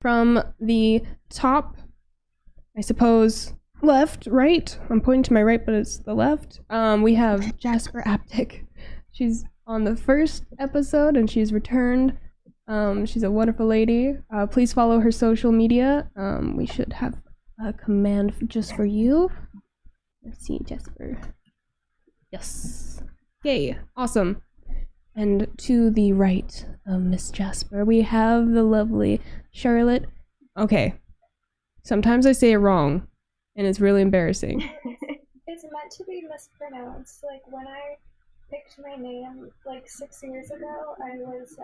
from the top, I suppose, left, right. I'm pointing to my right, but it's the left. We have Jasper Ahptik. She's on the first episode, and she's returned. She's a wonderful lady. Please follow her social media. We should have a command just for you. Let's see, Jasper. Yes. Yay. Awesome. And to the right of Miss Jasper, we have the lovely Charlotte. Okay. Sometimes I say it wrong, and it's really embarrassing. It's meant to be mispronounced. Like, when I picked my name, like, 6 years ago, I was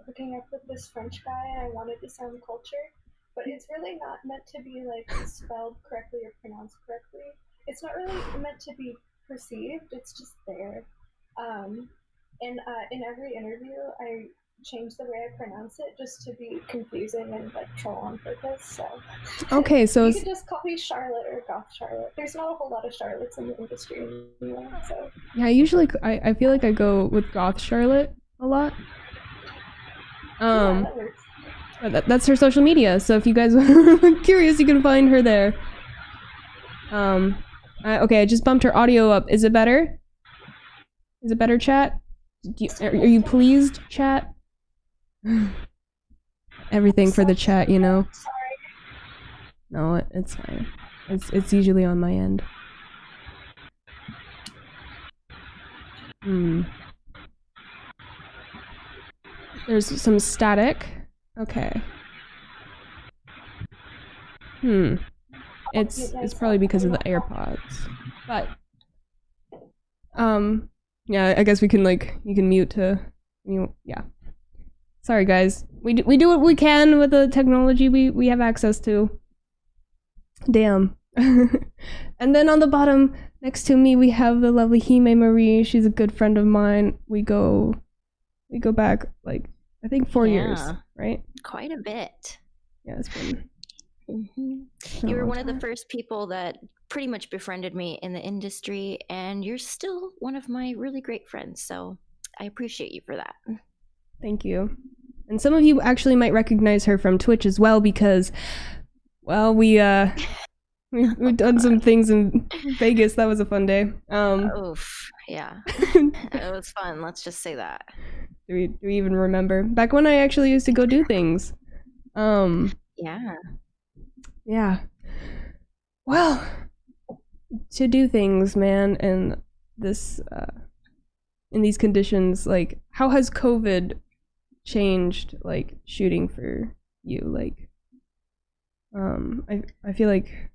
hooking up with this French guy, and I wanted to sound cultured. But it's really not meant to be, like, spelled correctly or pronounced correctly. It's not really meant to be perceived. It's just there. And in every interview, I change the way I pronounce it just to be confusing and like troll on purpose. So okay, so you could just call me Charlotte or Goth Charlotte. There's not a whole lot of Charlottes in the industry anymore. So yeah, usually I feel like I go with Goth Charlotte a lot. Yeah, that works. That's her social media. So if you guys are curious, you can find her there. Okay, I just bumped her audio up. Is it better? Is it better, chat? Are you pleased, chat? Everything for the chat, you know. Sorry. No, it's fine. It's usually on my end. There's some static. Okay. It's probably because of the AirPods. But yeah, I guess we can you can mute to yeah. Sorry guys. We do what we can with the technology we have access to. Damn. And then on the bottom next to me we have the lovely Hime Marie. She's a good friend of mine. We go back I think 4 years, right? Quite a bit. Yeah, it's been You were one of the first people that pretty much befriended me in the industry, and you're still one of my really great friends, so I appreciate you for that. Thank you. And some of you actually might recognize her from Twitch as well, because we've done some things in Vegas. That was a fun day. Oof, yeah. It was fun, let's just say that. Do we even remember? Back when I actually used to go do things. Yeah. Well, to do things, man, and this in these conditions, how has COVID changed shooting for you? I feel like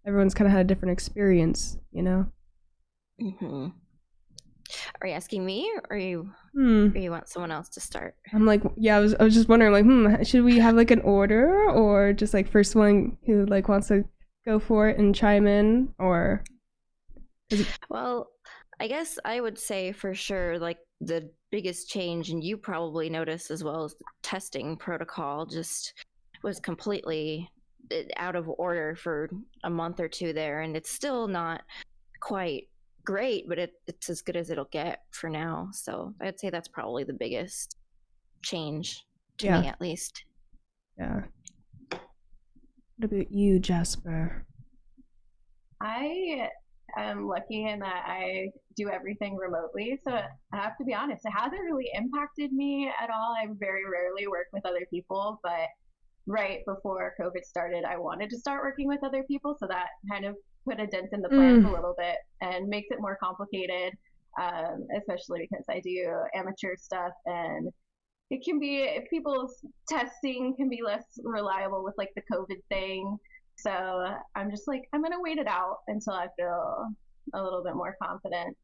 everyone's kind of had a different experience, you know? Are you asking me, or you want someone else to start? I'm I was just wondering, should we have an order, or just first one who wants to go for it and chime in, or? Well, I guess I would say for sure, the biggest change, and you probably noticed as well, as the testing protocol just was completely out of order for a month or two there, and it's still not quite great, but it's as good as it'll get for now. So I'd say that's probably the biggest change to me, at least. Yeah. What about you, Jasper? I am lucky in that I do everything remotely, so I have to be honest, it hasn't really impacted me at all. I very rarely work with other people, but right before COVID started, I wanted to start working with other people, so that kind of put a dent in the plans a little bit and makes it more complicated, especially because I do amateur stuff, and it can be, people's testing can be less reliable with the COVID thing. So I'm just I'm gonna wait it out until I feel a little bit more confident.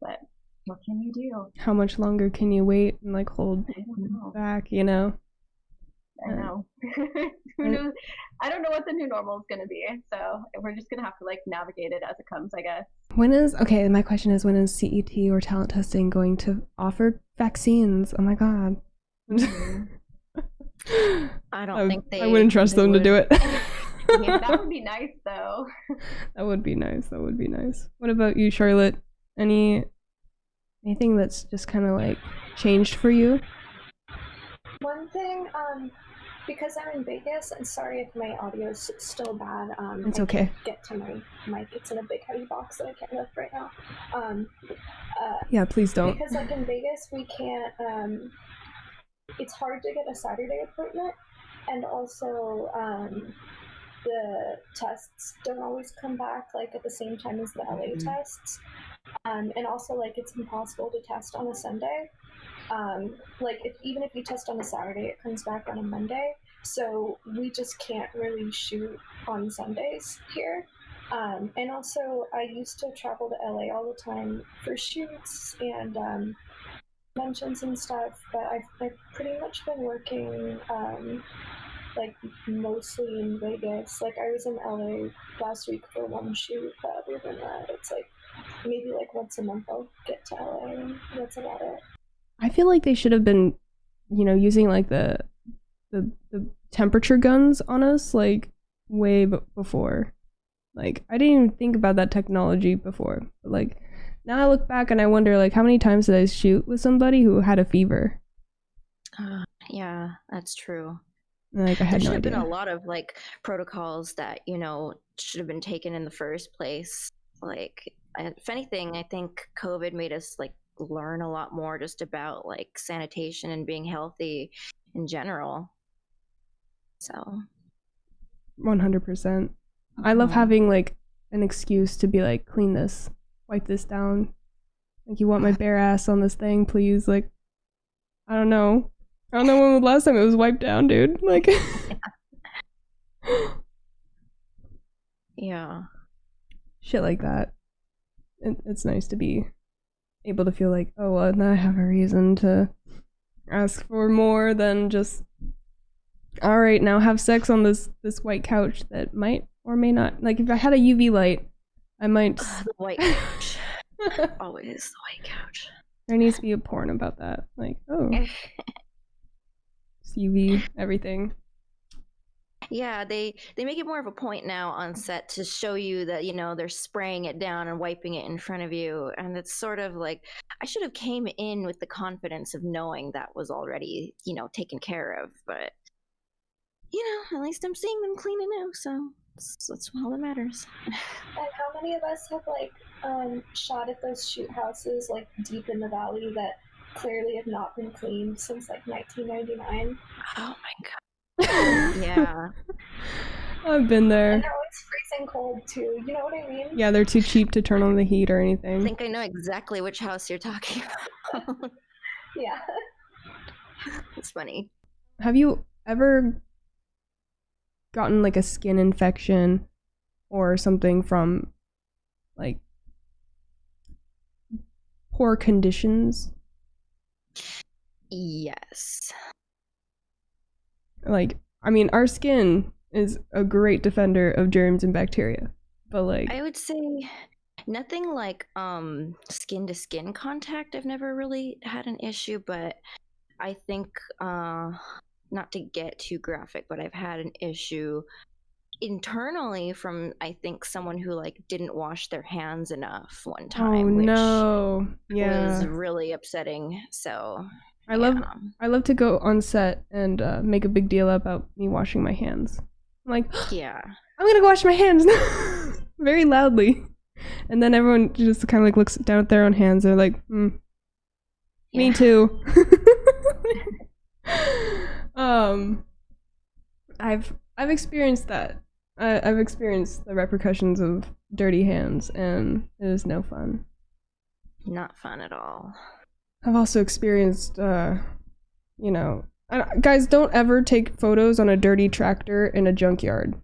But what can you do? How much longer can you wait and hold back, you know? I know. Who knows? I don't know what the new normal is going to be, so we're just going to have to navigate it as it comes, I guess. My question is, when is CET or talent testing going to offer vaccines? Oh my god. I don't think I wouldn't trust them to do it. Yeah, that would be nice though. That would be nice. What about you, Charlotte? Anything that's just kind of changed for you? One thing because I'm in Vegas, and sorry if my audio is still bad. It's I okay. can't get to my mic. It's in a big heavy box that I can't lift right now. Yeah, please don't. Because like in Vegas, we can't. It's hard to get a Saturday appointment, and also the tests don't always come back like at the same time as the LA tests, and also like it's impossible to test on a Sunday. Like even if you test on a Saturday, it comes back on a Monday. So we just can't really shoot on Sundays here. And also I used to travel to LA all the time for shoots and conventions and stuff, but I've pretty much been working like mostly in Vegas. Like I was in LA last week for one shoot, but other than that, it's like maybe like once a month I'll get to LA, and that's about it. I feel like they should have been, using like the temperature guns on us like way before. Like I didn't even think about that technology before. But like now I look back and I wonder like how many times did I shoot with somebody who had a fever? Yeah, that's true. Like I had there no should have idea. been a lot of like protocols that should have been taken in the first place. Like if anything, I think COVID made us like learn a lot more just about like sanitation and being healthy in general. So 100%. I love having like an excuse to be like, clean this, wipe this down. Like, you want my bare ass on this thing, please? Like, I don't know when the last time it was wiped down, dude. Like, yeah, shit like that. It's nice to be able to feel like, oh, well, now I have a reason to ask for more than just, all right, now have sex on this white couch that might or may not. Like, if I had a UV light, I might. The white couch. Always the white couch. There needs to be a porn about that. Like, oh, it's UV, everything. Yeah, they make it more of a point now on set to show you that, they're spraying it down and wiping it in front of you. And it's sort of like, I should have came in with the confidence of knowing that was already, taken care of. But, at least I'm seeing them clean and new. So that's all that matters. And how many of us have, like, shot at those shoot houses, like, deep in the valley that clearly have not been cleaned since, like, 1999? Oh, my God. Yeah. I've been there. And they're always freezing cold too, you know what I mean? Yeah, they're too cheap to turn on the heat or anything. I think I know exactly which house you're talking about. Yeah. It's funny. Have you ever gotten like a skin infection or something from like poor conditions? Yes. Like, I mean, our skin is a great defender of germs and bacteria, but like, I would say nothing like skin to skin contact. I've never really had an issue, but I think not to get too graphic, but I've had an issue internally from, I think, someone who like didn't wash their hands enough one time. oh no, yeah, was really upsetting. So I love to go on set and make a big deal about me washing my hands. I'm like, yeah, I'm gonna go wash my hands very loudly, and then everyone just kind of like looks down at their own hands. They're like, me too. I've experienced that. I've experienced the repercussions of dirty hands, and it is no fun. Not fun at all. I've also experienced, guys, don't ever take photos on a dirty tractor in a junkyard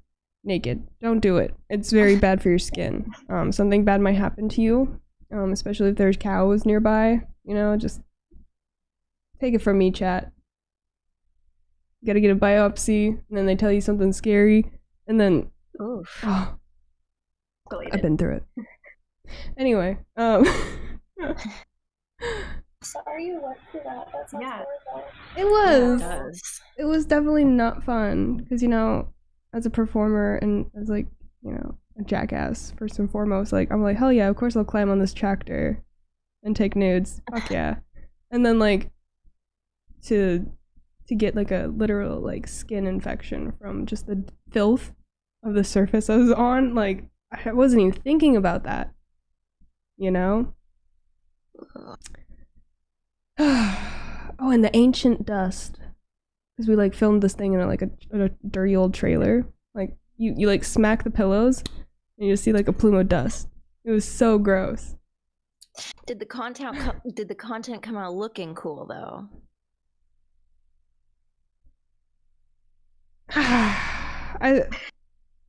naked. Don't do it. It's very bad for your skin. Something bad might happen to you, especially if there's cows nearby. Just take it from me, chat. You gotta get a biopsy, and then they tell you something scary, and then, I've been through it. Anyway, Sorry you went through that. That sounds horrible. It was. Yeah, it was definitely not fun because, as a performer and as like, a jackass first and foremost, like I'm like, hell yeah, of course I'll climb on this tractor and take nudes. Fuck yeah. And then like to to get like a literal like skin infection from just the filth of the surface I was on. Like, I wasn't even thinking about that, you know? Oh, and the ancient dust. Because we like filmed this thing in a dirty old trailer. Like, you like smack the pillows and you just see like a plume of dust. It was so gross. Did the content come out looking cool though?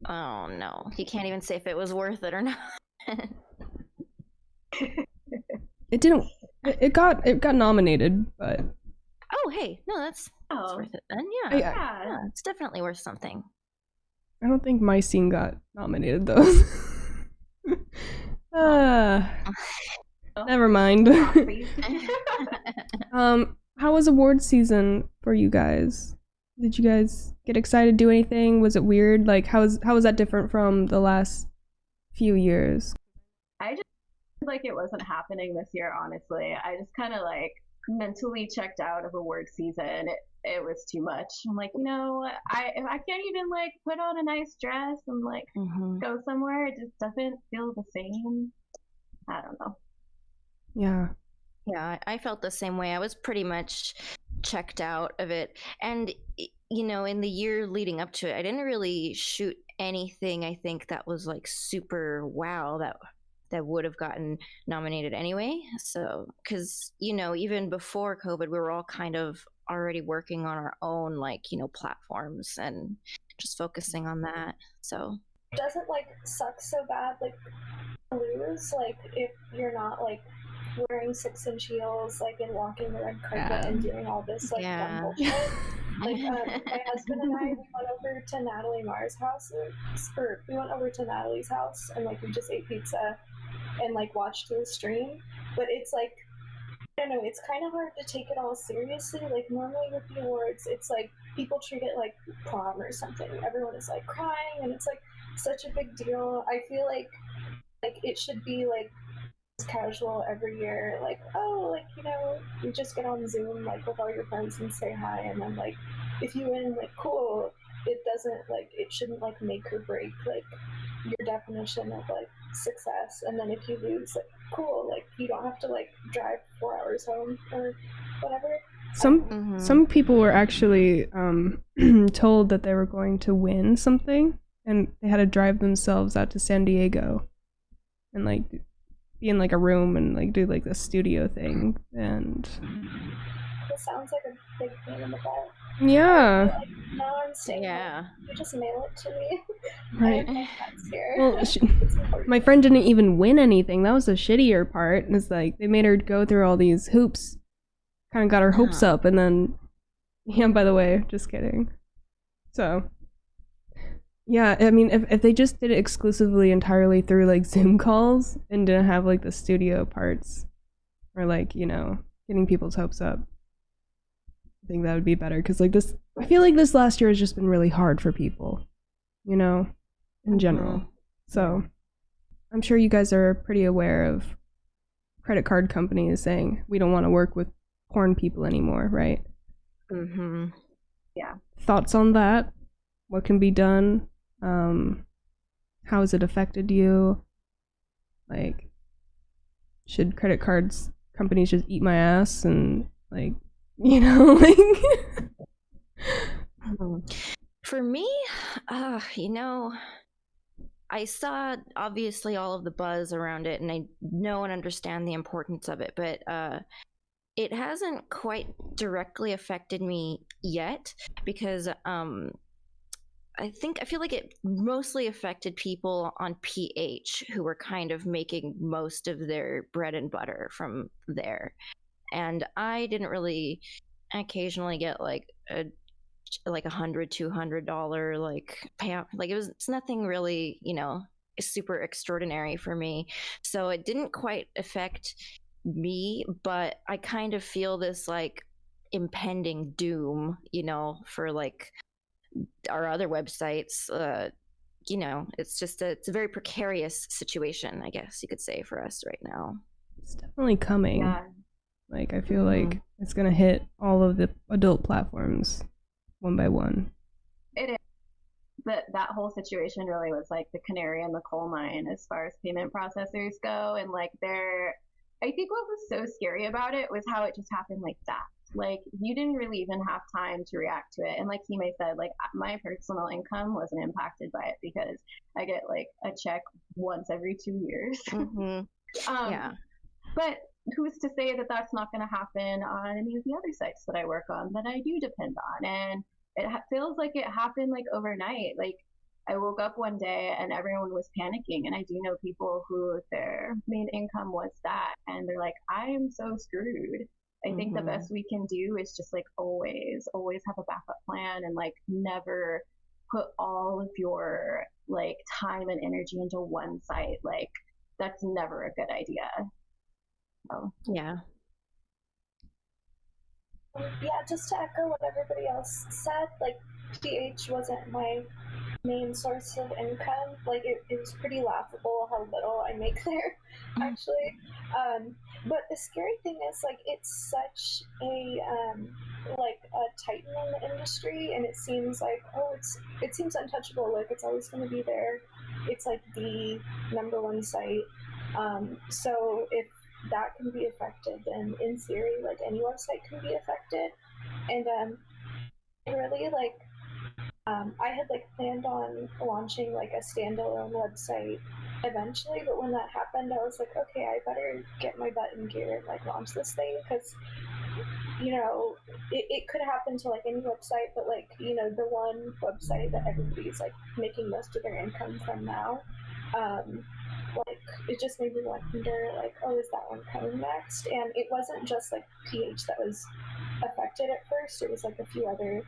Oh no, you can't even say if it was worth it or not. It didn't. It got nominated, but. Oh hey, no, that's worth it then. Yeah, it's definitely worth something. I don't think my scene got nominated though. Never mind. How was award season for you guys? Did you guys get excited to do anything? Was it weird? Like, how was that different from the last few years? I just feel like it wasn't happening this year, honestly. I just kind of like mentally checked out of award season. It was too much. I'm like, I can't even like put on a nice dress and like go somewhere. It just doesn't feel the same. I don't know. Yeah, I felt the same way. I was pretty much checked out of it. And, in the year leading up to it, I didn't really shoot anything, I think, that was like super wow, that would have gotten nominated anyway. So, because, even before COVID, we were all kind of already working on our own, like, platforms and just focusing on that. So. It doesn't like suck so bad, like, lose, like, if you're not like wearing 6-inch heels, like, and walking the red carpet and doing all this like dumb bullshit. Like, my husband and I, we went over to Natalie's house, and like we just ate pizza and like watched the stream. But it's like, I don't know, it's kind of hard to take it all seriously. Like, normally with the awards, it's like people treat it like prom or something. Everyone is like crying, and it's like such a big deal. I feel like it should be like casual every year, like, oh, like, you just get on Zoom like with all your friends and say hi, and then like if you win, like, cool. It doesn't like, it shouldn't like make or break like your definition of like success. And then if you lose, like, cool, like you don't have to like drive 4 hours home or whatever. Some people were actually told that they were going to win something, and they had to drive themselves out to San Diego and like be in like a room and like do like the studio thing. And it sounds like a big pain in the butt. Yeah. Like, now I'm staying home. You just mail it to me. Right. That's here. Well, my friend didn't even win anything. That was the shittier part. It's like they made her go through all these hoops, kind of got her hopes up, and then, yeah, by the way, just kidding. So, yeah, I mean, if they just did it exclusively entirely through like Zoom calls and didn't have like the studio parts or like, getting people's hopes up, I think that would be better. Because like this, I feel like this last year has just been really hard for people, in general. So I'm sure you guys are pretty aware of credit card companies saying we don't want to work with porn people anymore, right? Yeah. Thoughts on that? What can be done? How has it affected you? Like, should credit cards companies just eat my ass and like, like for me, I saw obviously all of the buzz around it, and I know and understand the importance of it, but it hasn't quite directly affected me yet, because I feel like it mostly affected people on PH who were kind of making most of their bread and butter from there. And I didn't really occasionally get like $100, $200 like payout. Like it's nothing really, super extraordinary for me. So it didn't quite affect me, but I kind of feel this like impending doom, for like our other websites. It's a very precarious situation, I guess you could say, for us right now. It's definitely coming. Yeah. Like, I feel like it's gonna hit all of the adult platforms one by one. It is. That whole situation really was like the canary in the coal mine as far as payment processors go. And like I think what was so scary about it was how it just happened like that. Like you didn't really even have time to react to it. And like Hime said, like my personal income wasn't impacted by it because I get like a check once every 2 years. Mm-hmm. Yeah. But who's to say that that's not going to happen on any of the other sites that I work on that I do depend on? And it feels like it happened like overnight. Like I woke up one day and everyone was panicking, and I do know people who their main income was that, and they're like, I am so screwed. I think the best we can do is just like always have a backup plan, and like never put all of your like time and energy into one site. Like that's never a good idea. So yeah. Yeah, just to echo what everybody else said, like PH wasn't my main source of income. Like it was pretty laughable how little I make there, actually. But the scary thing is like it's such a like a titan in the industry, and it seems like it seems untouchable. Like it's always going to be there. It's like the number one site. So if that can be affected, then in theory, like any website can be affected. And really, like, I had like planned on launching like a standalone website eventually, but when that happened, I was like, okay, I better get my butt in gear and like launch this thing, because you know it could happen to like any website, but like, you know, the one website that everybody's like making most of their income from now, like it just made me wonder, like, oh, is that one coming next? And it wasn't just like PH that was affected at first, it was like a few other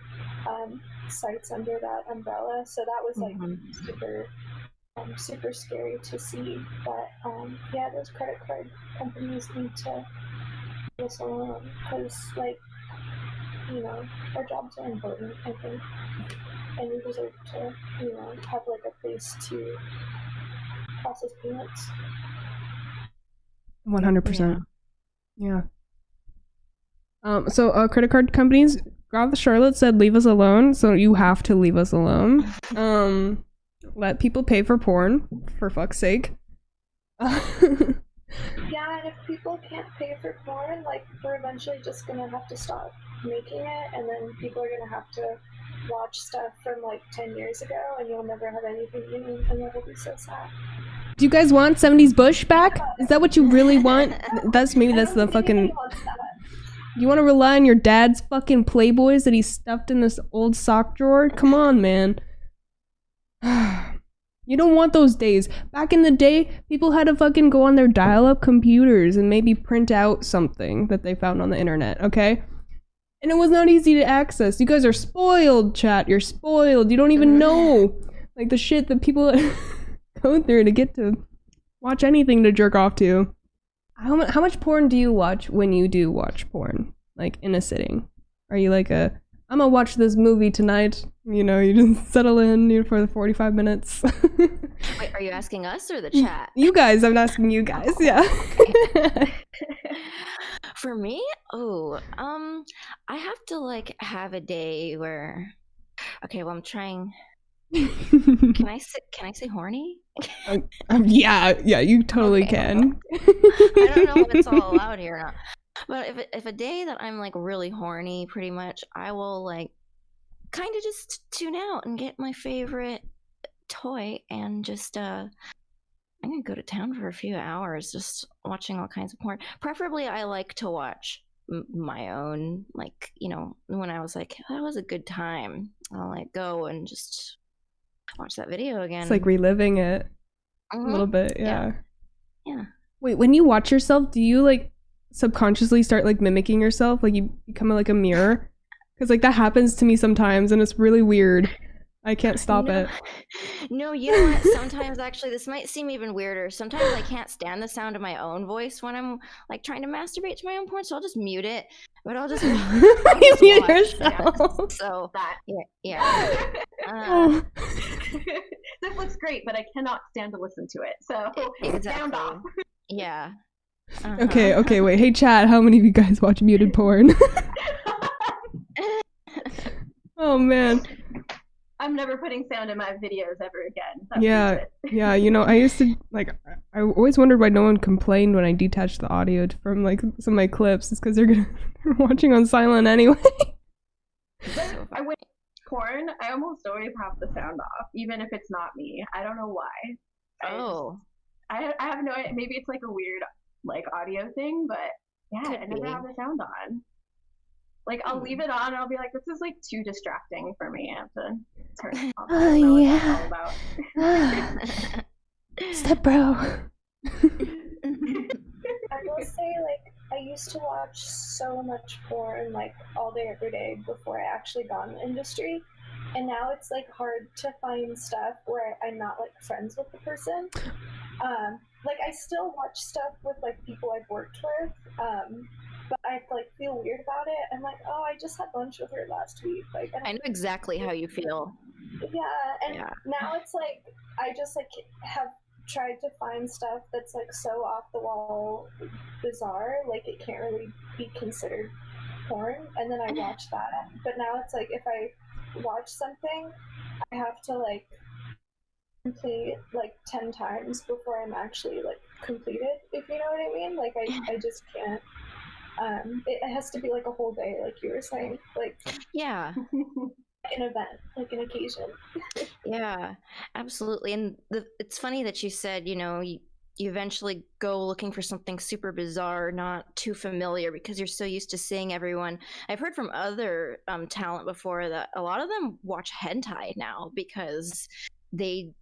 sites under that umbrella, so that was like super scary to see. But yeah, those credit card companies need to leave us alone, because like, you know, our jobs are important, I think, and we deserve to, you know, have like a place to process payments. 100%. Yeah. So credit card companies, God the Charlotte said leave us alone, so you have to leave us alone. Let people pay for porn, for fuck's sake. Yeah, and if people can't pay for porn, like, we're eventually just gonna have to stop making it, and then people are gonna have to watch stuff from like 10 years ago, and you'll never have anything new, and that'll be so sad. Do you guys want 70s Bush back? Is that what you really want? That's the fucking... You want to rely on your dad's fucking Playboys that he stuffed in this old sock drawer? Come on, man. You don't want those days. Back in the day, people had to fucking go on their dial-up computers and maybe print out something that they found on the internet, okay? And it was not easy to access. You guys are spoiled, chat. You're spoiled. You don't even know, like, the shit that people go through to get to watch anything to jerk off to. How much porn do you watch when you do watch porn? Like, in a sitting? Are you like I'm gonna watch this movie tonight. You know, you just settle in for the 45 minutes. Wait, are you asking us or the chat? You guys, I'm asking you guys, yeah. Okay. For me? I have to like have a day where, okay, well, I'm trying. Can I say horny? Yeah, you totally can. I don't know if it's all allowed here or not. But if a day that I'm like really horny, pretty much, I will like kind of just tune out and get my favorite toy and just I'm gonna go to town for a few hours just watching all kinds of porn. Preferably I like to watch my own, like, you know, when I was like, that was a good time, I'll like go and just watch that video again. It's like reliving it a little bit. Yeah. Wait, when you watch yourself, do you like subconsciously start like mimicking yourself, like you become like a mirror? Because like that happens to me sometimes and it's really weird. I can't stop it. No, you know what? Sometimes actually this might seem even weirder. Sometimes I can't stand the sound of my own voice when I'm like trying to masturbate to my own porn, so I'll just mute it. But I'll just mute yourself. Yeah. So that this looks great, but I cannot stand to listen to it. So exactly. Sound off. Yeah. Okay, wait. Hey, chat, how many of you guys watch muted porn? Oh, man. I'm never putting sound in my videos ever again. Yeah, I used to, I always wondered why no one complained when I detached the audio from, some of my clips. It's because they're watching on silent anyway. I went porn, I almost always have the sound off, even if it's not me. I don't know why. I have no idea. Maybe it's a weird, audio thing, but yeah, I never have the sound on. I'll leave it on and I'll be like, this is too distracting for me. I have to turn it off. I don't know what that's all about. Step bro. I will say, I used to watch so much porn, all day, every day before I actually got in the industry. And now it's, hard to find stuff where I'm not, friends with the person. I still watch stuff with, people I've worked with, but I, feel weird about it. I'm like, oh, I just had lunch with her last week. I know exactly how you feel. Yeah, and now it's, I just, have tried to find stuff that's, so off the wall bizarre, it can't really be considered porn, and then I watch that. But now it's, if I watch something, I have to, complete, 10 times before I'm actually, completed, if you know what I mean. I just can't. It has to be a whole day, like you were saying. Yeah. An event, an occasion. Yeah, absolutely. And it's funny that you said, you eventually go looking for something super bizarre, not too familiar, because you're so used to seeing everyone. I've heard from other talent before that a lot of them watch hentai now because they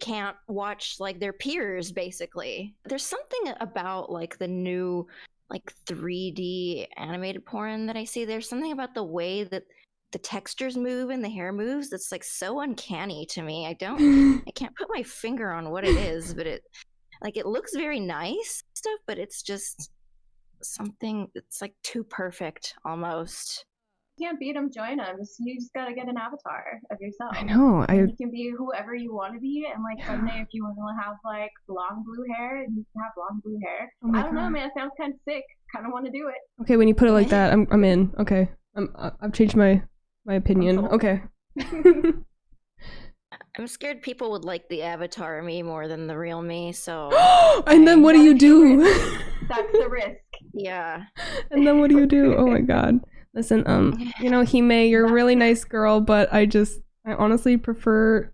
can't watch their peers, basically. There's something about the new 3D animated porn that I see. There's something about the way that the textures move and the hair moves that's so uncanny to me. I can't put my finger on what it is, but it looks very nice stuff, but it's just something that's too perfect almost. You can't beat them, join them. You just gotta get an avatar of yourself. I know. You can be whoever you want to be, and someday if you want to have long blue hair, you can have long blue hair. Oh I don't know, man. It sounds kind of sick. Kind of want to do it. Okay, when you put it like that, I'm in. Okay, I've changed my opinion. Okay. I'm scared people would like the avatar me more than the real me, so... And then what do you do? That's the risk. Yeah. And then what do you do? Oh my god. Listen, Hime, you're a really nice girl, but I honestly prefer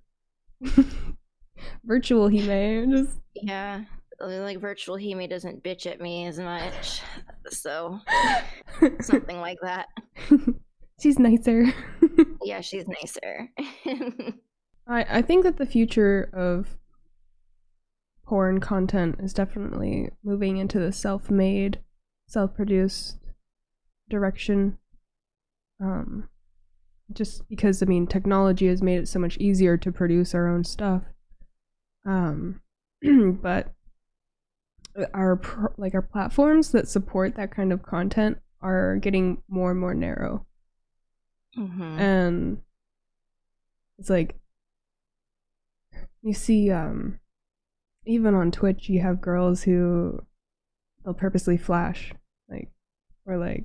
virtual Hime. Yeah. Virtual Hime doesn't bitch at me as much, so something like that. She's nicer. Yeah, she's nicer. I think that the future of porn content is definitely moving into the self-made, self-produced direction. Just because technology has made it so much easier to produce our own stuff. But our platforms that support that kind of content are getting more and more narrow. Mm-hmm. And it's you see even on Twitch you have girls who they'll purposely flash or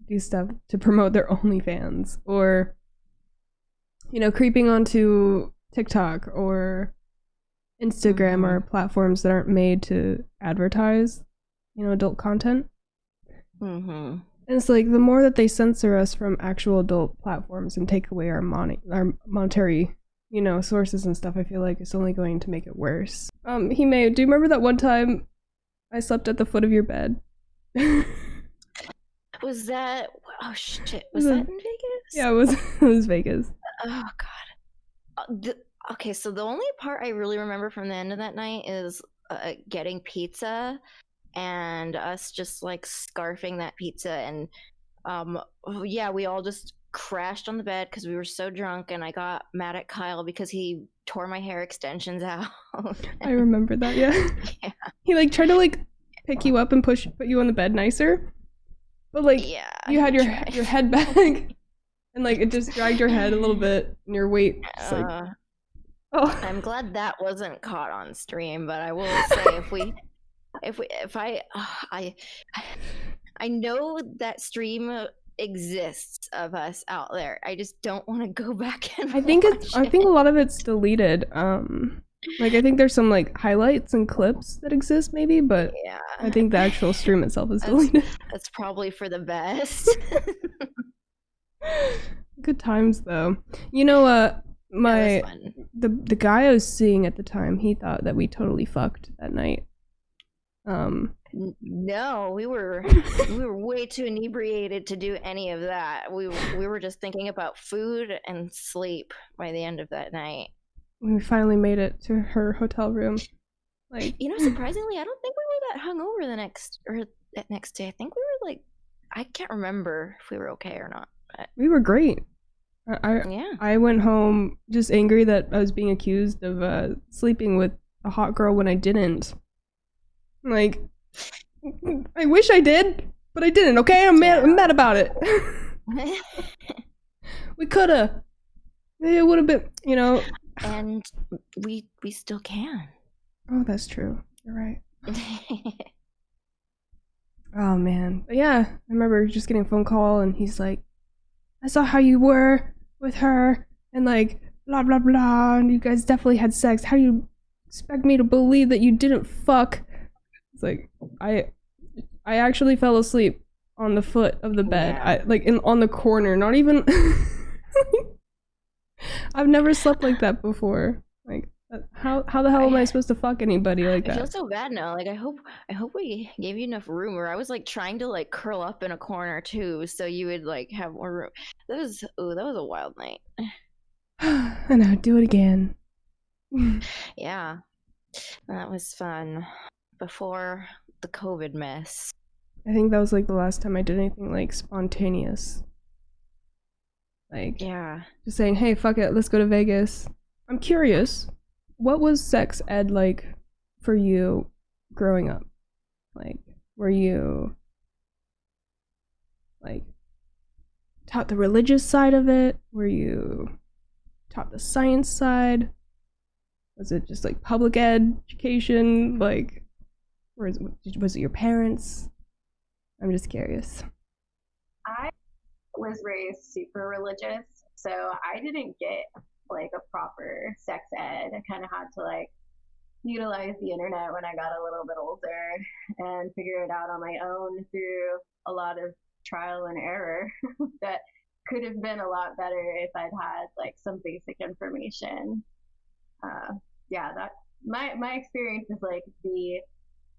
do stuff to promote their OnlyFans, or creeping onto TikTok or Instagram or platforms that aren't made to advertise adult content. Mm-hmm. And it's the more that they censor us from actual adult platforms and take away our monetary sources and stuff, I feel like it's only going to make it worse. Hime, do you remember that one time I slept at the foot of your bed? Was that... Oh, shit. Was that in Vegas? Yeah, it was Vegas. Oh, God. Okay, so the only part I really remember from the end of that night is getting pizza and us just scarfing that pizza, and we all just crashed on the bed because we were so drunk, and I got mad at Kyle because he tore my hair extensions out. I remember that. Yeah. He tried to pick you up and put you on the bed nicer, but you had your head back and it just dragged your head a little bit, and your weight just Oh. I'm glad that wasn't caught on stream, but I will say I know that stream exists of us out there. I just don't want to go back and I think a lot of it's deleted. Like I think there's some like highlights and clips that exist maybe, but yeah. I think the actual stream itself is deleted. That's probably for the best. Good times though. You know, the guy I was seeing at the time, he thought that we totally fucked that night. No, we were way too inebriated to do any of that. We were just thinking about food and sleep by the end of that night. We finally made it to her hotel room. Like, you know, surprisingly, I don't think we were that hungover that next day. I think we were like, I can't remember if we were okay or not. But we were great. I went home just angry that I was being accused of sleeping with a hot girl when I didn't. Like, I wish I did, but I didn't. Okay, I'm mad about it. We coulda. It would have been, you know. And we still can. Oh, that's true. You're right. Oh man, but yeah, I remember just getting a phone call, and he's like, "I saw how you were with her, and like blah blah blah, and you guys definitely had sex. How do you expect me to believe that you didn't fuck?" It's like I actually fell asleep on the foot of the bed. Yeah. On the corner, not even. I've never slept like that before. Like, how the hell am I supposed to fuck anybody like that? I feel so bad now. Like, I hope we gave you enough room. Or I was like trying to like curl up in a corner too, so you would like have more room. That was a wild night. I know. Do it again. Yeah, that was fun. Before the COVID mess. I think that was like the last time I did anything like spontaneous. Like, yeah, just saying, hey, fuck it, let's go to Vegas. I'm curious, what was sex ed like for you growing up? Like, were you like taught the religious side of it? Were you taught the science side? Was it just like public education? Like, was it your parents? I'm just curious. I was raised super religious, so I didn't get like a proper sex ed. I kind of had to like utilize the internet when I got a little bit older and figure it out on my own through a lot of trial and error that could have been a lot better if I'd had like some basic information. That my experience is like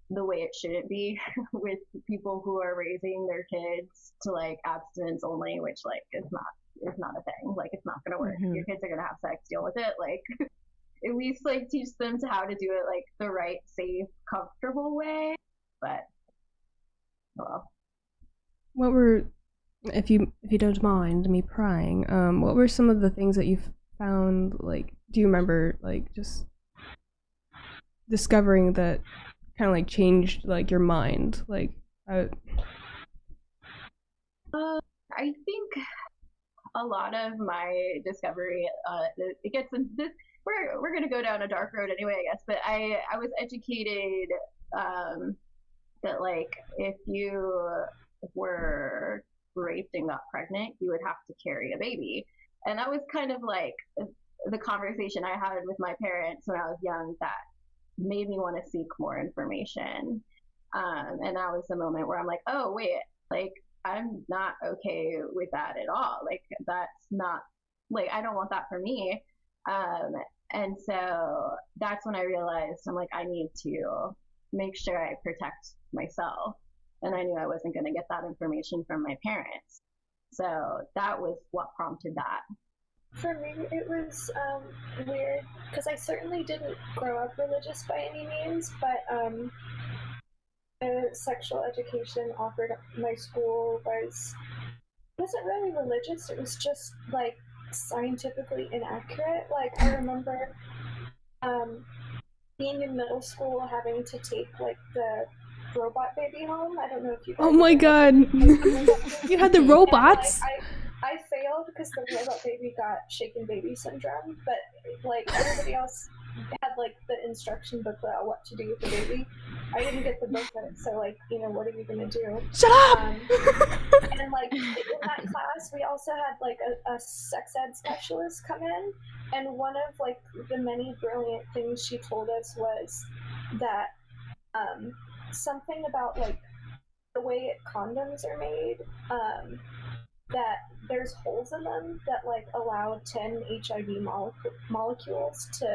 the way it shouldn't be with people who are raising their kids to like abstinence only, which like is not a thing. Like, it's not gonna work. Mm-hmm. Your kids are gonna have sex, deal with it. Like, at least like teach them to how to do it like the right, safe, comfortable way. But well, what were, if you don't mind me prying, what were some of the things that you found? Like, do you remember like just discovering that kind of like changed like your mind? Like, I think a lot of my discovery, it gets into this. We're gonna go down a dark road anyway, I guess. But I was educated that like if you were raped and got pregnant, you would have to carry a baby, and that was kind of like the conversation I had with my parents when I was young that made me want to seek more information. And that was the moment where I'm like, oh wait, like I'm not okay with that at all. Like, that's not, like, I don't want that for me. And so that's when I realized I'm like, I need to make sure I protect myself. And I knew I wasn't going to get that information from my parents. So that was what prompted that. For me, it was weird because I certainly didn't grow up religious by any means, but the sexual education offered at my school wasn't really religious. It was just like scientifically inaccurate. Like, I remember being in middle school having to take like the robot baby home. I don't know if you guys. Oh my god! You had the robots. And, like, I failed because the robot baby got shaken baby syndrome, but like everybody else had like the instruction book about what to do with the baby. I didn't get the booklet, so like, you know, what are you gonna do? Shut up! And like in that class, we also had like a sex ed specialist come in, and one of like the many brilliant things she told us was that something about like the way condoms are made, that there's holes in them that like allow 10 HIV molecules to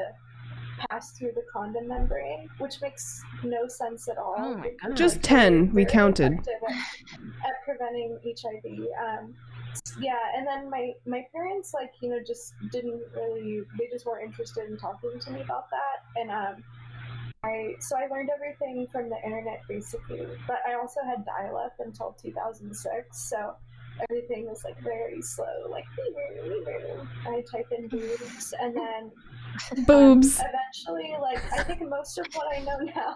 pass through the condom membrane, which makes no sense at all. Oh my God. Just 10, we counted. At preventing HIV. Yeah, and then my parents, like, you know, just didn't really, they just weren't interested in talking to me about that. And I learned everything from the internet basically, but I also had dial-up until 2006, so everything was like very slow, like I type in boobs and then boobs. Eventually, like, I think most of what I know now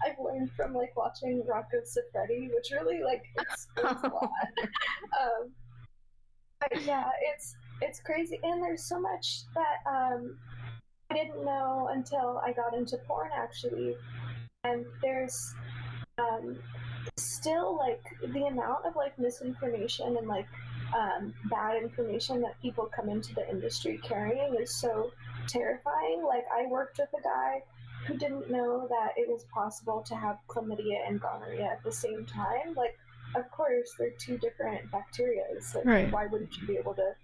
I've learned from like watching Rocco Siffredi, which really like explains a lot. But yeah, it's crazy, and there's so much that I didn't know until I got into porn actually, and there's still like the amount of like misinformation and like bad information that people come into the industry carrying is so terrifying. Like, I worked with a guy who didn't know that it was possible to have chlamydia and gonorrhea at the same time. Like, of course, they're two different bacteria. Like, right. Why wouldn't you be able to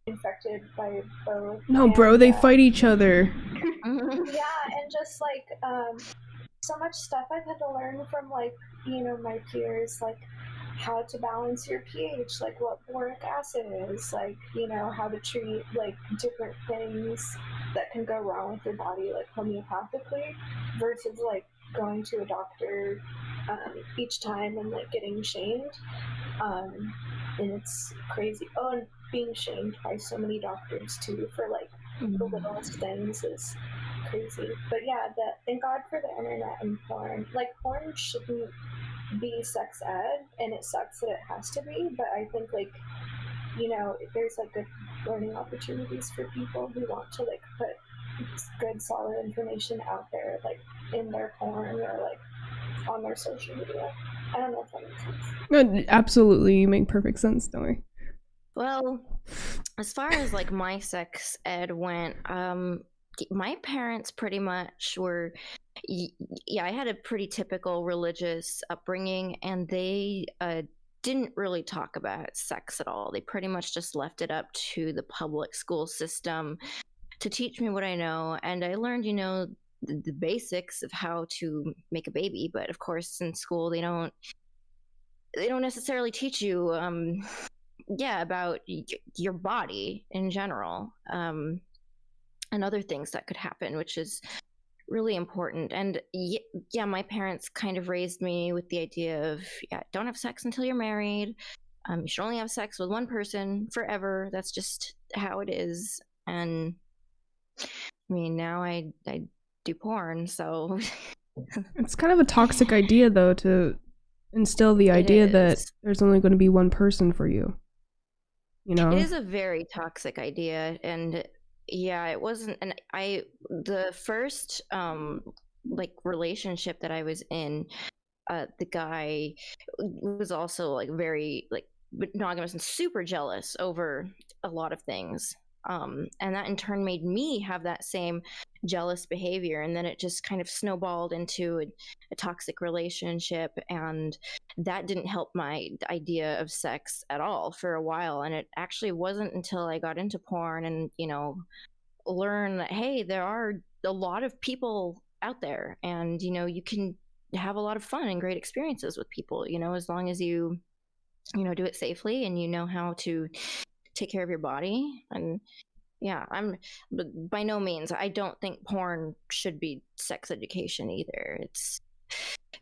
be infected by both? No, bro, they fight each other. Yeah, and just like so much stuff I've had to learn from like, you know, my peers, like how to balance your pH, like what boric acid is, like, you know, how to treat like different things that can go wrong with your body, like homeopathically, versus like going to a doctor each time and like getting shamed. And it's crazy. Oh, and being shamed by so many doctors too for like the littlest things is crazy. But yeah, thank God for the internet and porn. Like, porn shouldn't be sex ed, and it sucks that it has to be, but I think like, you know, there's like good learning opportunities for people who want to like put good solid information out there, like in their porn or like on their social media. I don't know if that makes sense. Absolutely, you make perfect sense, don't worry. Well, as far as like my sex ed went, my parents pretty much were, yeah, I had a pretty typical religious upbringing, and they didn't really talk about sex at all. They pretty much just left it up to the public school system to teach me what I know, and I learned, you know, the basics of how to make a baby. But of course, in school, they don't necessarily teach you, about your body in general. And other things that could happen, which is really important. And yeah, my parents kind of raised me with the idea of, don't have sex until you're married. You should only have sex with one person forever. That's just how it is. And I mean, now I do porn, so it's kind of a toxic idea, though, to instill the idea that there's only going to be one person for you. You know, it is a very toxic idea, and yeah, it wasn't. And the first like relationship that I was in, the guy was also like very like monogamous and super jealous over a lot of things. And that in turn made me have that same jealous behavior, and then it just kind of snowballed into a toxic relationship, and that didn't help my idea of sex at all for a while. And it actually wasn't until I got into porn and, you know, learn that, hey, there are a lot of people out there, and, you know, you can have a lot of fun and great experiences with people, you know, as long as you know, do it safely and you know how to take care of your body. And yeah, but by no means, I don't think porn should be sex education either.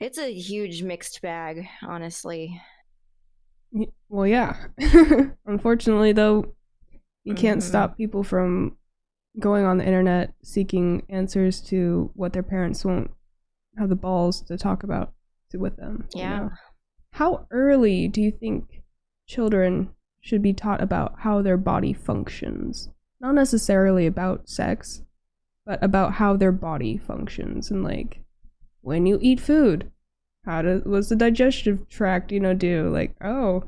It's a huge mixed bag, honestly. Well, yeah. Unfortunately, though, you can't stop people from going on the internet seeking answers to what their parents won't have the balls to talk about with them. Yeah. You know? How early do you think children should be taught about how their body functions? Not necessarily about sex, but about how their body functions, and like when you eat food, what's the digestive tract, do? Like, oh,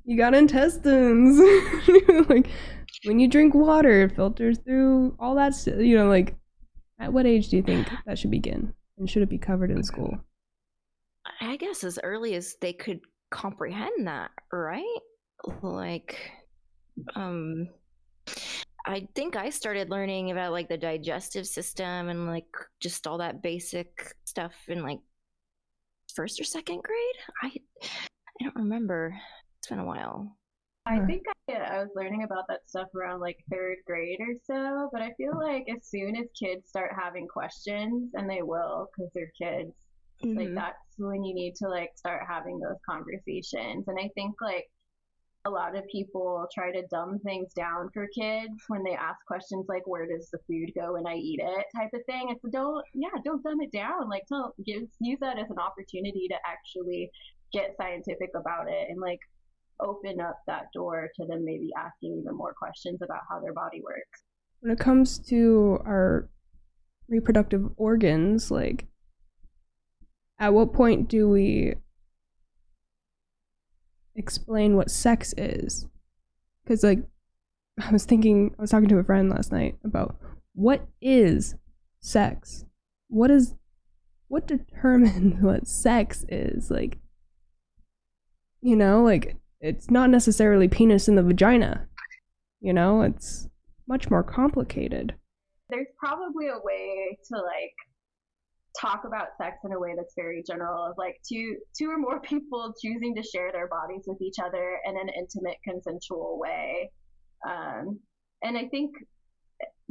you got intestines. Like, when you drink water, it filters through all that stuff. Like, at what age do you think that should begin? And should it be covered in school? I guess as early as they could comprehend that, right? Like, I think I started learning about like the digestive system and like just all that basic stuff in like first or second grade. I don't remember. It's been a while. I think I was learning about that stuff around like third grade or so, but I feel like as soon as kids start having questions, and they will because they're kids, like that's when you need to like start having those conversations. And I think like a lot of people try to dumb things down for kids when they ask questions like, where does the food go when I eat it, type of thing. It's don't dumb it down. Like, use that as an opportunity to actually get scientific about it and like open up that door to them maybe asking even more questions about how their body works. When it comes to our reproductive organs, like, at what point do we explain what sex is? Because like I was talking to a friend last night about what is sex, what determines what sex is. Like, like it's not necessarily penis in the vagina, it's much more complicated. There's probably a way to like talk about sex in a way that's very general, of like two or more people choosing to share their bodies with each other in an intimate, consensual way. And I think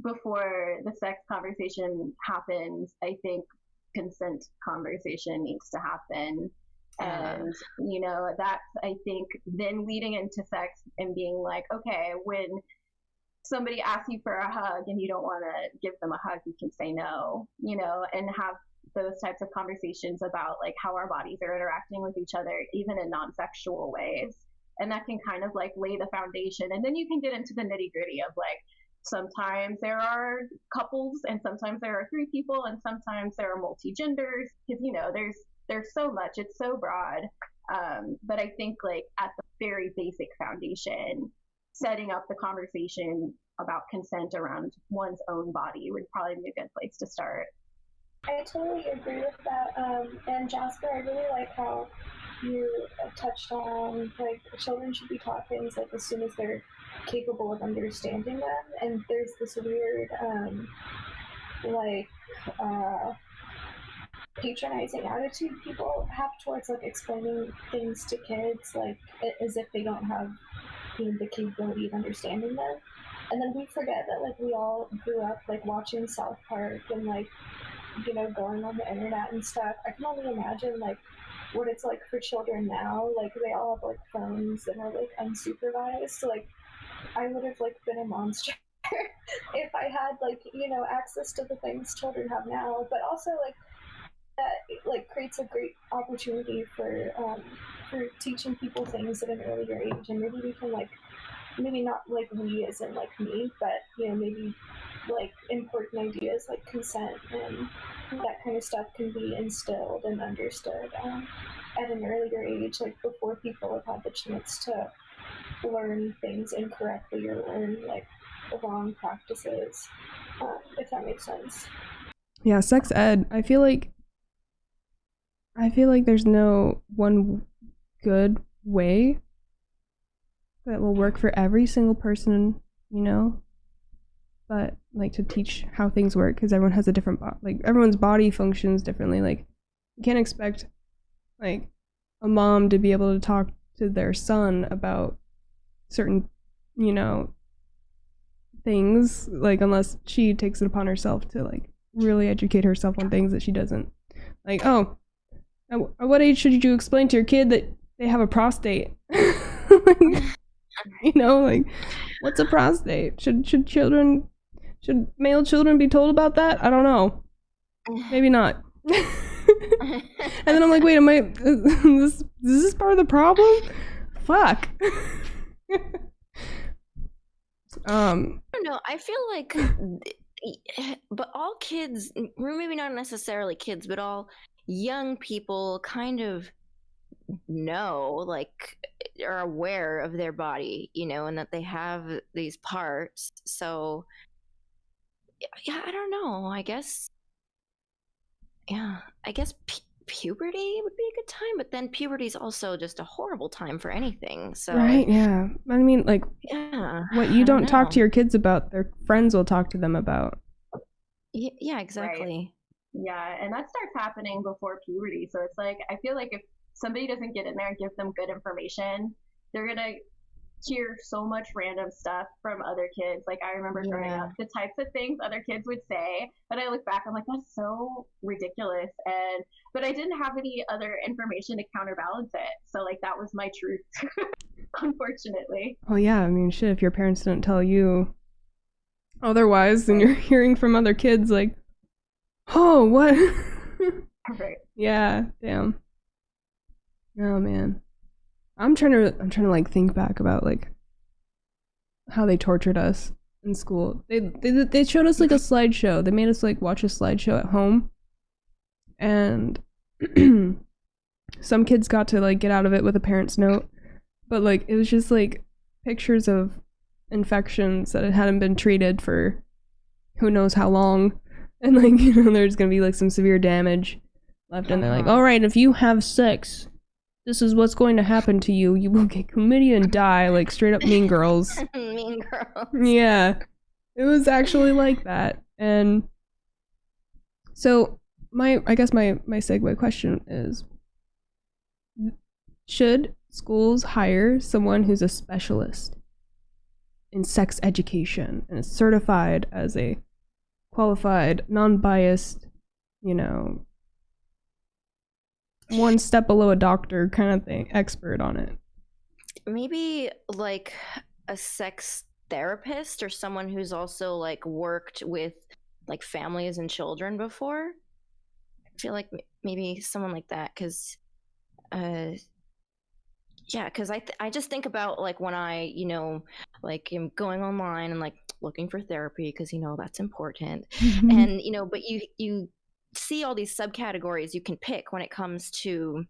before the sex conversation happens, I think consent conversation needs to happen. And, that's, I think, then leading into sex and being like, okay, when somebody asks you for a hug and you don't want to give them a hug, you can say no, and have those types of conversations about like how our bodies are interacting with each other, even in non-sexual ways. And that can kind of like lay the foundation. And then you can get into the nitty-gritty of like, sometimes there are couples and sometimes there are 3 people and sometimes there are multi-genders, because there's so much, it's so broad. But I think like at the very basic foundation, setting up the conversation about consent around one's own body would probably be a good place to start. I totally agree with that. And Jasper, I really like how you touched on like children should be taught things like as soon as they're capable of understanding them. And there's this weird patronizing attitude people have towards like explaining things to kids, like as if they don't have the capability of understanding them. And then we forget that like we all grew up like watching South Park and like going on the internet and stuff. I can only imagine like what it's like for children now. Like they all have like phones and are like unsupervised. So like I would have like been a monster if I had like access to the things children have now. But also like that like creates a great opportunity for teaching people things at an earlier age, and maybe we can like maybe not like we as in like me, but maybe like important ideas like consent and that kind of stuff can be instilled and understood at an earlier age, like before people have had the chance to learn things incorrectly or learn like wrong practices, if that makes sense. Yeah, sex ed, I feel like there's no one good way that will work for every single person, but like to teach how things work, because everyone has a different everyone's body functions differently. Like you can't expect like a mom to be able to talk to their son about certain things, like unless she takes it upon herself to like really educate herself on things that she doesn't like. Oh, at what age should you explain to your kid that they have a prostate? Like what's a prostate? Should male children be told about that? I don't know. Maybe not. And then I'm like, wait, is this part of the problem? Fuck. I don't know. I feel like, but all kids, maybe not necessarily kids, but all young people kind of know, like, are aware of their body, and that they have these parts. So yeah, I don't know. I guess puberty would be a good time, but then puberty is also just a horrible time for anything. So right, yeah. I mean, like, yeah, what you don't talk to your kids about, their friends will talk to them about. Yeah, exactly. Right. Yeah, and that starts happening before puberty. So it's like, I feel like if somebody doesn't get in there and give them good information, they're gonna hear so much random stuff from other kids. Like, I remember growing up, the types of things other kids would say, but I look back, I'm like, that's so ridiculous. But I didn't have any other information to counterbalance it. So, like, that was my truth, unfortunately. Well, yeah, I mean, shit, if your parents didn't tell you otherwise, then you're hearing from other kids, like, oh, what? Right. Yeah, damn. Oh, man. I'm trying to like think back about like how they tortured us in school. They showed us like a slideshow. They made us like watch a slideshow at home, and some kids got to like get out of it with a parent's note, but like it was just like pictures of infections that hadn't been treated for who knows how long, and like there's gonna be like some severe damage left, and they're like, all right, if you have sex, this is what's going to happen to you. You will get chlamydia and die, like straight up Mean Girls. Mean Girls. Yeah. It was actually like that. And so I guess my segue question is, should schools hire someone who's a specialist in sex education and is certified as a qualified, non-biased, one step below a doctor kind of thing, expert on it? Maybe like a sex therapist or someone who's also like worked with like families and children before. I feel like maybe someone like that, because because I just think about like when I like am going online and like looking for therapy, because that's important. And but you see all these subcategories you can pick when it comes to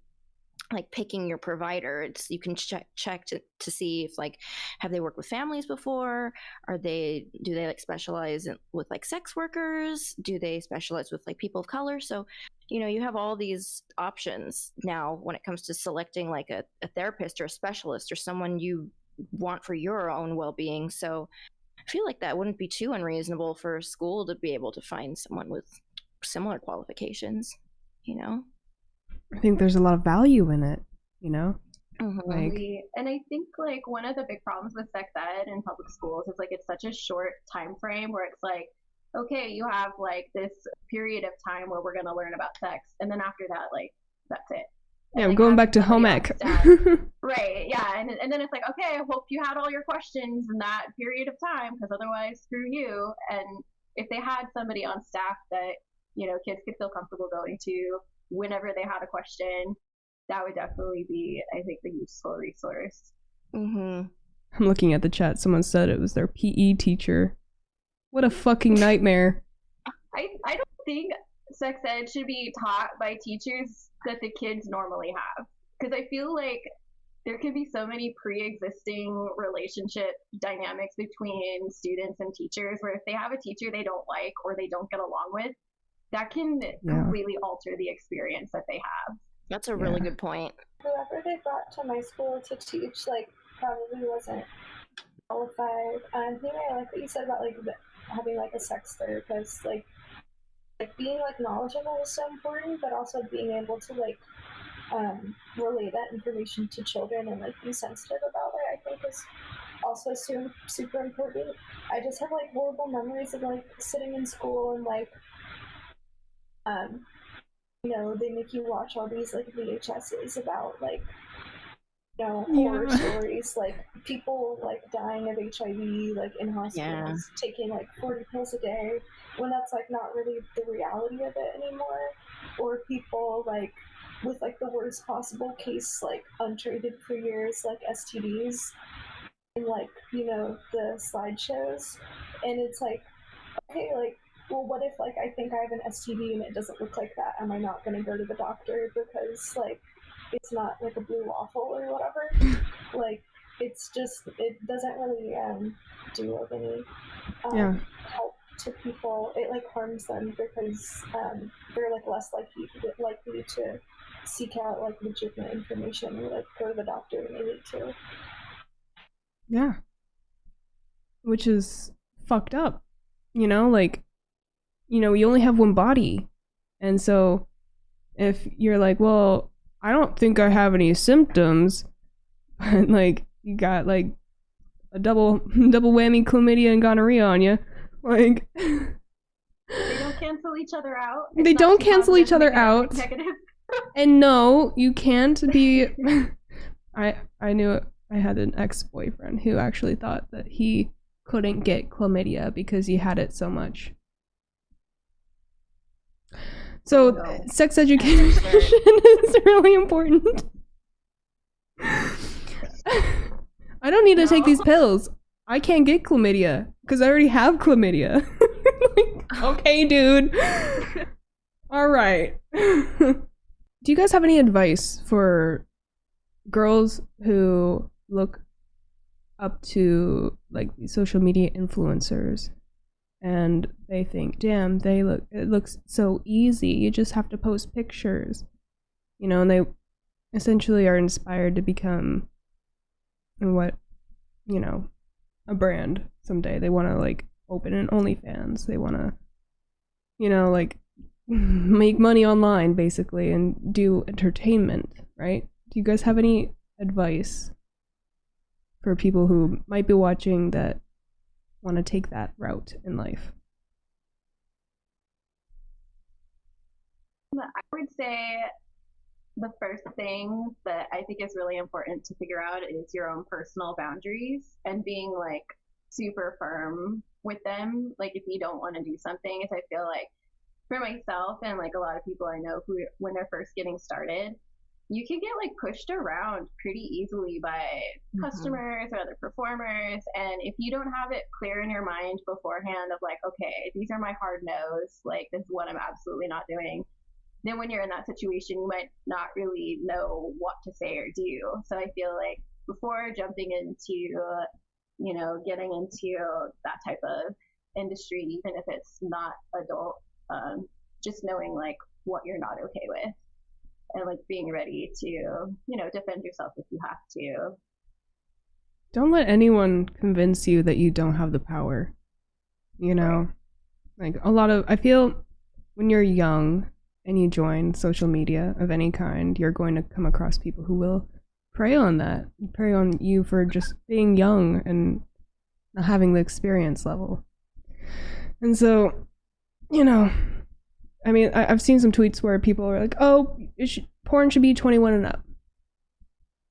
like picking your provider. You can check to see if like, have they worked with families before? Do they like specialize with like sex workers? Do they specialize with like people of color? So you have all these options now when it comes to selecting like a therapist or a specialist or someone you want for your own well-being. So I feel like that wouldn't be too unreasonable for a school to be able to find someone with similar qualifications. I think there's a lot of value in it, like, and I think like one of the big problems with sex ed in public schools is like it's such a short time frame where it's like, okay, you have like this period of time where we're going to learn about sex, and then after that, like, that's it. Yeah, I'm going back to home ec. Right, yeah, and then it's like, okay, I hope you had all your questions in that period of time, because otherwise, screw you. And if they had somebody on staff that kids could feel comfortable going to whenever they had a question, that would definitely be, I think, the useful resource. I'm looking at the chat. Someone said it was their PE teacher. What a fucking nightmare. I don't think sex ed should be taught by teachers that the kids normally have, because I feel like there can be so many pre-existing relationship dynamics between students and teachers where if they have a teacher they don't like or they don't get along with, that can completely alter the experience that they have. That's a really good point. Whoever they brought to my school to teach, like, probably wasn't qualified. And I like what you said about, like, having, like, a sex therapist. Like being, like, knowledgeable is so important, but also being able to, like, relay that information to children and, like, be sensitive about it, I think is also super important. I just have, like, horrible memories of, like, sitting in school and, like, they make you watch all these like VHSs about like horror stories, like people like dying of HIV like in hospitals, taking like 40 pills a day, when that's like not really the reality of it anymore, or people like with like the worst possible case, like untreated for years, like STDs, and like the slideshows, and it's like, okay, like well, what if, like, I think I have an STD and it doesn't look like that? Am I not going to go to the doctor because, like, it's not, like, a blue waffle or whatever? Like, it's just, it doesn't really do, like, any help to people. It, like, harms them because they're, like, less likely to seek out, like, legitimate information or, like, go to the doctor when they need to. Yeah. Which is fucked up. You know, like, you know, you only have one body. And so if you're like, well, I don't think I have any symptoms, but like you got like a double whammy chlamydia and gonorrhea on you, like they don't cancel each other out. They don't cancel each other out. And no, you can't be I knew I had an ex-boyfriend who actually thought that he couldn't get chlamydia because he had it so much. So sex education is really important. I don't need to take these pills. I can't get chlamydia because I already have chlamydia. Like, okay, dude. All right. Do you guys have any advice for girls who look up to like these social media influencers and they think, damn, it looks so easy, you just have to post pictures, you know, and they essentially are inspired to become what, you know, a brand someday. They want to like open an OnlyFans, they want to, you know, like make money online basically and do entertainment, right? Do you guys have any advice for people who might be watching that want to take that route in life? I would say the first thing that I think is really important to figure out is your own personal boundaries and being like super firm with them. Like if you don't want to do something, I feel like for myself and like a lot of people I know who, when they're first getting started, you can get like pushed around pretty easily by customers or other performers. And if you don't have it clear in your mind beforehand of like, okay, these are my hard no's, like this is what I'm absolutely not doing, then when you're in that situation, you might not really know what to say or do. So I feel like before jumping into, you know, getting into that type of industry, even if it's not adult, just knowing like what you're not okay with. And like being ready to, you know, defend yourself if you have to. Don't let anyone convince you that you don't have the power. You know, like I feel when you're young and you join social media of any kind, you're going to come across people who will prey on you for just being young and not having the experience level. And so, you know, I mean, I've seen some tweets where people are like, oh, porn should be 21 and up.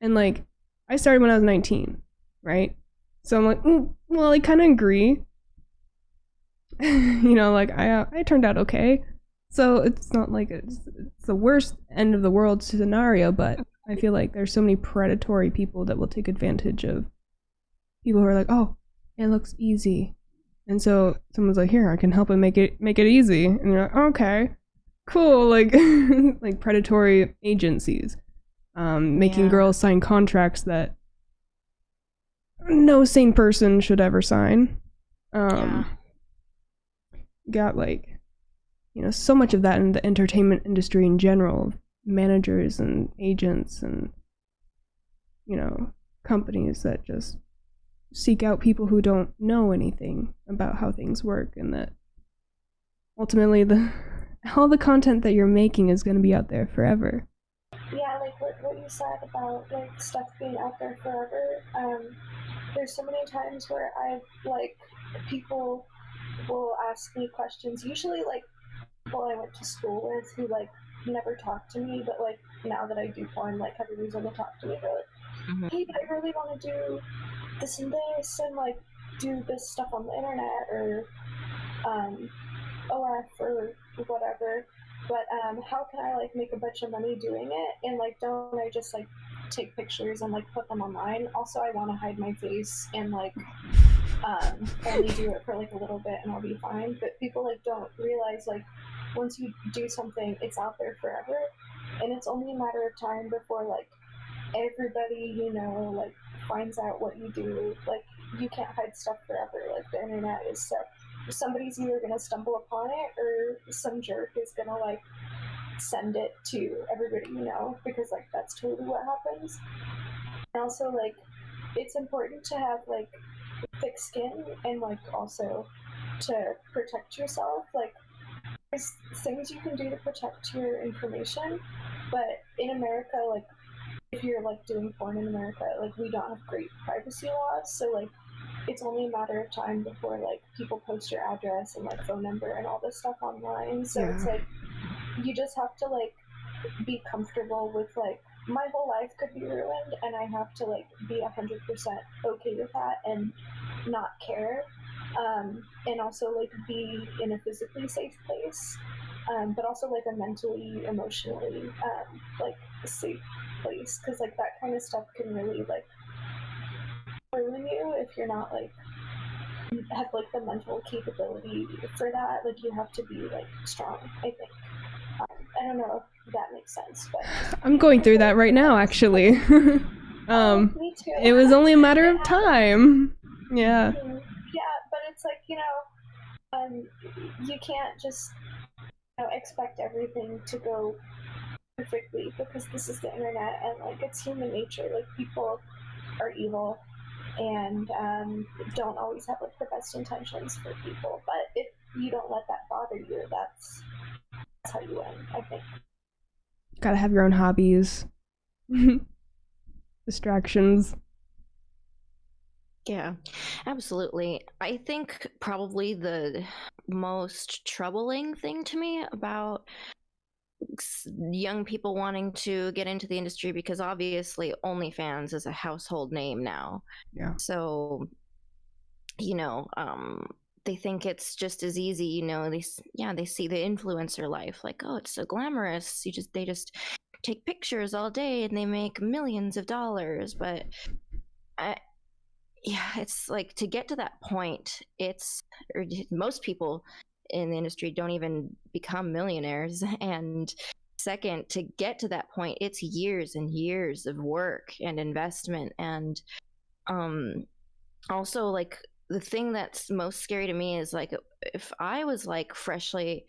And, like, I started when I was 19, right? So I'm like, well, I kind of agree. You know, like, I turned out okay. So it's not like it's the worst end of the world scenario, but I feel like there's so many predatory people that will take advantage of people who are like, oh, it looks easy. And so someone's like, here, I can help and make it easy. And you're like, okay, cool. Like, like predatory agencies, making girls sign contracts that no sane person should ever sign. Got like, you know, so much of that in the entertainment industry in general, managers and agents and, you know, companies that just seek out people who don't know anything about how things work, and that ultimately all the content that you're making is going to be out there forever. Yeah, like what you said about like stuff being out there forever. There's so many times where people will ask me questions, usually like people I went to school with who like never talked to me, but like now that I do porn, like have a reason to talk to me. They're like, hey, I really want to do this and this and like do this stuff on the internet or OF or whatever, but how can I like make a bunch of money doing it, and like don't I just like take pictures and like put them online? Also, I want to hide my face and like only do it for like a little bit and I'll be fine. But people like don't realize like once you do something, it's out there forever, and it's only a matter of time before like everybody like finds out what you do. Like you can't hide stuff forever. Like the internet is so somebody's either gonna stumble upon it or some jerk is gonna like send it to everybody because like that's totally what happens. And also like it's important to have like thick skin and like also to protect yourself. Like there's things you can do to protect your information, but in America, like if you're like doing porn in America, like we don't have great privacy laws, so like it's only a matter of time before like people post your address and like phone number and all this stuff online. So it's like you just have to like be comfortable with like my whole life could be ruined and I have to like be 100% okay with that and not care, and also like be in a physically safe place, but also like a mentally, emotionally like safe place, because like that kind of stuff can really like ruin you if you're not like have like the mental capability for that. Like you have to be like strong, I think. I don't know if that makes sense, but I'm going through that right now, actually. Me too. It was only a matter of time. Yeah. Yeah, but it's like you can't just expect everything to go perfectly, because this is the internet and like it's human nature. Like people are evil and don't always have like the best intentions for people. But if you don't let that bother you, that's how you win, I think. Gotta have your own hobbies. Distractions. Yeah, absolutely. I think probably the most troubling thing to me about young people wanting to get into the industry, because obviously OnlyFans is a household name now. Yeah. So, they think it's just as easy, they see the influencer life like, oh, it's so glamorous. They just take pictures all day and they make millions of dollars. But it's like, to get to that point, most people in the industry don't even become millionaires. And second, to get to that point, it's years and years of work and investment. And also like the thing that's most scary to me is like, if I was like freshly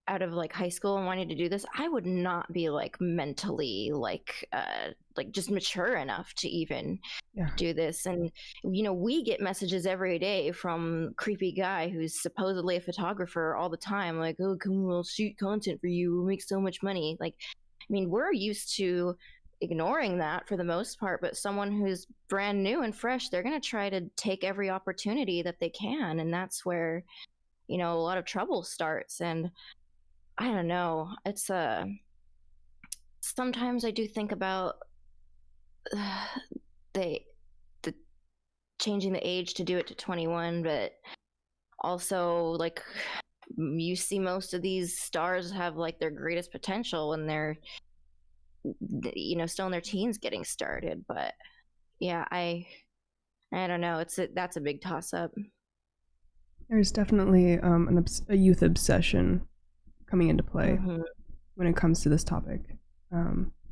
out of like high school and wanted to do this, I would not be like mentally like just mature enough to even do this. And we get messages every day from creepy guy who's supposedly a photographer all the time, like, oh, we'll shoot content for you, we'll make so much money. Like, I mean, we're used to ignoring that for the most part, but someone who's brand new and fresh, they're going to try to take every opportunity that they can, and that's where a lot of trouble starts. And I don't know, it's sometimes I do think about the changing the age to do it to 21, but also like you see most of these stars have like their greatest potential when they're still in their teens getting started. But yeah, I don't know, that's a big toss up. There's definitely a youth obsession coming into play when it comes to this topic.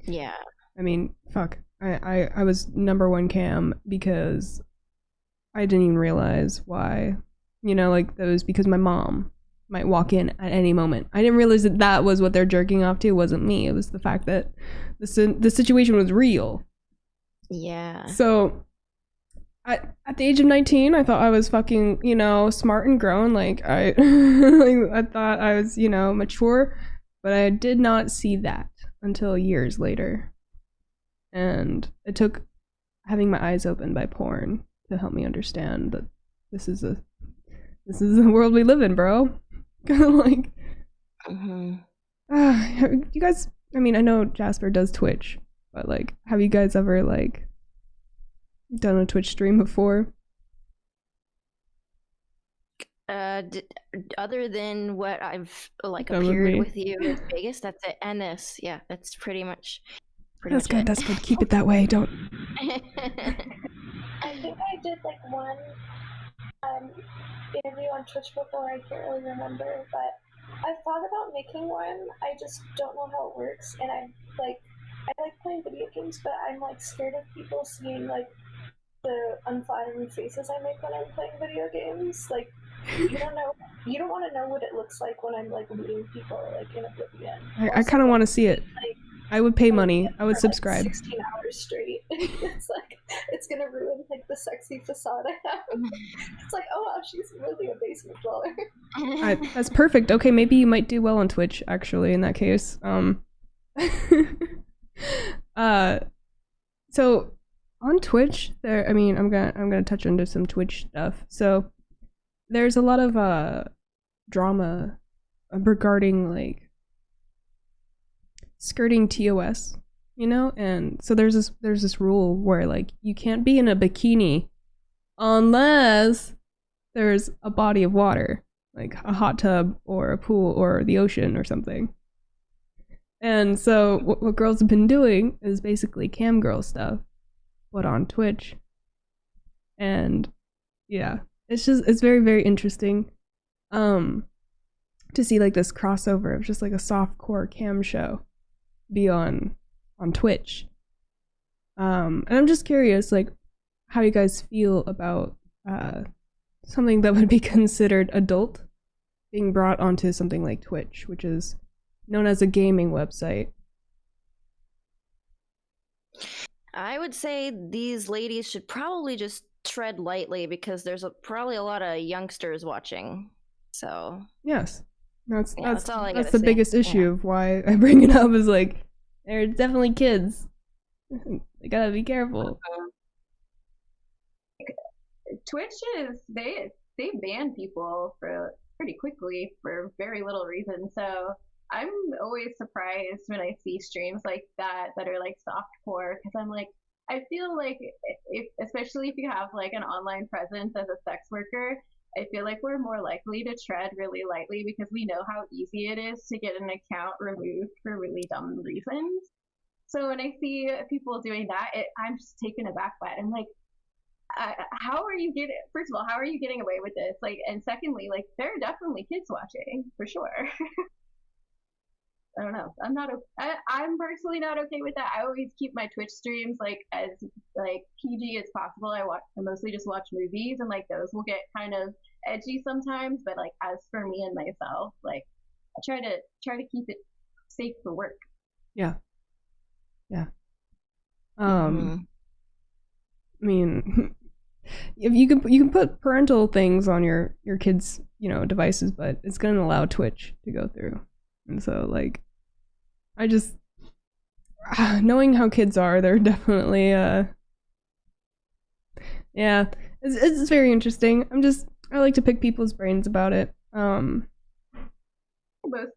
Yeah, I mean, fuck, I was number one cam because I didn't even realize why. Like that was because my mom might walk in at any moment. I didn't realize that was what they're jerking off to. It wasn't me. It was the fact that the situation was real. Yeah. So at the age of 19, I thought I was fucking, smart and grown. Like I thought I was, mature, but I did not see that until years later. And it took having my eyes opened by porn to help me understand that this is the world we live in, bro. Like, you guys, I mean, I know Jasper does Twitch, but like, have you guys ever like done a Twitch stream before? Other than what I've like appeared with you in Vegas, that's it. And this, yeah, that's pretty much that's good. That's good. Keep it that way. Don't. I think I did like one interview on Twitch before. I can't really remember, but I've thought about making one. I just don't know how it works, and I like playing video games, but I'm like scared of people seeing like the unflattering faces I make when I'm playing video games. Like, you don't want to know what it looks like when I'm like looting people like in Oblivion. I kind of want to see it. Like, I would pay money. I would subscribe. Like 16 hours straight. It's gonna ruin like the sexy facade I have. It's like, oh wow, she's really a basement dweller. That's perfect. Okay, maybe you might do well on Twitch. Actually, in that case, so on Twitch, I'm gonna touch into some Twitch stuff. So there's a lot of drama regarding like skirting TOS, and so there's this rule where like you can't be in a bikini unless there's a body of water, like a hot tub or a pool or the ocean or something. And so what girls have been doing is basically cam girl stuff, but on Twitch. And yeah, it's very, very interesting to see like this crossover of just like a softcore cam show be on Twitch. And I'm just curious like how you guys feel about something that would be considered adult being brought onto something like Twitch, which is known as a gaming website. I would say these ladies should probably just tread lightly because there's probably a lot of youngsters watching. So yes, that's all I that's the biggest issue of why I bring it up is like they're definitely kids. They gotta be careful. Twitch is they ban people for pretty quickly for very little reason. So I'm always surprised when I see streams like that are like softcore, because I'm like, I feel like especially if you have like an online presence as a sex worker, I feel like we're more likely to tread really lightly because we know how easy it is to get an account removed for really dumb reasons. So when I see people doing that, I'm just taken aback by it. I'm like, how are you getting? First of all, how are you getting away with this? Like, and secondly, like there are definitely kids watching for sure. I don't know. I'm personally not okay with that. I always keep my Twitch streams like as like PG as possible. I mostly just watch movies, and like those will get kind of edgy sometimes. But like as for me and myself, like I try to keep it safe for work. Yeah. I mean, if you can put parental things on your kids' devices, but it's going to allow Twitch to go through. And so, like, I just knowing how kids are, they're definitely yeah, it's very interesting. I like to pick people's brains about it. Most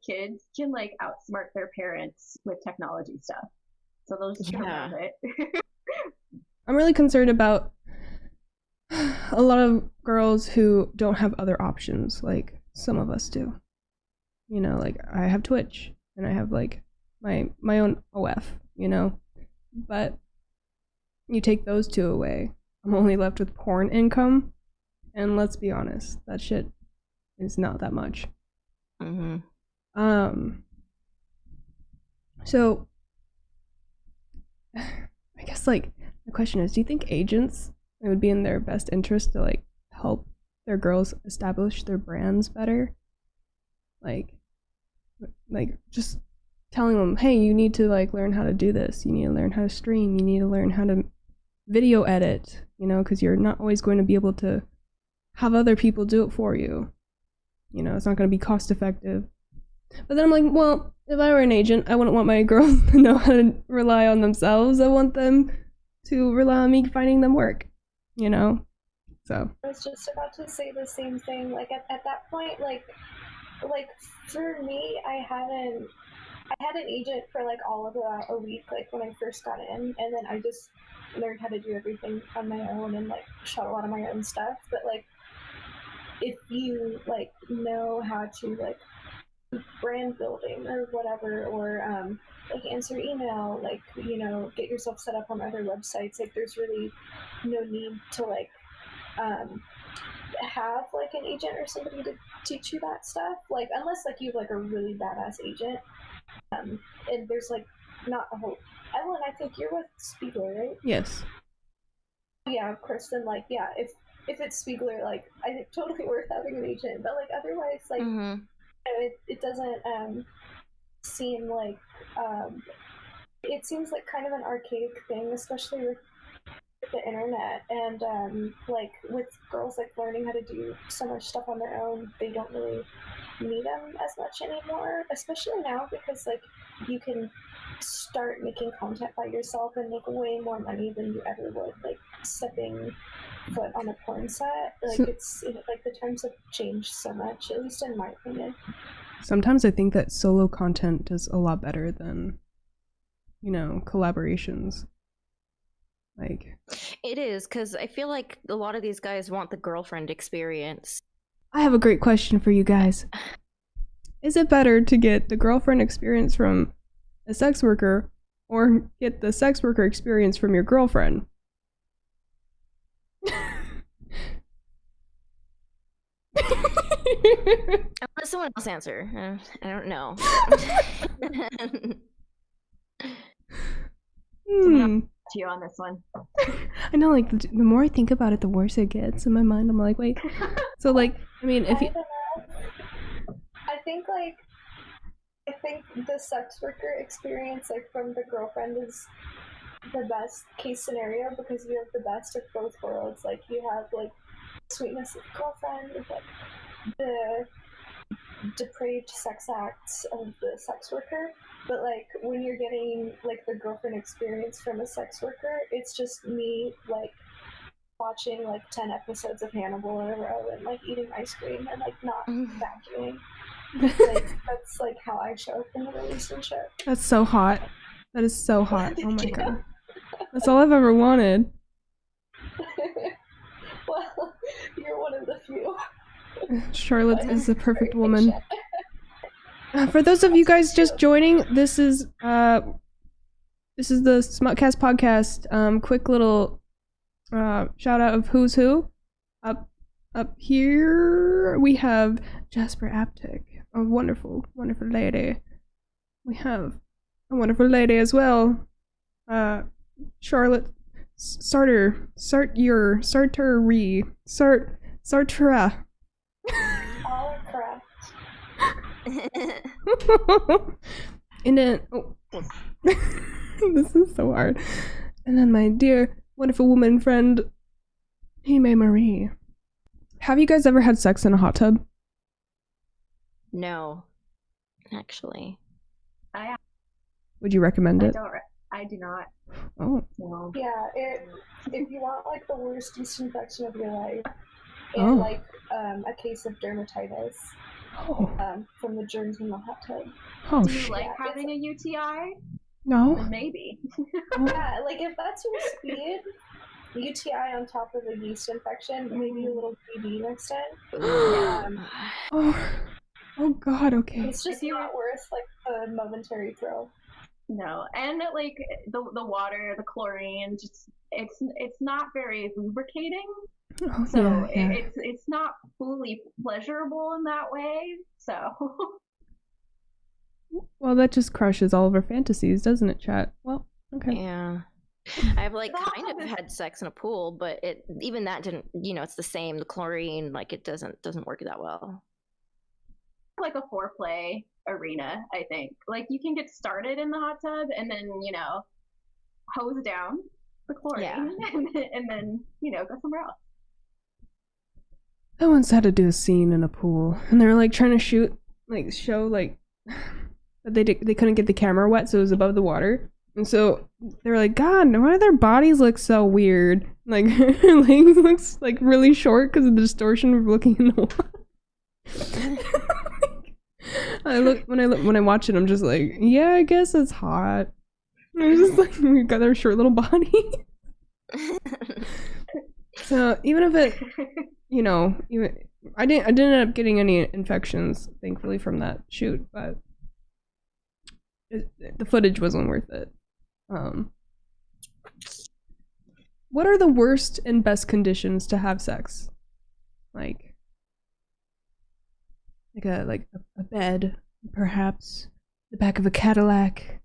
kids can like outsmart their parents with technology stuff, so they'll just remember it. I'm really concerned about a lot of girls who don't have other options, like some of us do. Like I have Twitch and I have like my own OF, but you take those two away, I'm only left with porn income, and let's be honest, that shit is not that much. Mm-hmm. So I guess like the question is, do you think agents, it would be in their best interest to like help their girls establish their brands better? Like just telling them, hey, you need to like learn how to do this, you need to learn how to stream, you need to learn how to video edit, because you're not always going to be able to have other people do it for you. It's not going to be cost effective. But then I'm like, well, if I were an agent, I wouldn't want my girls to know how to rely on themselves. I want them to rely on me finding them work, so I was just about to say the same thing. Like at that point, like for me, I had an agent for like all of about a week, like when I first got in, and then I just learned how to do everything on my own and like shot a lot of my own stuff. But like if you like know how to like brand building or whatever, or like answer email, like get yourself set up on other websites, like there's really no need to like have like an agent or somebody to teach you that stuff. Like unless like you have like a really badass agent, and there's like not a whole. Evelyn, I think you're with Spiegler, right? Yes. Yeah, of course. Then like yeah, if it's Spiegler, like I think totally worth having an agent. But like otherwise, like it doesn't seem like it seems like kind of an archaic thing, especially with the internet and like with girls like learning how to do so much stuff on their own. They don't really need them as much anymore, especially now because like you can start making content by yourself and make way more money than you ever would like stepping foot on a porn set. Like like the times have changed so much, at least in my opinion. Sometimes I think that solo content does a lot better than, you know, collaborations. Like it is, because I feel like a lot of these guys want the girlfriend experience. I have a great question for you guys. Is it better to get the girlfriend experience from a sex worker or get the sex worker experience from your girlfriend? I'll let someone else answer. I don't know. To you on this one. I know, like the more I think about it, the worse it gets in my mind. I'm like, wait. So like, I mean, if you, I think the sex worker experience, like from the girlfriend, is the best case scenario because you have the best of both worlds. Like you have like sweetness of girlfriend with like the depraved sex acts of the sex worker, but like when you're getting like the girlfriend experience from a sex worker, it's just me like watching like 10 episodes of Hannibal in a row and like eating ice cream and like not vacuuming. Like that's like how I show up in the relationship. That's so hot. That is so hot. Oh my god. That's all I've ever wanted. Well, you're one of the few. Charlotte is the perfect woman. For those of you guys just joining, this is the Smutcast Podcast. Quick little shout out of who's who. Up here we have Jasper Ahptik, a wonderful, wonderful lady. We have a wonderful lady as well. Charlotte Sartre. All correct. And then this is so hard. And then my dear wonderful woman friend Hime Marie. Have you guys ever had sex in a hot tub? No, actually. I have. Would you recommend it? I do not. Oh. No. Yeah, if you want like the worst yeast infection of your life and like a case of dermatitis from the germs in the hot tub. Oh, do you like having a UTI? No. Then maybe. Yeah, like if that's your speed, UTI on top of a yeast infection, maybe a little TB next time. Oh God. Okay. It's just not worth like the momentary thrill. No, and like the water, the chlorine, just it's not very lubricating. Oh, so yeah. It's not fully pleasurable in that way. So. Well, that just crushes all of our fantasies, doesn't it, chat? Well, okay. Yeah. I've like kind of had sex in a pool, but even that didn't, it's the same. The chlorine, like it doesn't work that well. Like a foreplay arena, I think. Like you can get started in the hot tub and then, hose down the chlorine and then, go somewhere else. I once had to do a scene in a pool and they were like trying to show like that they couldn't get the camera wet, so it was above the water. And so they were like, God, why do their bodies look so weird? Like her legs looks like really short because of the distortion of looking in the water. When I watch it, I'm just like, yeah, I guess it's hot. I'm just like, we've got their short little body. So even if it, I didn't end up getting any infections, thankfully, from that shoot, but the footage wasn't worth it. What are the worst and best conditions to have sex? like a bed, perhaps the back of a Cadillac,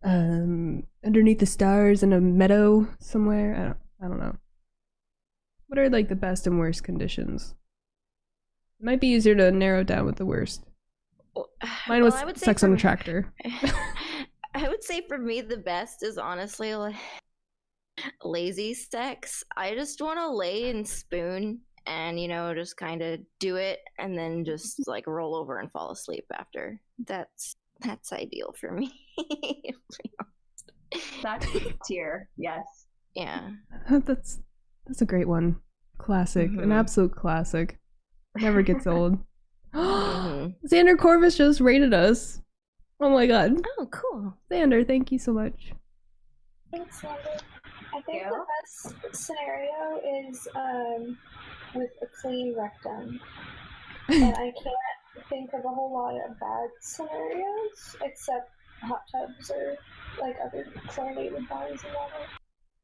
underneath the stars in a meadow somewhere. I don't know. What are like the best and worst conditions? It might be easier to narrow down with the worst. Mine was sex on a tractor. I would say for me the best is honestly like lazy sex. I just want to lay and spoon and, you know, just kind of do it and then just like roll over and fall asleep after. That's ideal for me. That's tier, yes. Yeah. That's a great one. Classic. An absolute classic. Never gets old. Xander Corvus just rated us. Oh my god. Oh, cool. Xander, thank you so much. Thanks, Xander. I think the best scenario is with a clean rectum. And I can't think of a whole lot of bad scenarios, except hot tubs or like other chlorinated bodies and water.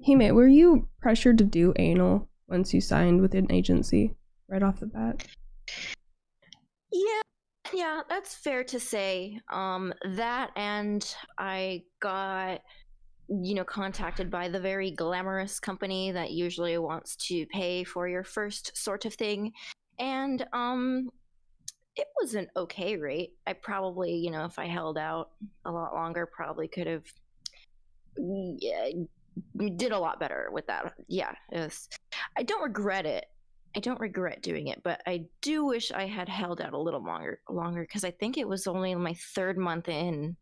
Hime, were you pressured to do anal once you signed with an agency right off the bat? Yeah, that's fair to say. That and I got, you know, contacted by the very glamorous company that usually wants to pay for your first sort of thing. And it was an okay rate. I probably, you know, if I held out a lot longer, probably could have did a lot better with that. Yeah, I don't regret it. I don't regret doing it, but I do wish I had held out a little longer because I think it was only my 3rd month in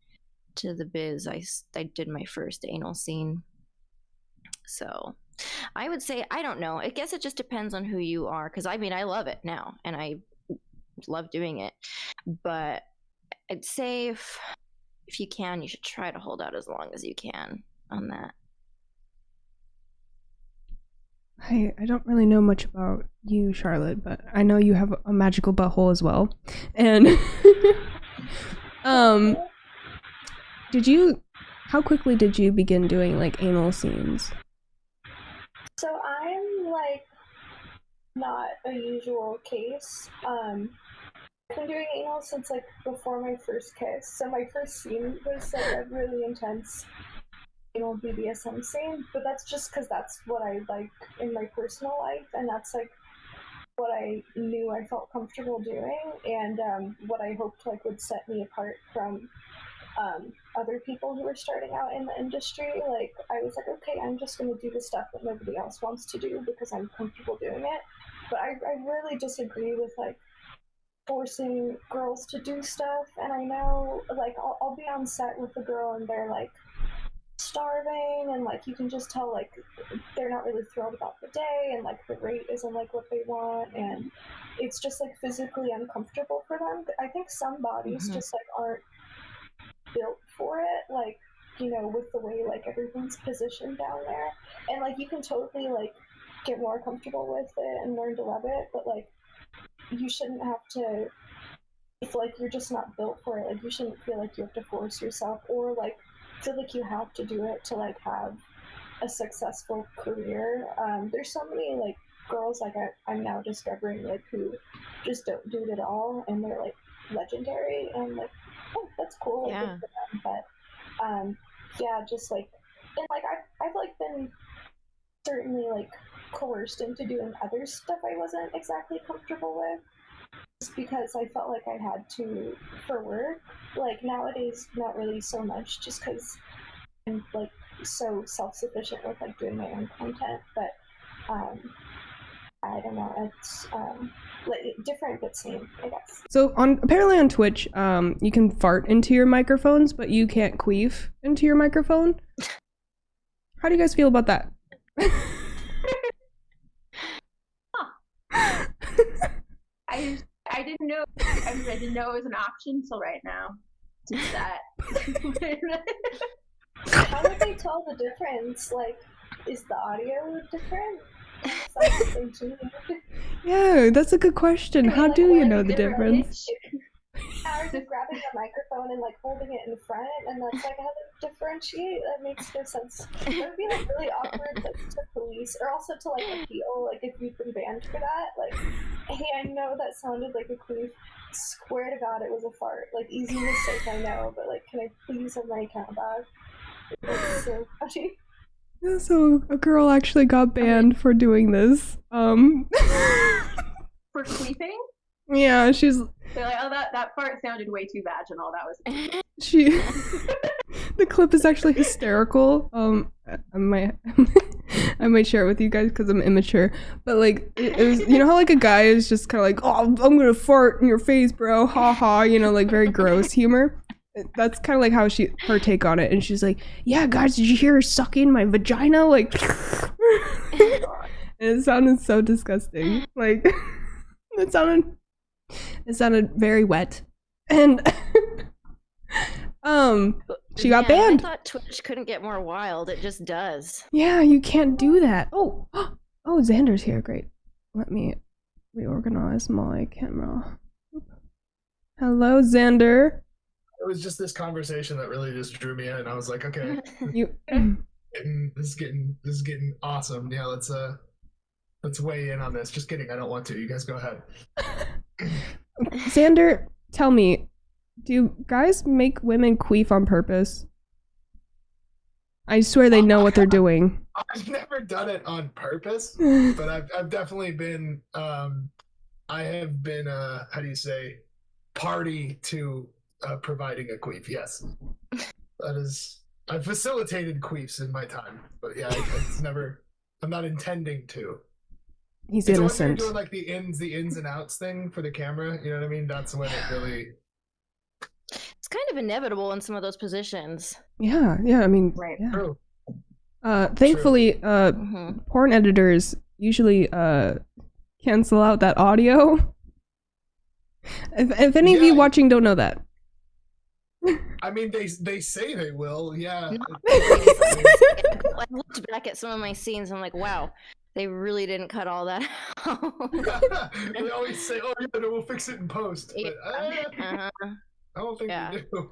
to the biz I did my first anal scene. So I would say, I don't know. I guess it just depends on who you are, because I mean, I love it now and I love doing it, but I'd say if you can, you should try to hold out as long as you can on that. I don't really know much about you, Charlotte, but I know you have a magical butthole as well. And how quickly did you begin doing like anal scenes? So I'm like not a usual case. I've been doing anal since like before my first kiss. So my first scene was like a really intense anal BDSM scene, but that's just because that's what I like in my personal life, and that's like what I knew I felt comfortable doing, and what I hoped like would set me apart from other people who were starting out in the industry. Like I was like, okay, I'm just going to do the stuff that nobody else wants to do because I'm comfortable doing it. But I really disagree with like forcing girls to do stuff. And I know like I'll be on set with a girl and they're like starving, and like you can just tell like they're not really thrilled about the day, and like the rate isn't like what they want, and it's just like physically uncomfortable for them. I think some bodies just like aren't built for it, like, you know, with the way like everything's positioned down there, and like you can totally like get more comfortable with it and learn to love it, but like you shouldn't have to, if like you're just not built for it, like you shouldn't feel like you have to force yourself or like feel like you have to do it to like have a successful career. There's so many like girls like I'm now discovering like who just don't do it at all, and they're like legendary, and like, oh, that's cool. Yeah. But yeah, just like, and like I've like been certainly like coerced into doing other stuff I wasn't exactly comfortable with, just because I felt like I had to for work. Like nowadays, not really so much, just because I'm like so self-sufficient with like doing my own content. But I don't know, it's like different but same, I guess. So apparently on Twitch, you can fart into your microphones, but you can't queef into your microphone. How do you guys feel about that? I didn't know. I didn't know it was an option until right now. Just that. How would they tell the difference? Like, is the audio different? Something to me. Yeah, that's a good question. How do you know the difference? Hours of grabbing the microphone and like holding it in front, and that's like how to differentiate. That makes no sense. That would be like really awkward, like to police, or also to like appeal, like if you've been banned for that. Like, hey, I know that sounded like a queef. Swear to God, it was a fart. Like, easy mistake, I know, but like, can I please have my account back? It's so funny. Yeah, so a girl actually got banned for doing this. For queefing? Yeah, she's. They're like, oh, that part sounded way too vaginal. That was. She. The clip is actually hysterical. I might share it with you guys because I'm immature. But like, it was, you know how like a guy is just kind of like, oh, I'm gonna fart in your face, bro, ha ha, you know, like very gross humor. That's kind of like how her take on it, and she's like, yeah, guys, did you hear her sucking my vagina? Like, and it sounded so disgusting. Like, it sounded very wet, and she got banned. I thought Twitch couldn't get more wild. It just does. Yeah, you can't do that. Oh, Xander's here. Great. Let me reorganize my camera. Hello, Xander. It was just this conversation that really just drew me in. I was like, okay, this is getting awesome. Yeah, let's weigh in on this. Just kidding, I don't want to. You guys go ahead. Xander, tell me, do guys make women queef on purpose? I swear they know what they're doing. I've never done it on purpose, but I've definitely been I have been how do you say, party to providing a queef. Yes, that is. I've facilitated queefs in my time, but yeah, it's never. I'm not intending to. He's it's innocent. When you're doing like the ins and outs thing for the camera. You know what I mean? That's when it really. It's kind of inevitable in some of those positions. Yeah. I mean, right. Yeah. True. Thankfully, porn editors usually cancel out that audio. If any of you watching don't know that. I mean, they say they will, yeah. I looked back at some of my scenes and I'm like, wow, they really didn't cut all that out. They always say, oh, yeah, we'll fix it in post. But, I don't think they do.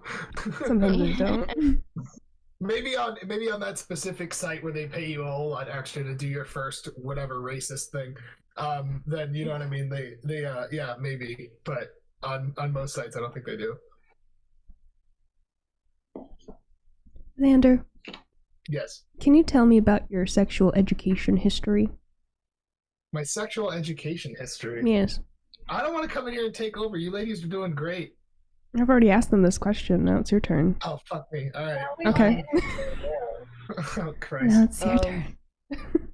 Sometimes they don't. Maybe on that specific site where they pay you a whole lot extra to do your first whatever racist thing, then you know what I mean. They yeah, maybe, but on most sites I don't think they do. Xander. Yes. Can you tell me about your sexual education history? My sexual education history? Yes. I don't want to come in here and take over. You ladies are doing great. I've already asked them this question. Now it's your turn. Oh, fuck me. All right. Okay. Oh, Christ. Now it's your turn.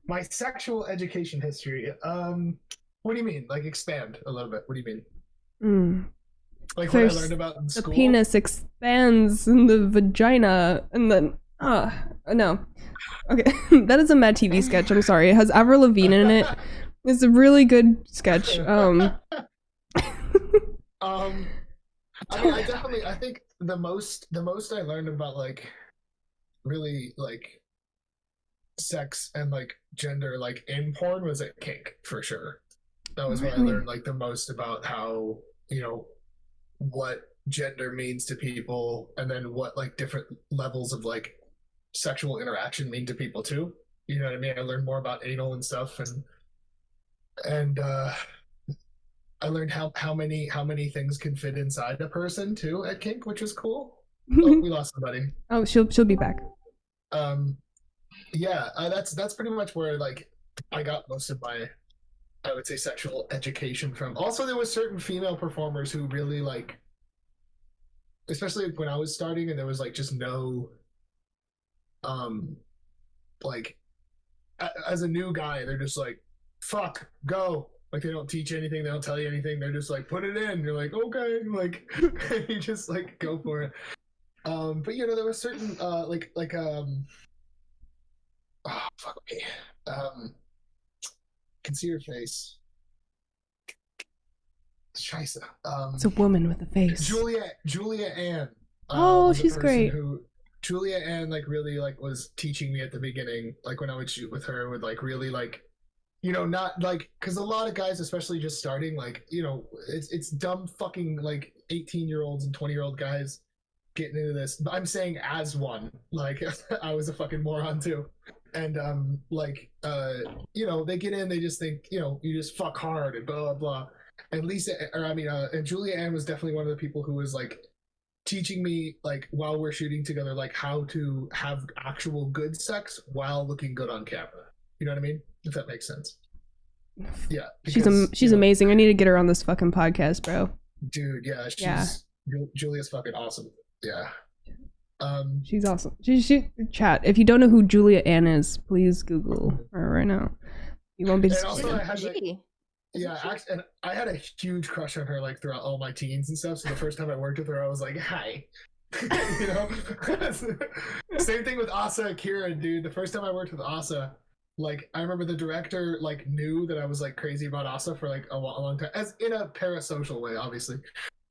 My sexual education history. What do you mean? Like, expand a little bit. What do you mean? Like first, what I learned about in school? The penis expands in the vagina, and then no. Okay, that is a Mad TV sketch. I'm sorry. It has Avril Lavigne in it. It's a really good sketch. I mean, I think the most I learned about like really like sex and like gender like in porn was at kink for sure. That was where I learned like the most about how, you know, what gender means to people, and then what like different levels of like sexual interaction mean to people too. You know what I mean? I learned more about anal and stuff, and I learned how many things can fit inside a person too at kink, which was cool. Oh, we lost somebody. Oh, she'll be back. Yeah, that's pretty much where like I got most of my, I would say, sexual education from. Also, there was certain female performers who really like, especially when I was starting, and there was like just no, like, as a new guy, they're just like, fuck, go. Like, they don't teach you anything, they don't tell you anything, they're just like, put it in. You're like, okay, like, you just like go for it. But you know, there was certain oh fuck me. Can see her face. Scheisse. It's a woman with a face. Julia Ann. Oh, she's great. Julia Ann like really like was teaching me at the beginning, like when I would shoot with her, would like really like, you know, not like, because a lot of guys, especially just starting, like, you know, it's dumb fucking like 18-year-olds and 20-year-old guys getting into this. But I'm saying as one, like I was a fucking moron too. And they get in, they just think, you just fuck hard and blah blah blah. And and Julia Ann was definitely one of the people who was like teaching me, like, while we're shooting together, like how to have actual good sex while looking good on camera. You know what I mean? If that makes sense. Yeah. Because, she's amazing. I need to get her on this fucking podcast, bro. Dude, yeah, Julia's fucking awesome. Yeah. She's awesome. She chat. If you don't know who Julia Ann is, please Google her right now. You won't be disappointed. And I had a huge crush on her like throughout all my teens and stuff. So the first time I worked with her, I was like, "Hi," Same thing with Asa Akira, dude. The first time I worked with Asa, like I remember the director like knew that I was like crazy about Asa for like a long time, as in a parasocial way, obviously.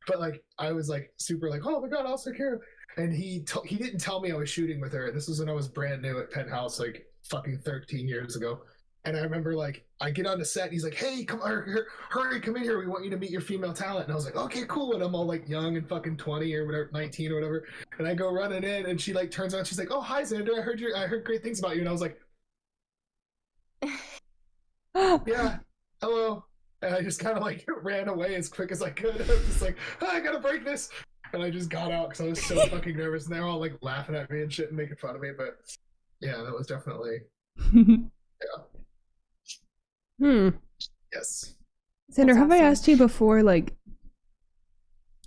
But like I was like super like, "Oh my god, Asa Akira." And he didn't tell me I was shooting with her. This was when I was brand new at Penthouse, like fucking 13 years ago. And I remember like I get on the set and he's like, "Hey, hurry, come in here. We want you to meet your female talent." And I was like, "Okay, cool." And I'm all like young and fucking 20 or whatever, 19 or whatever. And I go running in and she like turns on, she's like, "Oh, hi Xander, I heard great things about you." And I was like, "Yeah, hello." And I just kind of like ran away as quick as I could. I was just like, "I gotta break this." And I just got out because I was so fucking nervous. And they're all like laughing at me and shit and making fun of me. But yeah, that was definitely, yeah. Yes. Xander, have I asked you before, like,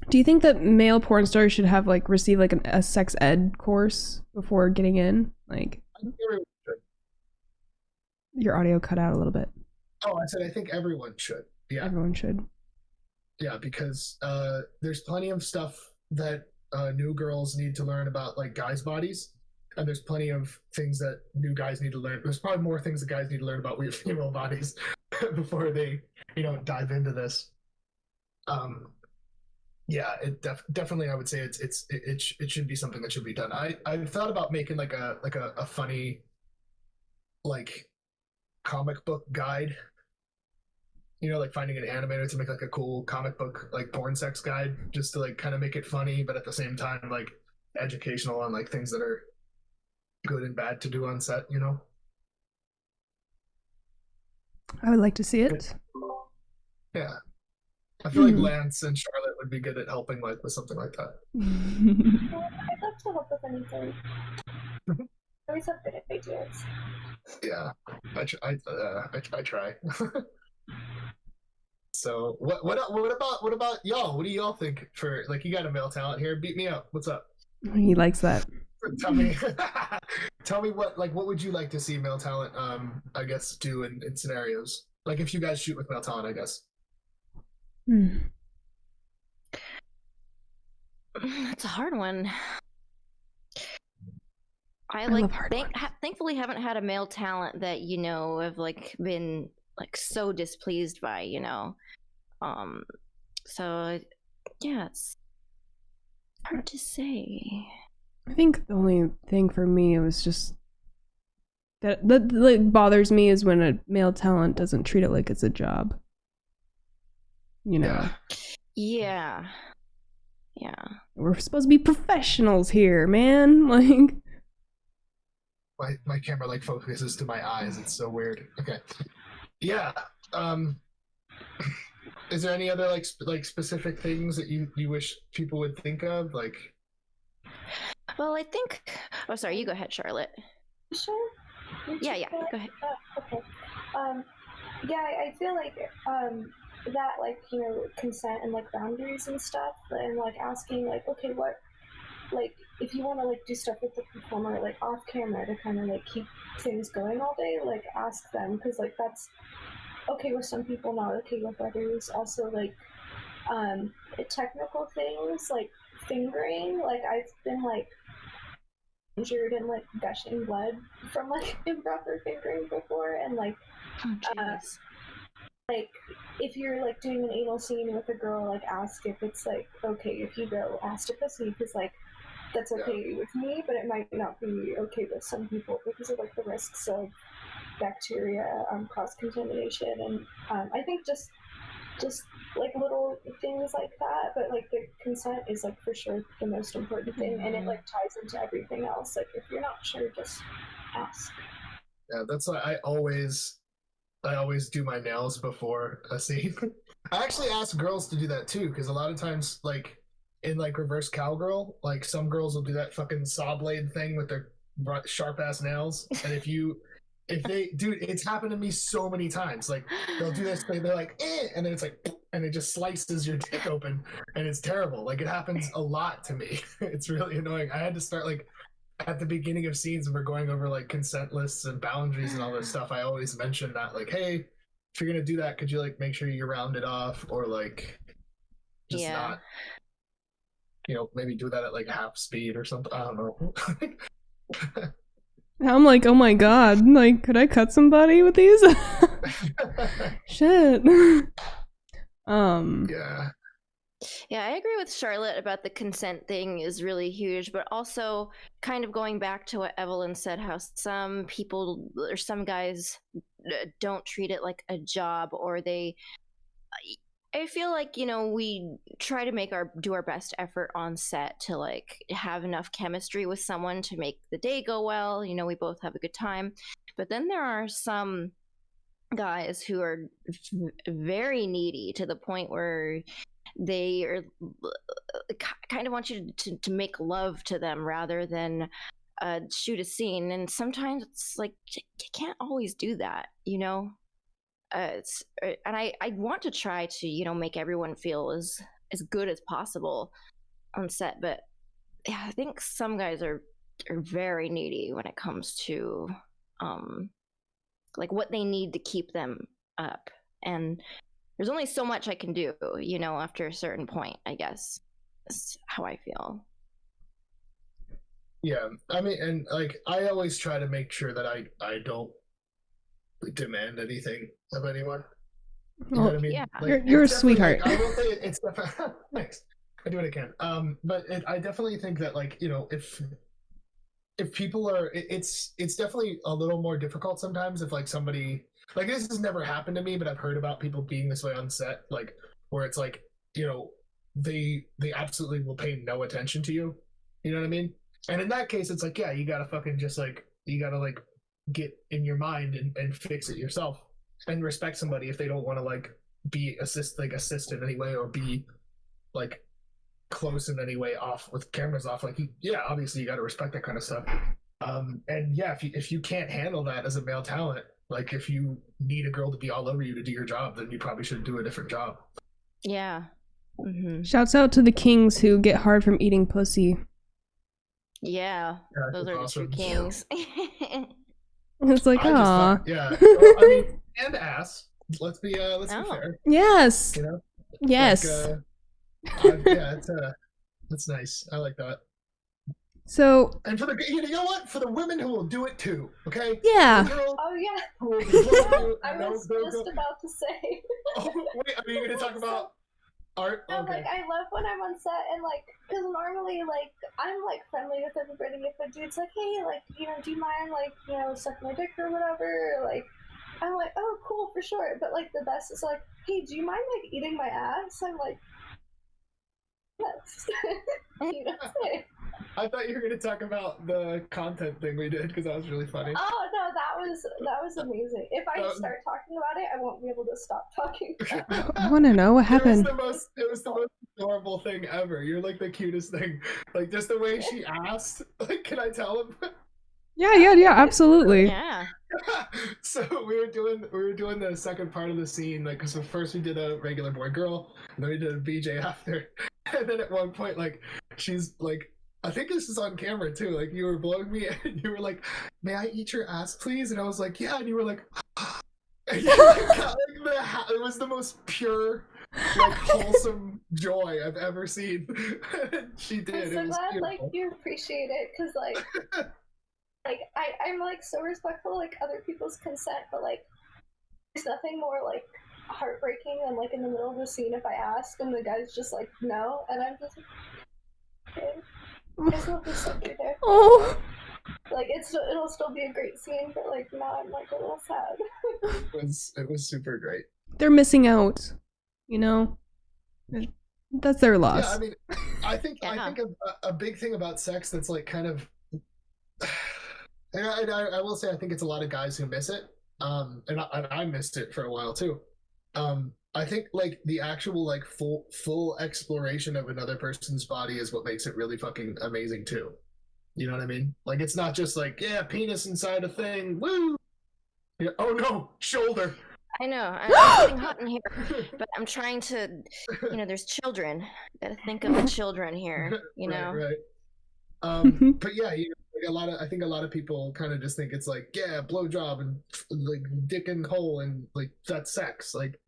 do you think that male porn stars should have like receive like a sex ed course before getting in? Like, I think everyone should. Your audio cut out a little bit. Oh, I said I think everyone should. Yeah. Everyone should. Yeah, because there's plenty of stuff that new girls need to learn about like guys' bodies, and there's plenty of things that new guys need to learn. There's probably more things that guys need to learn about weird female bodies before they, dive into this. Yeah, it definitely I would say it should be something that should be done. I thought about making like a funny like comic book guide. Like finding an animator to make like a cool comic book like porn sex guide, just to like kind of make it funny, but at the same time like educational on like things that are good and bad to do on set. I would like to see it. Yeah, I feel like Lance and Charlotte would be good at helping like with something like that. I'd love to help with anything. I always have good ideas. Yeah, I try. So what about y'all? What do y'all think for like, you got a male talent here? Beat me up. What's up? He likes that. Tell me what would you like to see male talent I guess do in scenarios, like if you guys shoot with male talent, I guess. That's a hard one. I thankfully haven't had a male talent that have like been like so displeased by, so yeah, it's hard to say. I think the only thing for me was just that like bothers me is when a male talent doesn't treat it like it's a job. Yeah. We're supposed to be professionals here, man. Like my camera like focuses to my eyes. It's so weird. Okay. Yeah. Is there any other like specific things that you wish people would think of? Like, well, I think. Oh, sorry. You go ahead, Charlotte. Sure. Yeah. Go ahead. Okay. Yeah, I feel like that like consent and like boundaries and stuff, and like asking like, okay, what, like if you want to like do stuff with the performer like off camera to kind of like keep things going all day, like ask them, because like that's okay with some people, not okay with others. Also like technical things like fingering, like I've been like injured and like gushing blood from like improper fingering before, and like like if you're like doing an anal scene with a girl, like ask if it's like okay if you go ask to pussy, because like that's okay with me, but it might not be okay with some people because of like the risks of bacteria, cross contamination, and I think just just like little things like that, but like the consent is like for sure the most important thing, and it like ties into everything else. Like if you're not sure, just ask. Yeah, that's why I always do my nails before a scene. I actually ask girls to do that too, because a lot of times, like in like reverse cowgirl, like some girls will do that fucking saw blade thing with their sharp ass nails, and if they, dude, it's happened to me so many times. Like they'll do this thing, they're like, and then it's like, and it just slices your dick open, and it's terrible. Like it happens a lot to me. It's really annoying. I had to start like at the beginning of scenes when we're going over like consent lists and boundaries and all this stuff. I always mention that, like, hey, if you're gonna do that, could you like make sure you round it off, or like just not, maybe do that at like half speed or something. I don't know. I'm like, oh my god, like, could I cut somebody with these? Shit. Yeah, I agree with Charlotte about the consent thing is really huge, but also kind of going back to what Evelyn said, how some people or some guys don't treat it like a job, or I feel like, we try to do our best effort on set to like have enough chemistry with someone to make the day go well. We both have a good time. But then there are some guys who are very needy to the point where they are kind of want you to make love to them rather than shoot a scene. And sometimes it's like, you can't always do that, and I want to try to make everyone feel as good as possible on set, but yeah, I think some guys are very needy when it comes to like what they need to keep them up, and there's only so much I can do after a certain point, I guess. That's how I feel. Yeah, I mean, and like I always try to make sure that I don't demand anything of anyone. You know what I mean? Yeah. Like, you're a sweetheart. Like, I will say it's definitely thanks. I do what I can. But I definitely think that like if people are, it's definitely a little more difficult sometimes if like somebody, like this has never happened to me, but I've heard about people being this way on set, like where it's like they absolutely will pay no attention to you. You know what I mean? And in that case, it's like, yeah, you gotta fucking just like, you gotta like get in your mind and fix it yourself and respect somebody if they don't want to like be assist in any way or be like close in any way off with cameras off. Like, yeah, obviously you got to respect that kind of stuff. And yeah, if you can't handle that as a male talent, like if you need a girl to be all over you to do your job, then you probably should do a different job. Yeah. Mm-hmm. Shouts out to the kings who get hard from eating pussy. Yeah, those are awesome. The true kings. It's like, ah, yeah. Well, I mean, and ass. Let's be fair. Yes. Yes. Like, yeah, that's nice. I like that. So. And for the, you know what? For the women who will do it too. Okay. Yeah. Oh yeah. I was just about to say. Oh wait, are you gonna talk about art? No, okay. like I love when I'm on set and like, because normally like I'm like friendly with everybody. If a dude's like, hey, like do you mind like sucking my dick or whatever? Like, I'm like, oh cool, for sure. But like the best is like, hey, do you mind like eating my ass? I'm like, yes. I thought you were going to talk about the content thing we did because that was really funny. Oh no, that was amazing. If I start talking about it, I won't be able to stop talking about it. I want to know what happened. It was the most adorable thing ever. You're like the cutest thing. Like just the way she asked. Like, can I tell him? Yeah, absolutely. Yeah. So we were doing the second part of the scene, like, because first we did a regular boy girl, and then we did a BJ after, and then at one point, like, she's like, I think this is on camera too. Like, you were blowing me, and you were like, "May I eat your ass, please?" And I was like, "Yeah." And you were like, and you got, like, it was the most pure, like, wholesome joy I've ever seen. She did. I'm so glad, like, you appreciate it, because like. Like, I'm, like, so respectful, like, other people's consent, but, like, there's nothing more, like, heartbreaking than, like, in the middle of the scene if I ask and the guy's just, like, no, and I'm just like, okay, I guess we'll just sit you there. Oh. Like, it'll still be a great scene, but, like, now I'm, like, a little sad. It was super great. They're missing out. you know? That's their loss. Yeah, I mean, I think a big thing about sex that's like kind of, and I will say I think it's a lot of guys who miss it, and I missed it for a while too. I think like the actual like full exploration of another person's body is what makes it really fucking amazing too. You know what I mean? Like it's not just like, yeah, penis inside a thing, woo. Yeah, oh no, shoulder. I know, I'm getting hot in here, but I'm trying to, there's children. Gotta think of the children here, Right. But yeah, I think a lot of people kind of just think it's like, yeah, blowjob and like dick and hole and like that's sex. Like,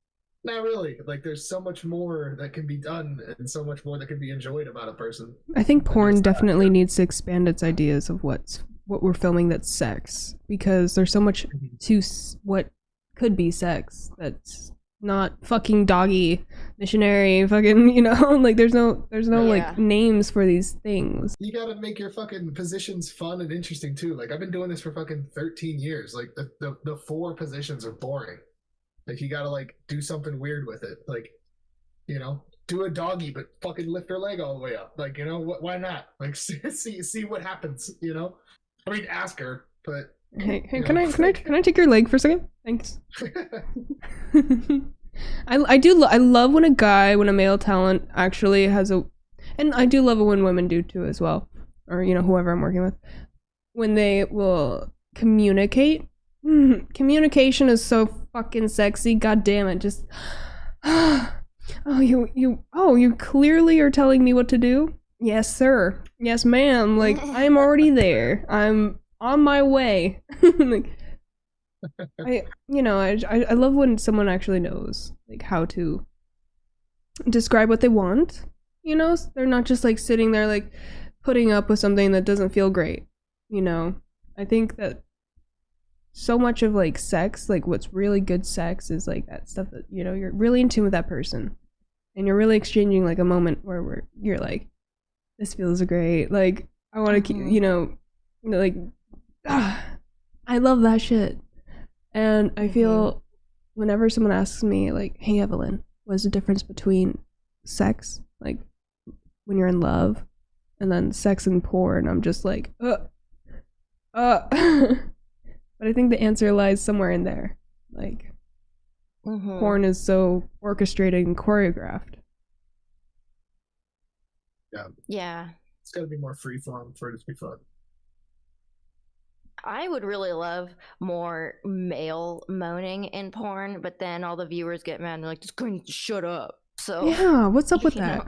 not really. Like, there's so much more that can be done and so much more that can be enjoyed about a person. I think porn definitely needs to expand its ideas of what we're filming that's sex, because there's so much to what could be sex that's not fucking doggy, missionary, fucking, like there's no like names for these things. You gotta make your fucking positions fun and interesting too. Like I've been doing this for fucking 13 years. Like the 4 positions are boring. Like you gotta like do something weird with it. Like, do a doggy but fucking lift her leg all the way up. Like, why not? Like see what happens, I mean, ask her, but Hey, can I take your leg for a second? Thanks. I love when a male talent actually has and I do love it when women do too as well, or whoever I'm working with, when they will communicate. Communication is so fucking sexy. God damn it! Just you clearly are telling me what to do. Yes, sir. Yes, ma'am. Like I'm already there. I'm on my way. Like, I love when someone actually knows like how to describe what they want. They're not just like sitting there like putting up with something that doesn't feel great. I think that so much of like sex, like what's really good sex is like that stuff that you're really in tune with that person, and you're really exchanging like a moment where you're like, this feels great. Like I want to keep, like. I love that shit. And I feel whenever someone asks me like, hey Evelyn, what's the difference between sex, like when you're in love, and then sex and porn, I'm just like but I think the answer lies somewhere in there. Like porn is so orchestrated and choreographed. Yeah, it's gotta be more freeform for it to be fun. I would really love more male moaning in porn, but then all the viewers get mad and they're like, this guy needs to shut up. So yeah, what's up with that?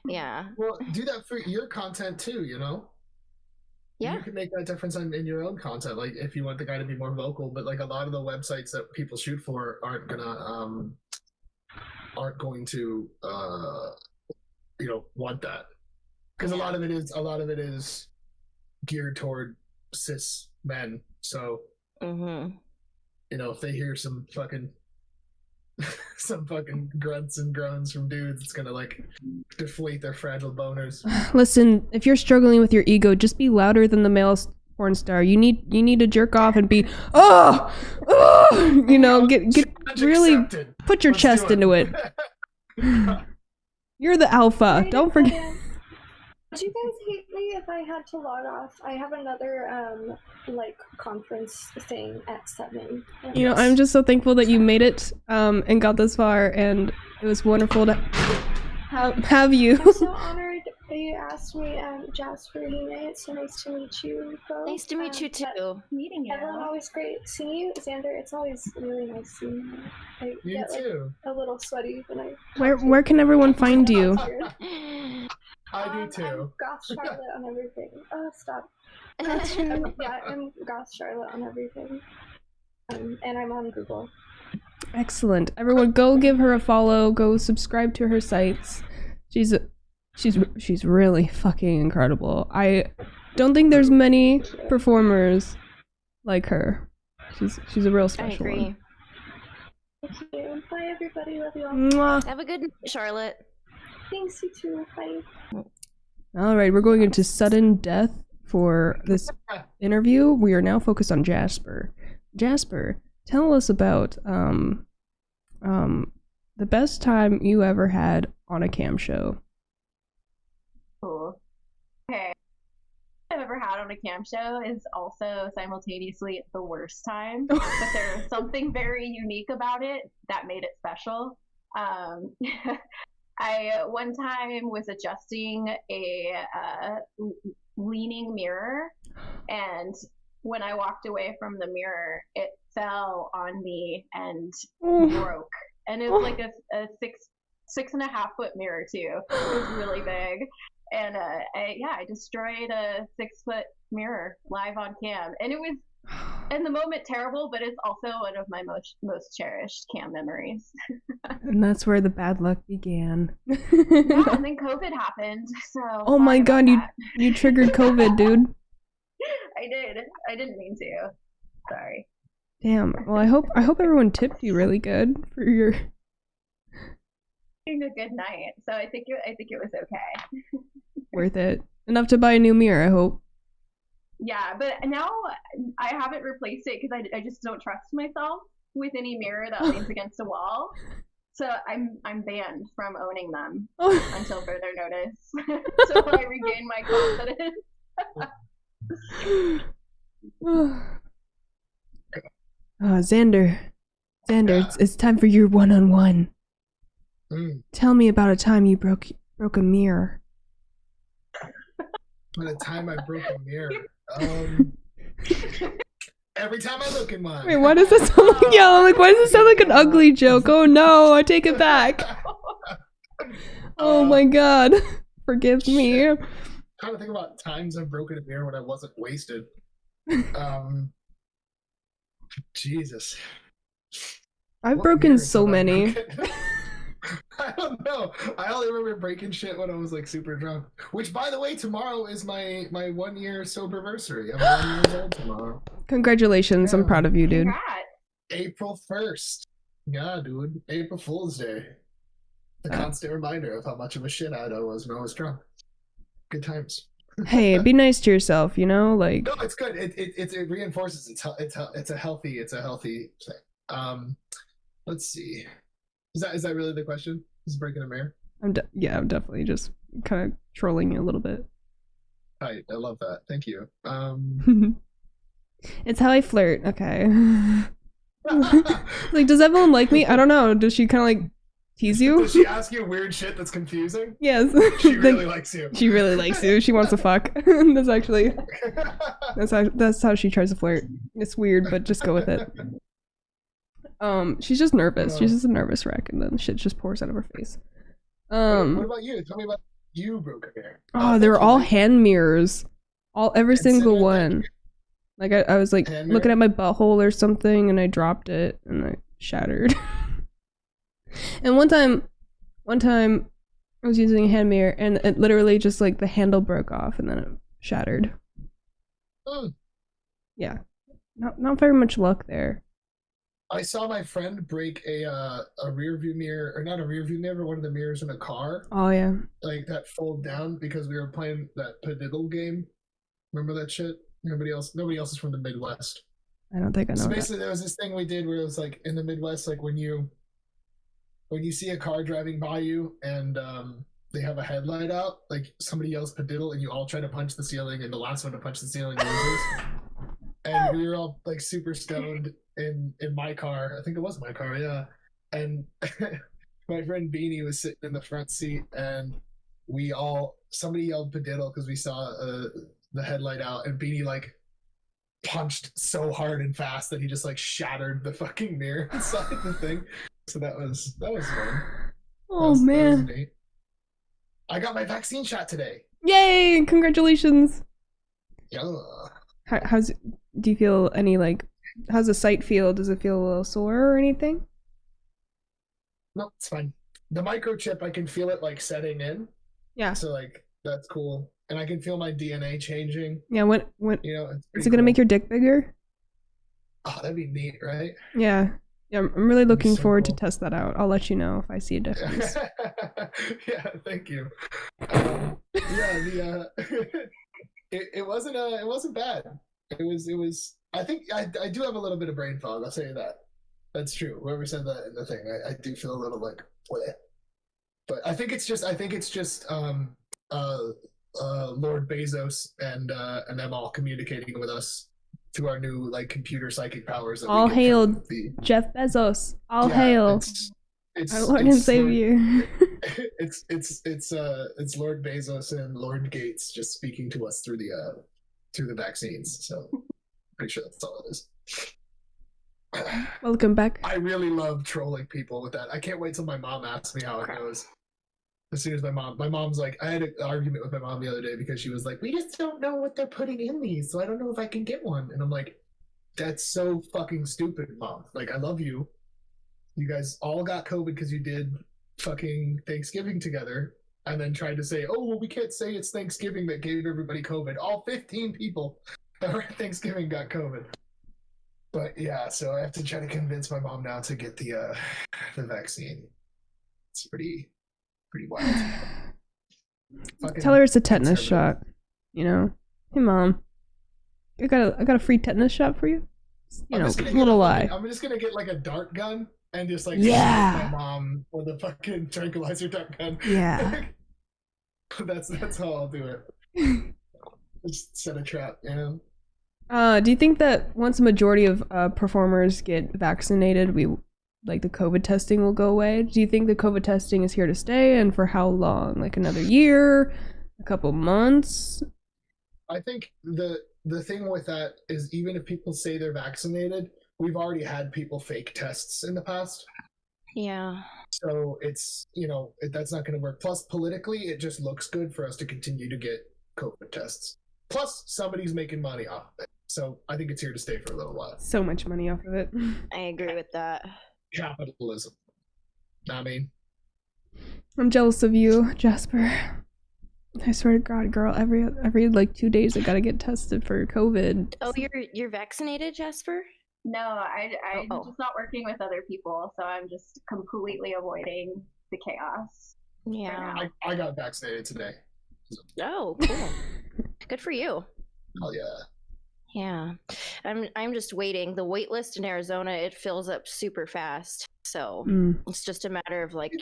Yeah. Well, do that for your content too, Yeah. You can make that difference in your own content. Like if you want the guy to be more vocal, but like a lot of the websites that people shoot for aren't going to want that. Because a lot of it is geared toward cis men, so if they hear some fucking grunts and groans from dudes, it's gonna like deflate their fragile boners. Listen, if you're struggling with your ego, just be louder than the male porn star. You need to jerk off and be get really accepted. Put your chest into it. You're the alpha. Don't forget. Would you guys hate me if I had to log off? I have another conference thing at 7. I'm just so thankful that you made it and got this far, and it was wonderful to have you. I'm so honored that you asked me, Jasper Ahptik. It's so nice to meet you both. Nice to meet you too. Meeting you. Evelyn, always great seeing you. Xander, it's always really nice seeing you. I get too. A little sweaty when I. Where can everyone find you? I do too. I'm Goth Charlotte on everything. Oh, stop. Yeah, I'm Goth Charlotte on everything. And I'm on Google. Excellent. Everyone, go give her a follow. Go subscribe to her sites. She's really fucking incredible. I don't think there's many performers like her. She's a real special one. I agree. Thank you. Bye, everybody. Love you all. Mwah. Have a good night, Charlotte. Thanks, you too. Bye. All right, we're going into sudden death for this interview. We are now focused on Jasper. Jasper, tell us about the the best time you ever had on a cam show? Cool. Okay. I've ever had on a cam show is also simultaneously the worst time, but there was something very unique about it that made it special. I one time was adjusting a leaning mirror, and when I walked away from the mirror, it fell on me and broke. And it was like a 6.5 foot mirror too. It was really big. And I destroyed a 6 foot mirror live on cam, and it was in the moment terrible, but it's also one of my most cherished cam memories. And that's where the bad luck began. Yeah, and then COVID happened. So oh my god, you triggered COVID, dude. I didn't mean to. Sorry. Damn. Well, I hope everyone tipped you really good for your a good night. So I think it was okay. Worth it. Enough to buy a new mirror, I hope. Yeah, but now I haven't replaced it because I just don't trust myself with any mirror that leans against a wall. So I'm banned from owning them until further notice. So I regain my confidence. Xander, it's time for your one-on-one. Tell me about a time you broke a mirror. About a time I broke a mirror. Every time I look in mine. Wait, why does that sound like why does it sound like an ugly joke? Oh no, I take it back. Oh my god. Forgive me. I'm trying to think about times I've broken a mirror when I wasn't wasted. Jesus. I've broken so many. I don't know. I only remember breaking shit when I was like super drunk. Which, by the way, tomorrow is my 1 year sober-versary. I'm 1 year old tomorrow. Congratulations! Yeah. I'm proud of you, dude. Congrats. April 1st. Yeah, dude. April Fool's Day. The constant reminder of how much of a shithead I was when I was drunk. Good times. Hey, be nice to yourself. You know, like. No, it's good. It reinforces. It's a healthy thing. Let's see. Is that really the question? Is breaking a mirror? I'm definitely just kind of trolling you a little bit. I love that. Thank you. It's how I flirt. Okay. Like, does Evelyn like me? I don't know. Does she kind of like tease you? Does she ask you weird shit that's confusing? Yes. She really likes you. She really likes you. She wants to fuck. That's actually that's how she tries to flirt. It's weird, but just go with it. She's just nervous. She's just a nervous wreck, and then shit just pours out of her face. What about you? Tell me about you broke a mirror. Oh, they were all hand mirrors. Every single one. Like I was like looking at my butthole or something, and I dropped it, and I shattered. And one time I was using a hand mirror, and it literally just like the handle broke off, and then it shattered. Yeah, not very much luck there. I saw my friend break a rear view mirror, or not a rear view mirror, one of the mirrors in a car. Oh yeah. Like that fold down because we were playing that Padiddle game. Remember that shit? Nobody else is from the Midwest. I don't think I know. So basically there was this thing we did where it was like in the Midwest, like when you see a car driving by you and they have a headlight out, like somebody yells Padiddle and you all try to punch the ceiling, and the last one to punch the ceiling loses. And we were all like super stoned in my car. I think it was my car, yeah. And my friend Beanie was sitting in the front seat, and somebody yelled Padiddle because we saw the headlight out, and Beanie like punched so hard and fast that he just like shattered the fucking mirror inside the thing. So that was fun. Oh man. That was I got my vaccine shot today. Yay! Congratulations. Yeah. Do you feel any like? How's the site feel? Does it feel a little sore or anything? No, it's fine. The microchip, I can feel it like setting in. Yeah. So like that's cool, and I can feel my DNA changing. Yeah. When you know, is it gonna make your dick bigger? Oh, that'd be neat, right? Yeah. Yeah, I'm really looking forward to test that out. I'll let you know if I see a difference. Yeah, thank you. It wasn't bad. It was. I think I do have a little bit of brain fog. I'll say that. That's true. Whoever said that in the thing, I do feel a little like, bleh. But I think it's just Lord Bezos and them all communicating with us through our new like computer psychic powers. That All we get hail from Jeff Bezos. All hail our Lord and Savior. It's Lord Bezos and Lord Gates just speaking to us through the vaccines. So pretty sure that's all it is. Welcome back. I really love trolling people with that. I can't wait till my mom asks me how it goes. As soon as my mom's like, I had an argument with my mom the other day because she was like, we just don't know what they're putting in these, so I don't know if I can get one. And I'm like, that's so fucking stupid, Mom. Like, I love you. You guys all got COVID because you did fucking Thanksgiving together and then tried to say, oh, well, we can't say it's Thanksgiving that gave everybody COVID. All 15 people that were at Thanksgiving got COVID. But yeah, so I have to try to convince my mom now to get the vaccine. It's pretty wild. Tell her it's a tetanus shot. You know, hey mom, I got a free tetanus shot for you. You know, little lie. I'm just gonna get like a dart gun and just like yeah, my mom with a fucking tranquilizer dart gun. Yeah, that's how I'll do it. Just set a trap, you know. Do you think that once a majority of performers get vaccinated, the COVID testing will go away? Do you think the COVID testing is here to stay, and for how long? Like another year, a couple months? I think the thing with that is even if people say they're vaccinated, we've already had people fake tests in the past. Yeah. So it's, that's not going to work. Plus, politically, it just looks good for us to continue to get COVID tests. Plus, somebody's making money off of it. So I think it's here to stay for a little while. So much money off of it. I agree with that. Capitalism. I mean, I'm jealous of you, Jasper. I swear to God, girl, every like 2 days I gotta get tested for COVID. Oh, you're vaccinated, Jasper? No, I'm just not working with other people, so I'm just completely avoiding the chaos. Yeah. I got vaccinated today. Oh, cool. Good for you. Oh yeah. Yeah, I'm just waiting. The wait list in Arizona, it fills up super fast. So it's just a matter of like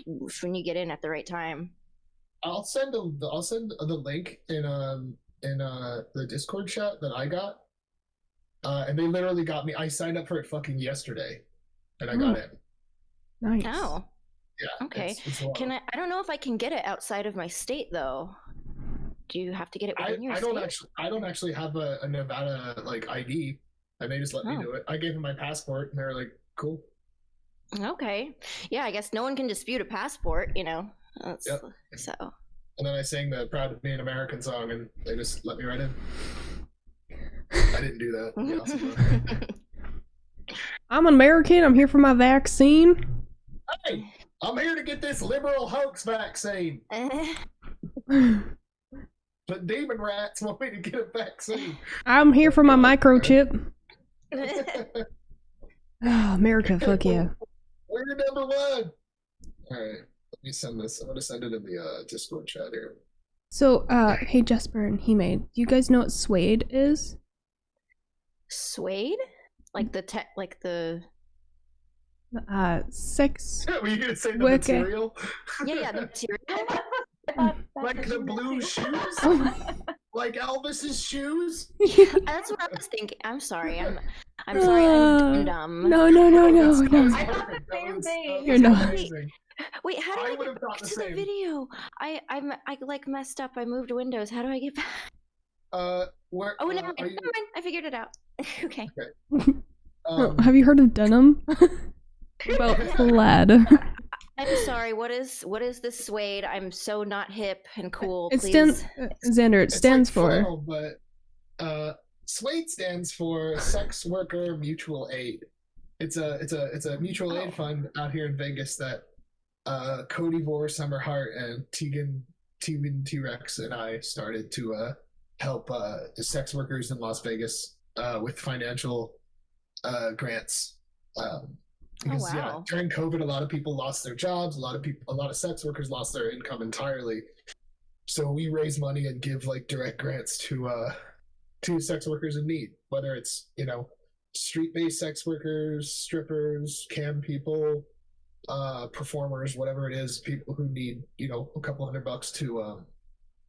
when you get in at the right time. I'll send the link in the Discord chat that I got. And they literally got me. I signed up for it fucking yesterday, and I got in. Nice. Oh. Yeah. Okay. It's can I don't know if I can get it outside of my state though. Do you have to get it within your state? I don't actually have a Nevada like ID, and they just let me do it. I gave them my passport, and they were like, "Cool." Okay, yeah. I guess no one can dispute a passport, Yep. So. And then I sang the "Proud to Be an American" song, and they just let me right in. I didn't do that. I'm an American. I'm here for my vaccine. Hey, I'm here to get this liberal hoax vaccine. But demon rats want me to get a vaccine. I'm here for my microchip. Oh, America, fuck yeah. We're number one. All right, let me send this. I'm gonna send it in the Discord chat here. So, hey Jasper and Hime, do you guys know what suede is? Suede? Like the sex. Were you gonna say the material? Yeah, the material. Like the blue shoes? Like Elvis's shoes? Yeah, that's what I was thinking. I'm sorry. I'm sorry. I'm dumb. No. I thought the same thing. You're not. Wait, how do I get back to the video? I like messed up. I moved Windows. How do I get back? Where? Oh, never mind. I figured it out. Okay. Have you heard of denim? About plaid. I'm sorry. What is this suede? I'm so not hip and cool. It please. Xander. It stands for. Flannel, but SWAID stands for Sex Worker Mutual Aid. It's a mutual aid fund out here in Vegas that Cody Vore, Summer Hart, and Tegan T-Rex and I started to help sex workers in Las Vegas with financial grants. Because during COVID, a lot of people lost their jobs. A lot of sex workers lost their income entirely. So we raise money and give like direct grants to sex workers in need, whether it's street-based sex workers, strippers, cam people, performers, whatever it is, people who need, a couple $100 to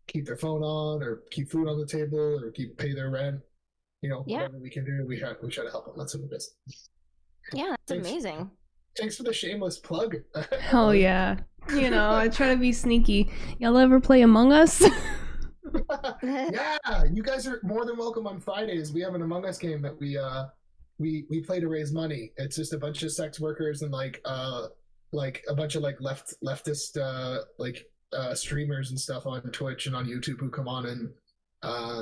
keep their phone on or keep food on the table or pay their rent. Whatever we can do, we try to help them. That's what it is. Yeah, that's amazing. Thanks for the shameless plug. Hell yeah. I try to be sneaky. Y'all ever play Among Us? Yeah, you guys are more than welcome on Fridays. We have an Among Us game that we play to raise money. It's just a bunch of sex workers and like a bunch of leftist streamers and stuff on Twitch and on YouTube who come on and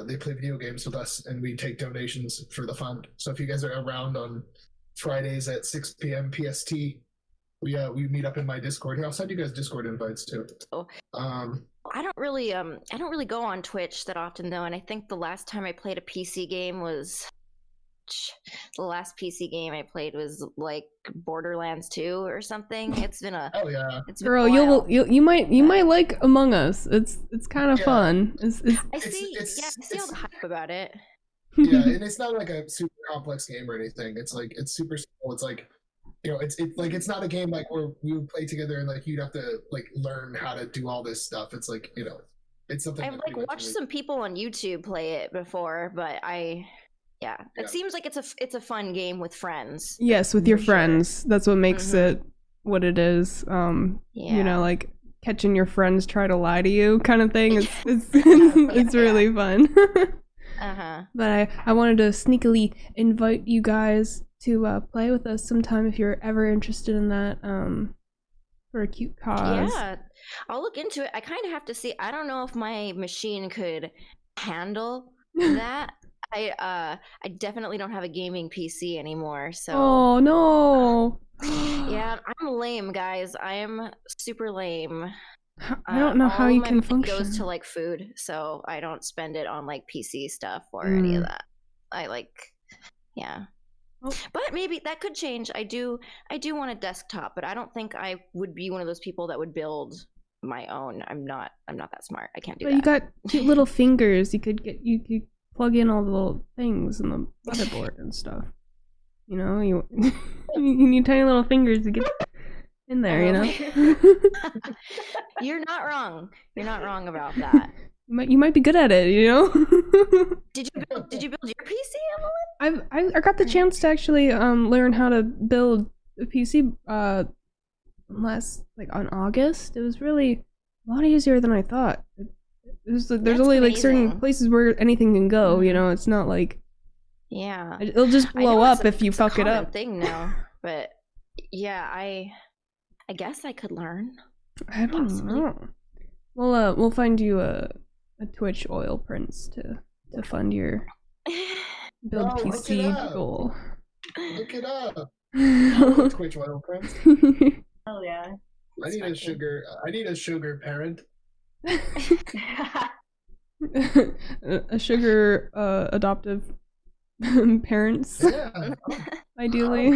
they play video games with us, and we take donations for the fund. So if you guys are around on Fridays at 6 p.m. PST, we meet up in my Discord. Here, I'll send you guys Discord invites too. I don't really go on Twitch that often though, and I think the last time I played a PC game was the last PC game I played was like Borderlands 2 or something. It's been a girl. You might like Among Us. It's kind of fun. I see all the hype about it. Yeah, and it's not like a super complex game or anything. It's super simple. It's like, it's not a game like where we would play together and like you'd have to like learn how to do all this stuff. It's like, it's something. I've watched some people on YouTube play it before, but it seems like it's a fun game with friends. Yes, with your friends. That's what makes it what it is. Like catching your friends try to lie to you kind of thing. It's really fun. But I wanted to sneakily invite you guys to play with us sometime if you're ever interested in that, for a cute cause. Yeah, I'll look into it. I kind of have to see. I don't know if my machine could handle that. I definitely don't have a gaming PC anymore. So. Oh no. Yeah, I'm lame, guys. I am super lame. I don't know how you can function. It goes to like food, so I don't spend it on like PC stuff or any of that. But maybe that could change. I do want a desktop, but I don't think I would be one of those people that would build my own. I'm not that smart. I can't do that. You got cute little fingers. You could plug in all the little things in the motherboard and stuff. You need tiny little fingers to get in there, You're not wrong. You're not wrong about that. You might be good at it, Did you build your PC, Evelyn? I got the chance to actually learn how to build a PC on August. It was really a lot easier than I thought. There's only like certain places where anything can go, It's not like it'll just blow up if you fuck it up. Thing now, but I guess I could learn. I don't know. We'll find you a Twitch oil prince to fund your build PC goal. Look it up. Twitch oil prince. Oh yeah. I need a sugar parent. A sugar adoptive parents. Yeah. Ideally.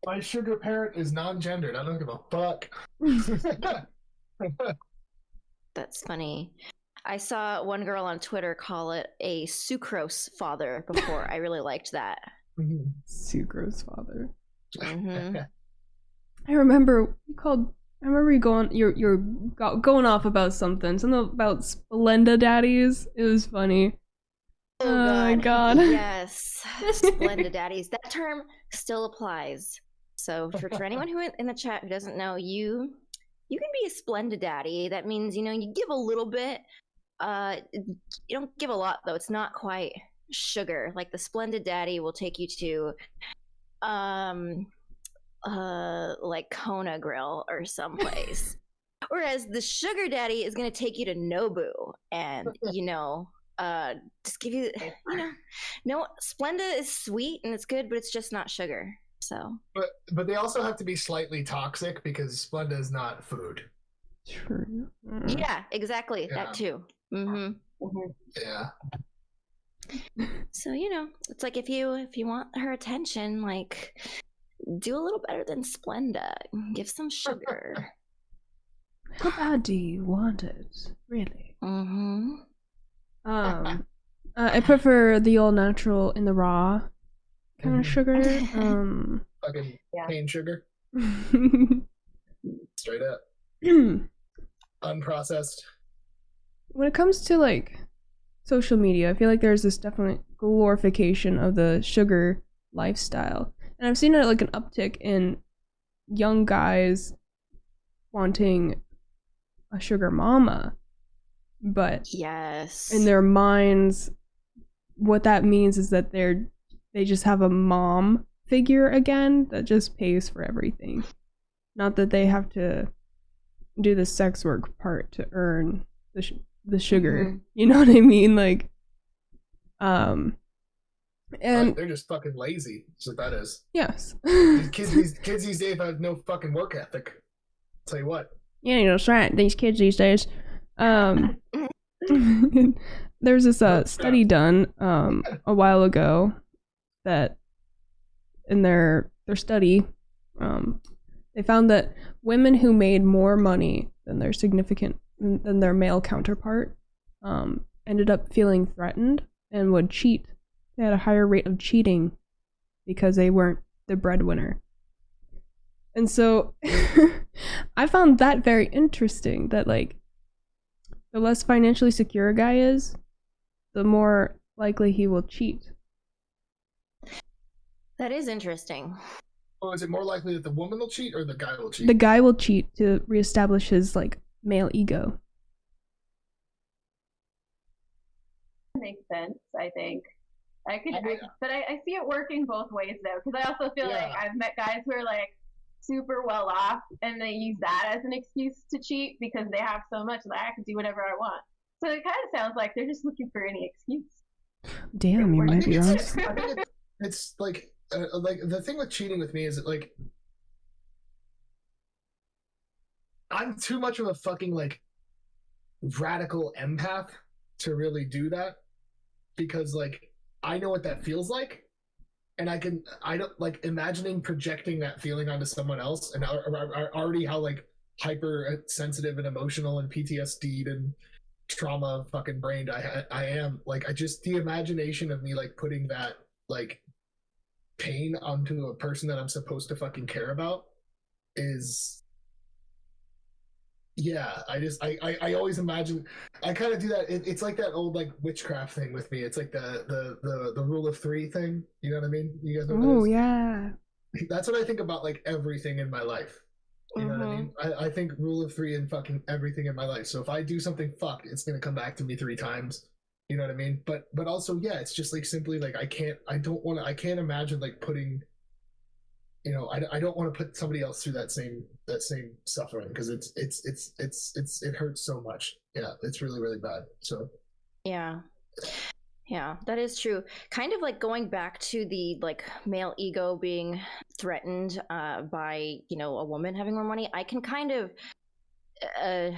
My sugar parent is non-gendered. I don't give a fuck. That's funny. I saw one girl on Twitter call it a sucrose father before. I really liked that. Sucrose father. Mm-hmm. I remember you going off about something about Splenda daddies. It was funny. Oh god. Yes. Splenda daddies. That term still applies. So for anyone who in the chat who doesn't know, you can be a Splenda daddy. That means, you give a little bit. You don't give a lot though. It's not quite sugar. Like the Splenda daddy will take you to like Kona Grill or someplace. Whereas the sugar daddy is going to take you to Nobu and, just give you, no, Splenda is sweet and it's good, but it's just not sugar. So, but they also have to be slightly toxic because Splenda is not food. True. Yeah, exactly. Yeah. That too. Mm-hmm. Yeah. So it's like if you want her attention, like do a little better than Splenda. Give some sugar. How bad do you want it, really? Mm-hmm. I prefer the all natural in the raw kind of sugar. Fucking cane sugar. Straight up. Unprocessed. When it comes to like social media, I feel like there's this definite glorification of the sugar lifestyle. And I've seen like an uptick in young guys wanting a sugar mama. But yes, in their minds, what that means is that they just have a mom figure again that just pays for everything. Not that they have to do the sex work part to earn the sugar. Mm-hmm. You know what I mean? Like, and they're just fucking lazy. That's what that is. Yes. Kids these days have no fucking work ethic. I'll tell you what. Yeah, you know, that's right. These kids these days. There's this study done a while ago that in their study they found that women who made more money than their male counterpart ended up feeling threatened and would cheat. They had a higher rate of cheating because they weren't the breadwinner. And so I found that very interesting, that like the less financially secure a guy is, the more likely he will cheat. That is interesting. Oh, is it more likely that the woman will cheat or the guy will cheat? The guy will cheat to reestablish his like male ego. Makes sense, I think. But I see it working both ways though, because I also feel like I've met guys who are like super well off and they use that as an excuse to cheat because they have so much that I can do whatever I want. So it kind of sounds like they're just looking for any excuse. Damn, you might be right. It's like the thing with cheating with me is that like I'm too much of a fucking like radical empath to really do that, because like I know what that feels like, and I don't like imagining projecting that feeling onto someone else, and already how like hyper sensitive and emotional and PTSD'd and trauma fucking brained I am. Like I just, the imagination of me like putting that like pain onto a person that I'm supposed to fucking care about is, yeah, I always imagine, I kind of do that. It's like that old like witchcraft thing with me. It's like the rule of three thing. You know what I mean? You guys know what that is? Oh yeah. That's what I think about like everything in my life. You know what I mean? I think rule of three in fucking everything in my life. So if I do something fucked, it's gonna come back to me 3 times. You know what I mean? But also, yeah, it's just like simply like I can't imagine like putting, you know, I don't want to put somebody else through that same suffering, because it hurts so much. Yeah, it's really, really bad. So yeah, that is true. Kind of like going back to the like male ego being threatened by, you know, a woman having more money. I can kind of I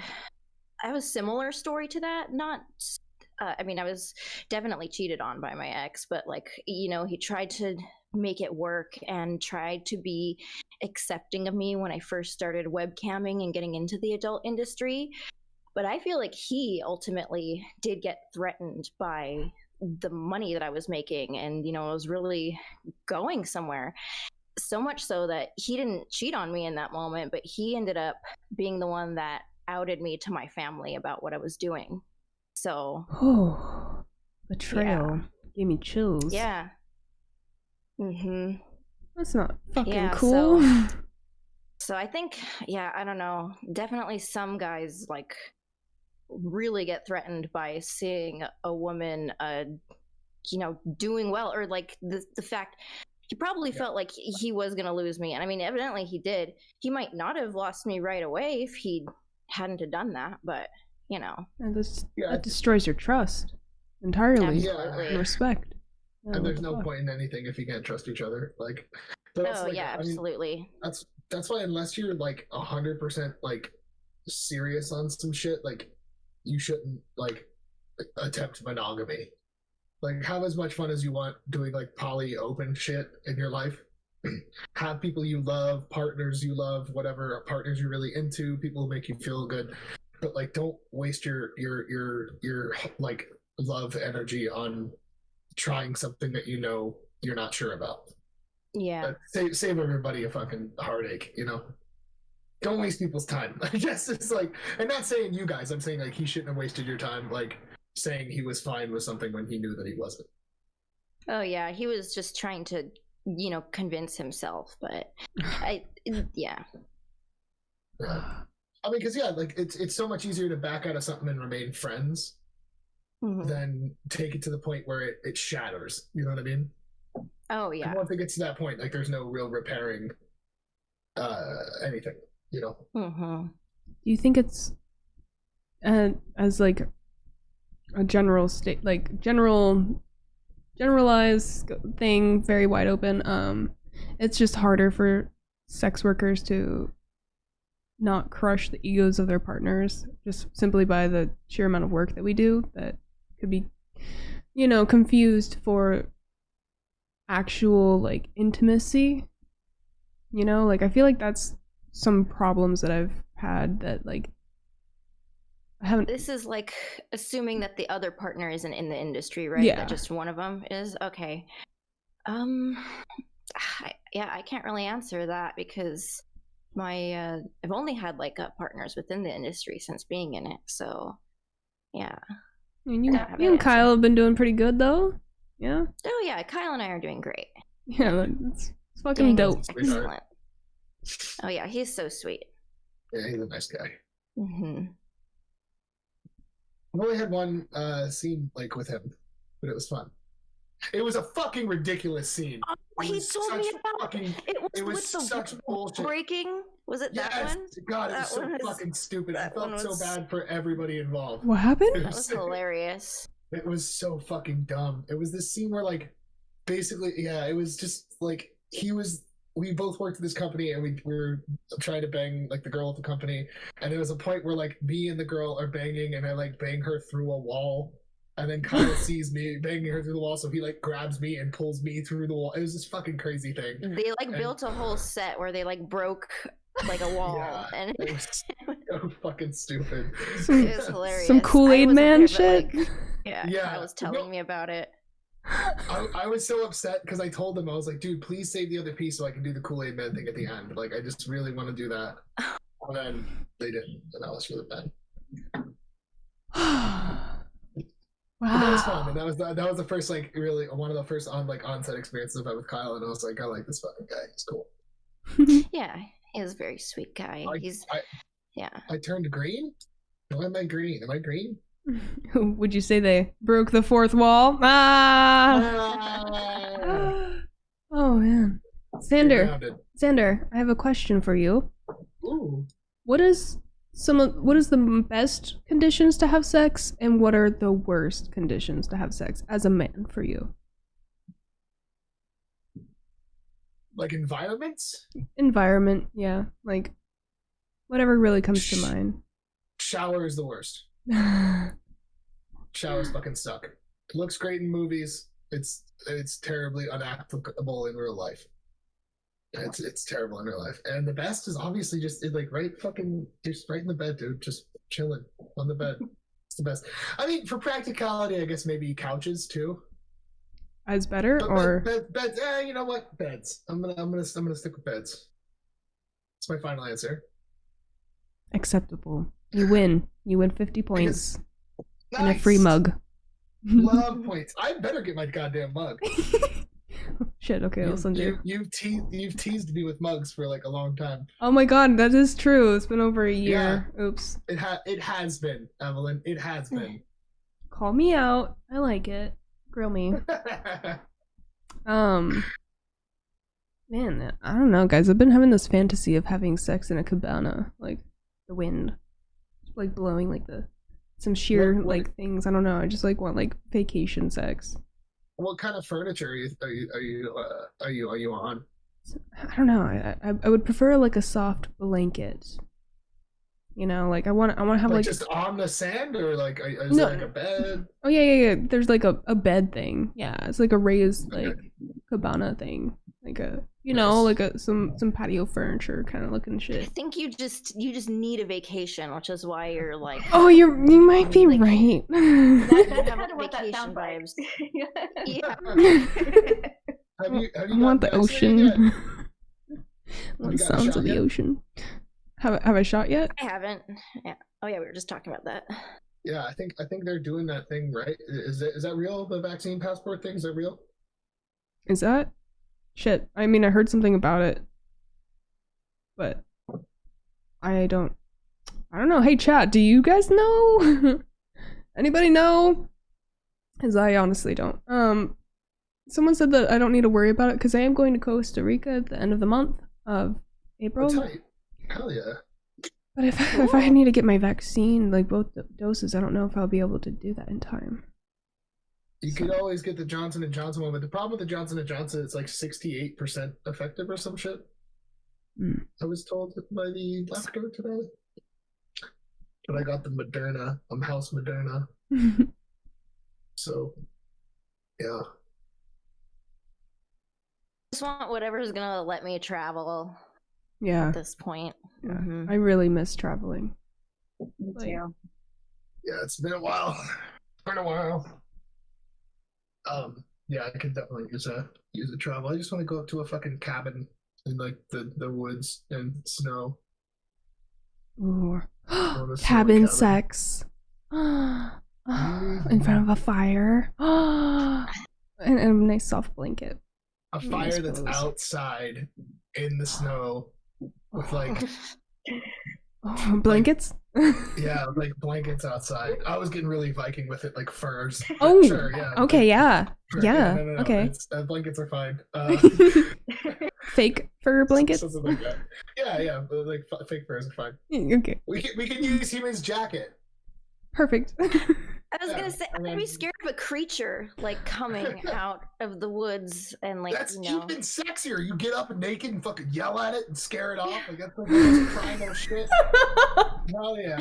have a similar story to that. Not I mean, I was definitely cheated on by my ex, but like, you know, he tried to make it work and tried to be accepting of me when I first started webcamming and getting into the adult industry. But I feel like he ultimately did get threatened by the money that I was making, and, you know, I was really going somewhere. So much so that he didn't cheat on me in that moment, but he ended up being the one that outed me to my family about what I was doing. So, betrayal. Gave me chills. Yeah. That's not fucking cool. So I think, I don't know. Definitely some guys like really get threatened by seeing a woman, you know, doing well, or like the fact he probably felt like he was gonna lose me, and I mean, evidently he did. He might not have lost me right away if he hadn't have done that, but you know, and that destroys your trust entirely. Absolutely. And respect. Yeah, and there's no point in anything if you can't trust each other. Like, absolutely. I mean, that's why unless you're like 100% like serious on some shit, like you shouldn't like attempt monogamy. Like, have as much fun as you want doing like poly open shit in your life. Have people you love, partners you love, whatever partners you're really into, people who make you feel good. But like, don't waste your like love energy on trying something that you're not sure about. Yeah. Save everybody a fucking heartache, Don't waste people's time. I guess it's like, and not saying you guys, I'm saying like he shouldn't have wasted your time like saying he was fine with something when he knew that he wasn't. Oh yeah, he was just trying to, convince himself, but yeah. I mean, because like it's so much easier to back out of something and remain friends than take it to the point where it shatters. You know what I mean? Oh yeah. And once it gets to that point, like there's no real repairing anything. Do you think it's as like a general state, like generalized thing, very wide open, it's just harder for sex workers to not crush the egos of their partners just simply by the sheer amount of work that we do that could be confused for actual like intimacy, like I feel like that's some problems that I've had that like I haven't. This is like assuming that the other partner isn't in the industry, right? Yeah. That just one of them is. Okay. I can't really answer that because I've only had like partners within the industry since being in it. So, yeah. And you and Kyle have been doing pretty good though. Yeah. Oh yeah, Kyle and I are doing great. Yeah, like, it's fucking dope. Excellent. Oh yeah, he's so sweet. Yeah, he's a nice guy. Mm-hmm. I've only had one scene like with him, but it was fun. It was a fucking ridiculous scene. Oh, he told me about it was such bullshit. Breaking? Was it that one? God, it was so fucking stupid. I felt so bad for everybody involved. What happened? That was hilarious. It was so fucking dumb. It was this scene where like basically, yeah, it was just like we both worked at this company and we were trying to bang like the girl at the company, and there was a point where like me and the girl are banging and I like bang her through a wall, and then Kyle sees me banging her through the wall, so he like grabs me and pulls me through the wall. It was this fucking crazy thing. They built a whole set where they like broke like a wall. Yeah, and it was so fucking stupid. It was hilarious. Some Kool-Aid Man shit. But, like, yeah, I was telling me about it. I was so upset because I told them, I was like, dude, please save the other piece so I can do the Kool-Aid Man thing at the end. Like, I just really want to do that. And then they didn't, and that was really bad. Wow. But that was fun, and that was the first like really one of the first on-set experiences I've had with Kyle, and I was like, I like this fucking guy. He's cool. Yeah, he's a very sweet guy. I turned green. Am I green? Am I green? Would you say they broke the fourth wall? Ah! Oh man, Xander, I have a question for you. Ooh. What is the best conditions to have sex, and what are the worst conditions to have sex as a man for you? Like environments? Environment, yeah. Like whatever really comes to mind. Shower is the worst. Showers fucking suck. It looks great in movies. It's terribly unapplicable in real life. It's terrible in real life. And the best is obviously just right in the bed, dude. Just chilling on the bed. It's the best. I mean, for practicality, I guess maybe couches too. As better, but or beds? You know what? Beds. I'm gonna stick with beds. It's my final answer. Acceptable. You win. You win 50 points Nice. and a free mug. Love points. I better get my goddamn mug. Shit. Okay, I'll send you. You've teased me with mugs for like a long time. Oh my god, that is true. It's been over a year. Yeah. Oops. It has been, Evelyn. It has been. Call me out. I like it. Grill me. Man, I don't know, guys. I've been having this fantasy of having sex in a cabana, like the wind, like blowing like some sheer like things. I don't know. I just like want like vacation sex. What kind of furniture are you on? I don't know. I would prefer like a soft blanket. You know, like I want to have like just on the sand, or like is it like a bed? Oh yeah. There's like a bed thing. Yeah, it's like a raised like cabana thing. like a, you know, like a some patio furniture kind of looking I shit. think you just need a vacation, which is why you're like. Oh, you might be like, right. That's have kind of what that vacation sounds like. vibes. Yeah. Have you I want the vaccinated yet? ocean. I You want got a sounds shot of the yet? ocean. Have I shot yet? I haven't. Yeah. Oh yeah, we were just talking about that. Yeah, I think they're doing that thing, right? Is that real? The vaccine passport thing, is that real? Is that? Shit. I mean, I heard something about it, but I don't know. Hey, chat, do you guys know? Anybody know? Because I honestly don't. Someone said that I don't need to worry about it because I am going to Costa Rica at the end of the month of April. Oh, tight. Hell yeah. But if I need to get my vaccine, like both doses, I don't know if I'll be able to do that in time. You could always get the Johnson & Johnson one, but the problem with the Johnson & Johnson is like 68% effective or some shit. I was told by the doctor today. But I got the Moderna. I'm House Moderna. So, yeah. Just want whatever's gonna let me travel Yeah. at this point. Yeah. Mhm. I really miss traveling. Me Like- too. Yeah, it's been a while. Yeah, I could definitely use a travel. I just want to go up to a fucking cabin in like the woods and snow. Ooh. to see Cabin cabin. sex. In front of a fire. And a nice soft blanket. A Nice fire that's pillows. outside in the snow with like Blankets? yeah, like blankets outside. I was getting really Viking with it, like furs. But Oh, sure, yeah. okay, yeah. Sure, Yeah, no, okay. Blankets are fine. Fake fur blankets? Something like that. Yeah, but like fake furs are fine. Okay, We can use Human's jacket. perfect. I was Yeah, gonna say, and I'd be then- scared of a creature like coming out of the woods and like That's you know. even sexier. You get up naked and fucking yell at it and scare it off. Like that's the most primal shit. Hell yeah.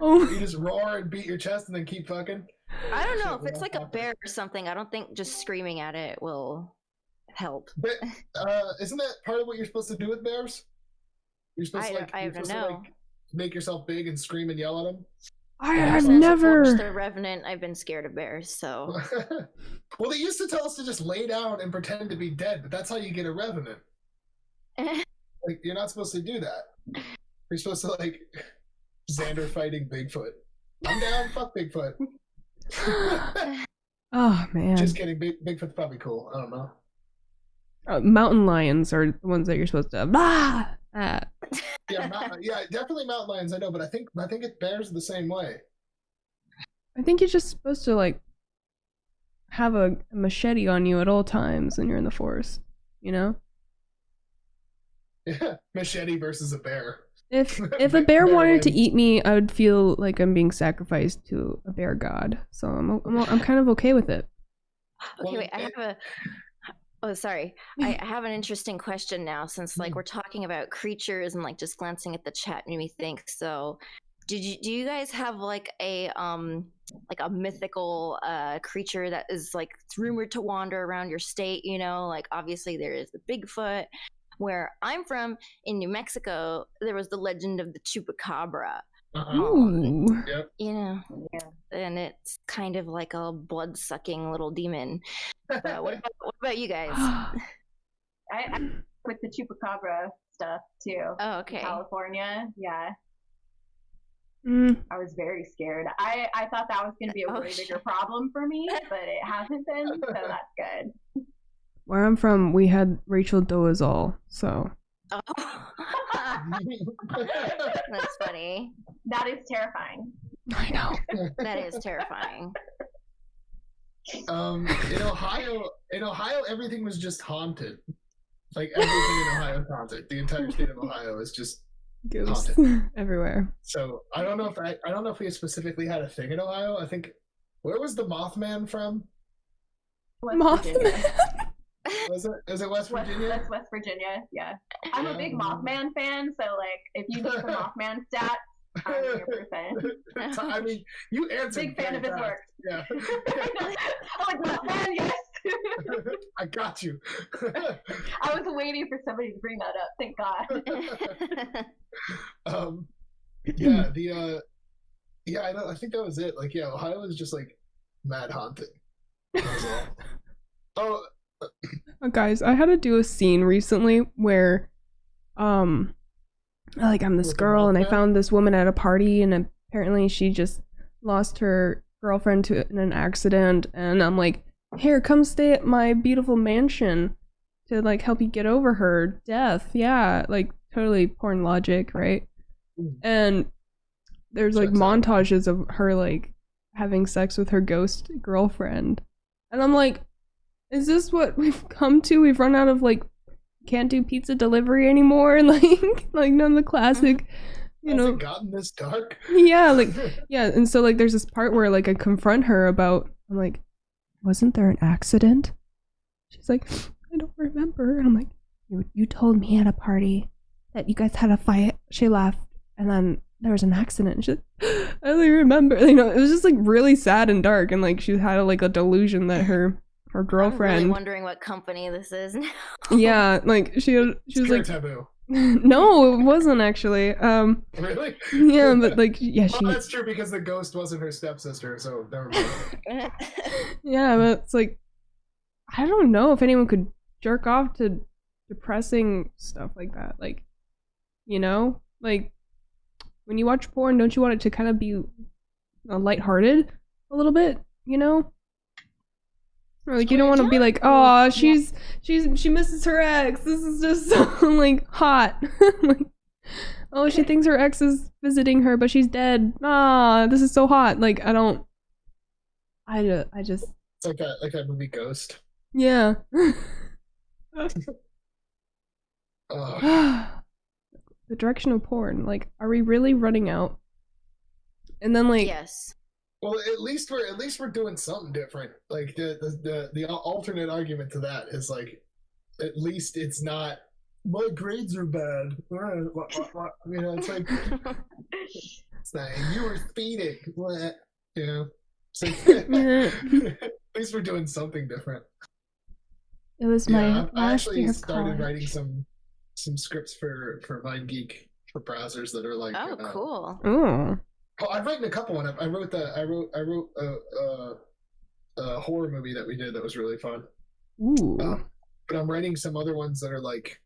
Oh. You just roar and beat your chest and then keep fucking. I don't know Shit, if it's we're like not a talking. bear or something. I don't think just screaming at it will help. But isn't that part of what you're supposed to do with bears? You're supposed to I you're don't supposed to, know. like, make yourself big and scream and yell at them. I've Since I watched never. The Revenant, I've been scared of bears, so Well, they used to tell us to just lay down and pretend to be dead, but that's how you get a revenant. Like you're not supposed to do that. You're supposed to like Xander fighting Bigfoot. I'm down. Fuck Bigfoot. Oh man. Just kidding. Bigfoot's probably cool. I don't know. Mountain lions are the ones that you're supposed to blah at. Yeah, definitely mountain lions. I know, but I think bears are the same way. I think you're just supposed to like have a machete on you at all times when you're in the forest. You know, Yeah, machete versus a bear. if a bear Bear wanted to wins. eat me, I would feel like I'm being sacrificed to a bear god. So I'm kind of okay with it. okay, Well, wait, I have a. Oh, sorry. I have an interesting question now, since like we're talking about creatures and like just glancing at the chat made me think. So, do you guys have like a mythical creature that is like rumored to wander around your state? You know, like obviously there is the Bigfoot. Where I'm from in New Mexico, there was the legend of the chupacabra. Ooh. Yep. You know, Yeah. and it's kind of like a blood-sucking little demon. But what about you guys? I with the chupacabra stuff too. Oh, okay. California, yeah. Mm, I was very scared. I thought that was going to be a Oh, way shit. bigger problem for me, but it hasn't been, so that's good. where I'm from, we had Rachel Dolezal, so Oh. That's funny. That is terrifying. I know. That is terrifying. In Ohio, everything was just haunted. Like everything in Ohio is haunted. The entire state of Ohio is just Ghosts everywhere. so. I don't know if we specifically had a thing in Ohio. I think where was the Mothman from? West Virginia. Mothman. Is it West Virginia? That's West Virginia, yeah. I'm a big Mothman fan, so like if you need some Mothman stats, I'm your person. I mean, you answered. Big fan of very his fast. work. Yeah. I'm like, Mothman, yes. I got you. I was waiting for somebody to bring that up. Thank God. I think that was it. Like, yeah, Ohio was just like mad haunted. Oh, guys, I had to do a scene recently where, I'm this girl and I found this woman at a party and apparently she just lost her girlfriend in an accident, and I'm like, here, come stay at my beautiful mansion to like help you get over her death. Yeah, like totally porn logic, right? And there's like montages of her like having sex with her ghost girlfriend, and I'm like, is this what we've come to? We've run out of like, can't do pizza delivery anymore, and like none of the classic, you know. Has it gotten this dark? Yeah, like yeah, and so like there's this part where like I confront her about, I'm like, wasn't there an accident? She's like, I don't remember. And I'm like, you told me at a party that you guys had a fight. She left, and then there was an accident. And she's like, I only remember. You know, it was just like really sad and dark, and like she had like a delusion that her girlfriend. I'm really wondering what company this is now. Yeah, like she was like taboo. No, it wasn't actually. Really? Yeah, but like yeah, well, that's true because the ghost wasn't her stepsister, so never mind. Yeah, but it's like, I don't know if anyone could jerk off to depressing stuff like that. Like, you know, like when you watch porn, don't you want it to kind of be lighthearted a little bit? You know. Or like you don't want to be like, oh, she misses her ex. This is just so like hot. Like, oh, she thinks her ex is visiting her, but she's dead. Ah, this is so hot. Like I just. It's like that movie Ghost. Yeah. The direction of porn. Like, are we really running out? And then like. Yes. Well, at least we're doing something different. Like the alternate argument to that is like, at least it's not my grades are bad. You know, it's like it's not, you were speeding. What? You know, so, at least we're doing something different. It was my I last actually year of started college. writing some scripts for MindGeek for browsers that are like. Oh, cool. Oh. Oh, I've written a couple. I wrote a horror movie that we did that was really fun. Ooh. But I'm writing some other ones that are like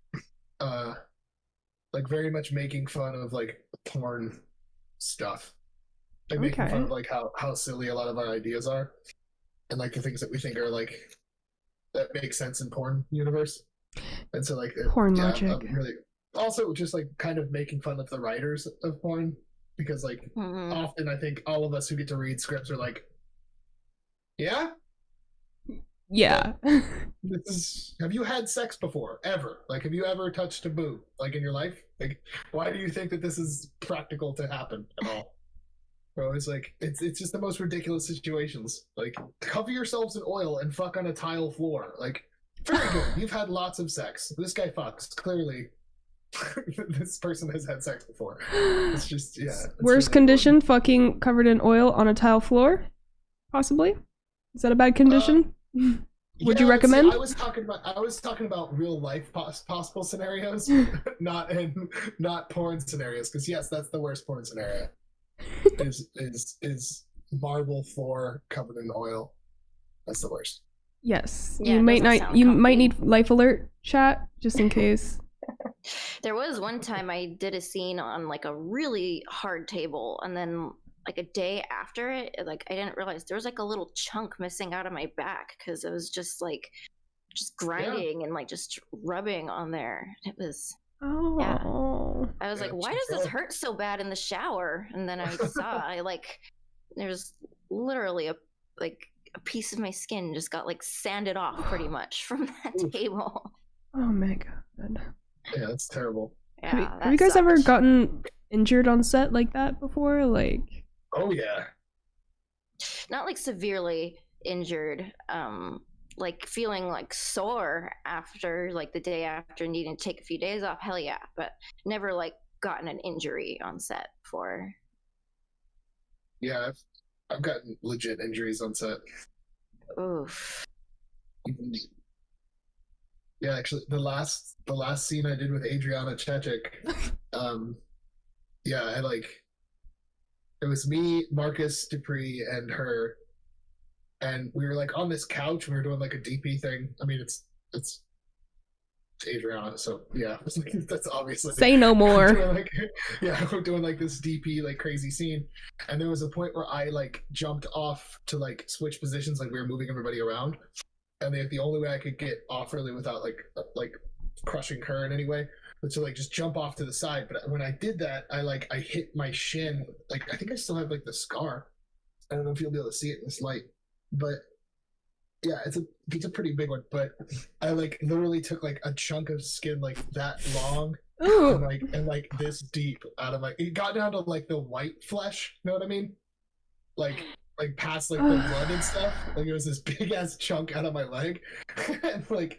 very much making fun of like porn stuff. Like making fun of like how silly a lot of our ideas are, and like the things that we think are like that make sense in porn universe. And so like porn logic. Really, also just like kind of making fun of the writers of porn. Because like often I think all of us who get to read scripts are like, yeah, have you had sex before ever? Like, have you ever touched a boob like in your life? Like, why do you think that this is practical to happen at all? Bro, it's like it's just the most ridiculous situations. Like, cover yourselves in oil and fuck on a tile floor. Like, very good. You've had lots of sex. This guy fucks clearly. This person has had sex before. It's just worst really condition important. Fucking covered in oil on a tile floor, possibly. Is that a bad condition? Would you recommend? See, I was talking about real life possible scenarios, not porn scenarios. Because yes, that's the worst porn scenario. is marble floor covered in oil. That's the worst. Yes, yeah, you might need life alert chat just in case. There was one time I did a scene on like a really hard table, and then like a day after it, like I didn't realize there was like a little chunk missing out of my back because it was just grinding and like just rubbing on there. It was I was like, why does this hurt so bad in the shower? And then I saw there's literally a piece of my skin just got like sanded off pretty much from that table. Oh my god. Yeah, that's terrible. Yeah, have you guys ever gotten injured on set like that before? Like, oh yeah, not like severely injured. Like feeling like sore after like the day after needing to take a few days off. Hell yeah, but never like gotten an injury on set before. Yeah, I've gotten legit injuries on set. Oof. Yeah, actually, the last scene I did with Adriana Chechik, yeah, it was me, Marcus Dupree, and her, and we were like on this couch. We were doing like a DP thing. I mean, it's Adriana, so yeah, that's obviously say no more. We're doing like this DP like crazy scene, and there was a point where I like jumped off to like switch positions, like we were moving everybody around, and the only way I could get off really without like crushing her in any way was to like just jump off to the side. But when I did that, I hit my shin. Like I think I still have like the scar. I don't know if you'll be able to see it in this light, but yeah, it's a pretty big one. But I like literally took like a chunk of skin like that long and like this deep out of it got down to like the white flesh. You know what I mean? Like past like the blood and stuff. Like it was this big ass chunk out of my leg, and like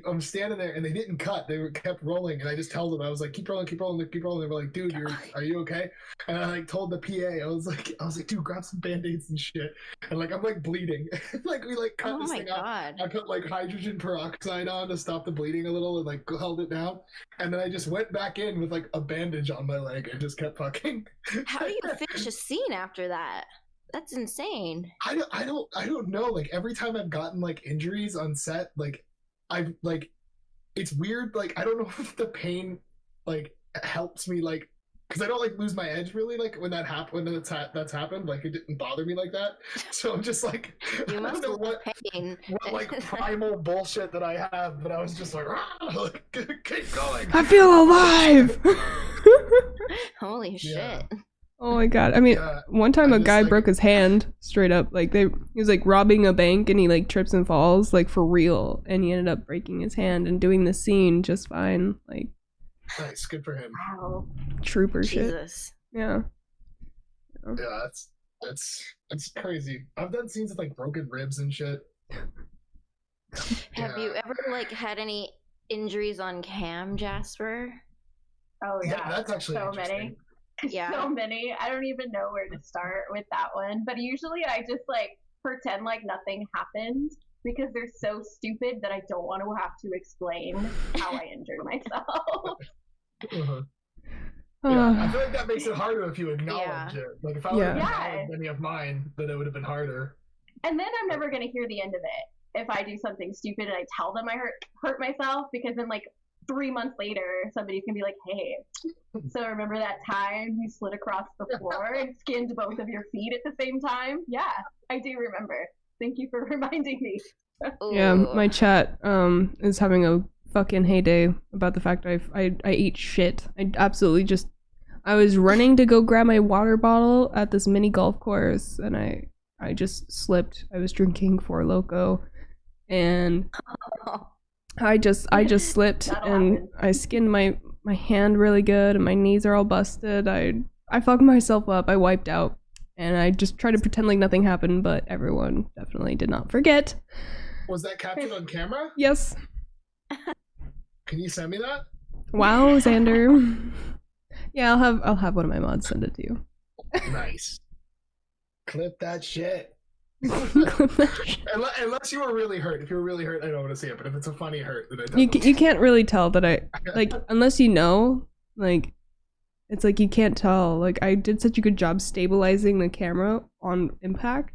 I'm standing there and they didn't cut. They kept rolling, and I just told them, I was like, keep rolling. They were like, dude, are you okay? And I like told the PA, I was like, dude, grab some band-aids and shit. And like I'm like bleeding. Like we like cut this thing out. I put like hydrogen peroxide on to stop the bleeding a little and like held it down. And then I just went back in with like a bandage on my leg and just kept fucking. How do you finish a scene after that? That's insane. I don't know. Like every time I've gotten like injuries on set, like I've like it's weird. Like I don't know if the pain like helps me like because I don't like lose my edge really like when that happened that's happened. Like it didn't bother me like that. So I'm just like you I must don't know love pain. what like primal bullshit that I have, but I was just like keep going. I feel alive. Holy shit. Oh my god. I mean, one time a guy broke his hand straight up. Like he was like robbing a bank and he like trips and falls like for real, and he ended up breaking his hand and doing the scene just fine. Like nice, good for him. Wow. Trooper Jesus. Shit. Yeah. Yeah, that's crazy. I've done scenes with like broken ribs and shit. Have you ever like had any injuries on cam, Jasper? Oh yeah, that's actually so many. Yeah. So many. I don't even know where to start with that one. But usually I just like pretend like nothing happened because they're so stupid that I don't want to have to explain how I injured myself. Yeah, I feel like that makes it harder if you acknowledge it. Like if I would have acknowledged any of mine, then it would have been harder. And then I'm never gonna hear the end of it if I do something stupid and I tell them I hurt myself, because then like 3 months later somebody's gonna be like, hey, so remember that time you slid across the floor and skinned both of your feet at the same time? Yeah, I do remember. Thank you for reminding me. Yeah, my chat is having a fucking heyday about the fact I eat shit. I was running to go grab my water bottle at this mini golf course, and I just slipped. I was drinking Four Loko, and I just slipped and I skinned my hand really good, and my knees are all busted. I fucked myself up. I wiped out, and I just tried to pretend like nothing happened, but everyone definitely did not forget. Was that captured on camera? Yes. Can you send me that? Wow, Xander. Yeah, I'll have one of my mods send it to you. Nice. Clip that shit. Unless you were really hurt. If you were really hurt, I don't want to see it. But if it's a funny hurt, then you can't really tell that I like unless you know. Like it's like you can't tell. Like I did such a good job stabilizing the camera on impact.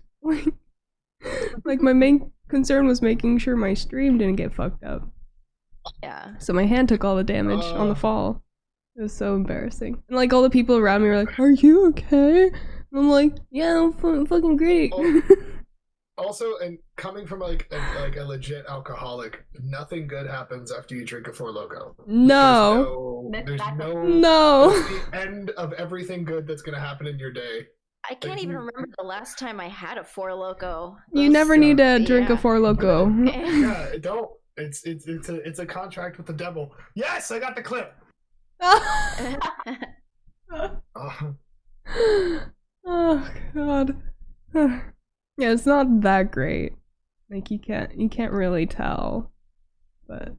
Like my main concern was making sure my stream didn't get fucked up. Yeah. So my hand took all the damage on the fall. It was so embarrassing. And like all the people around me were like, "Are you okay?" And I'm like, "Yeah, I'm fucking great." Also, and coming from like a legit alcoholic, nothing good happens after you drink a Four Loko. No. There's no. It's the end of everything good that's gonna happen in your day. I can't even remember the last time I had a Four Loko. You never need to drink a Four Loko. Yeah, don't. It's a contract with the devil. Yes, I got the clip. Oh god. Yeah, it's not that great. Like you can't really tell. But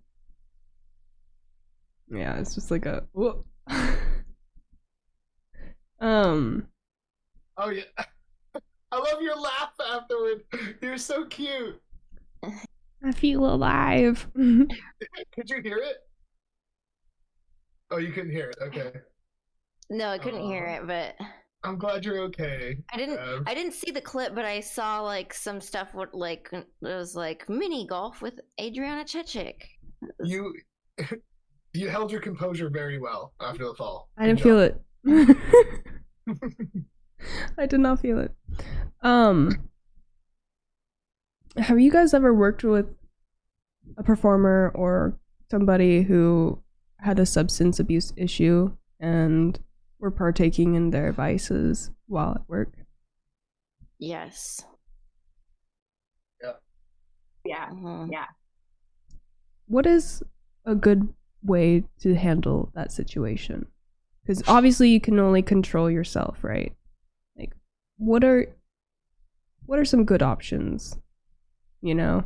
yeah, it's just like a whoop. Oh yeah. I love your laugh afterward. You're so cute. I feel alive. Could you hear it? Oh, you couldn't hear it. Okay. No, I couldn't hear it, but I'm glad you're okay. I didn't see the clip, but I saw like some stuff with like it was like mini golf with Adriana Chechik. You held your composure very well after the fall. I didn't feel it. I did not feel it. Have you guys ever worked with a performer or somebody who had a substance abuse issue and were partaking in their vices while at work? Yes. Yeah. Mm-hmm. Yeah. What is a good way to handle that situation? Because obviously you can only control yourself, right? Like, what are some good options? You know,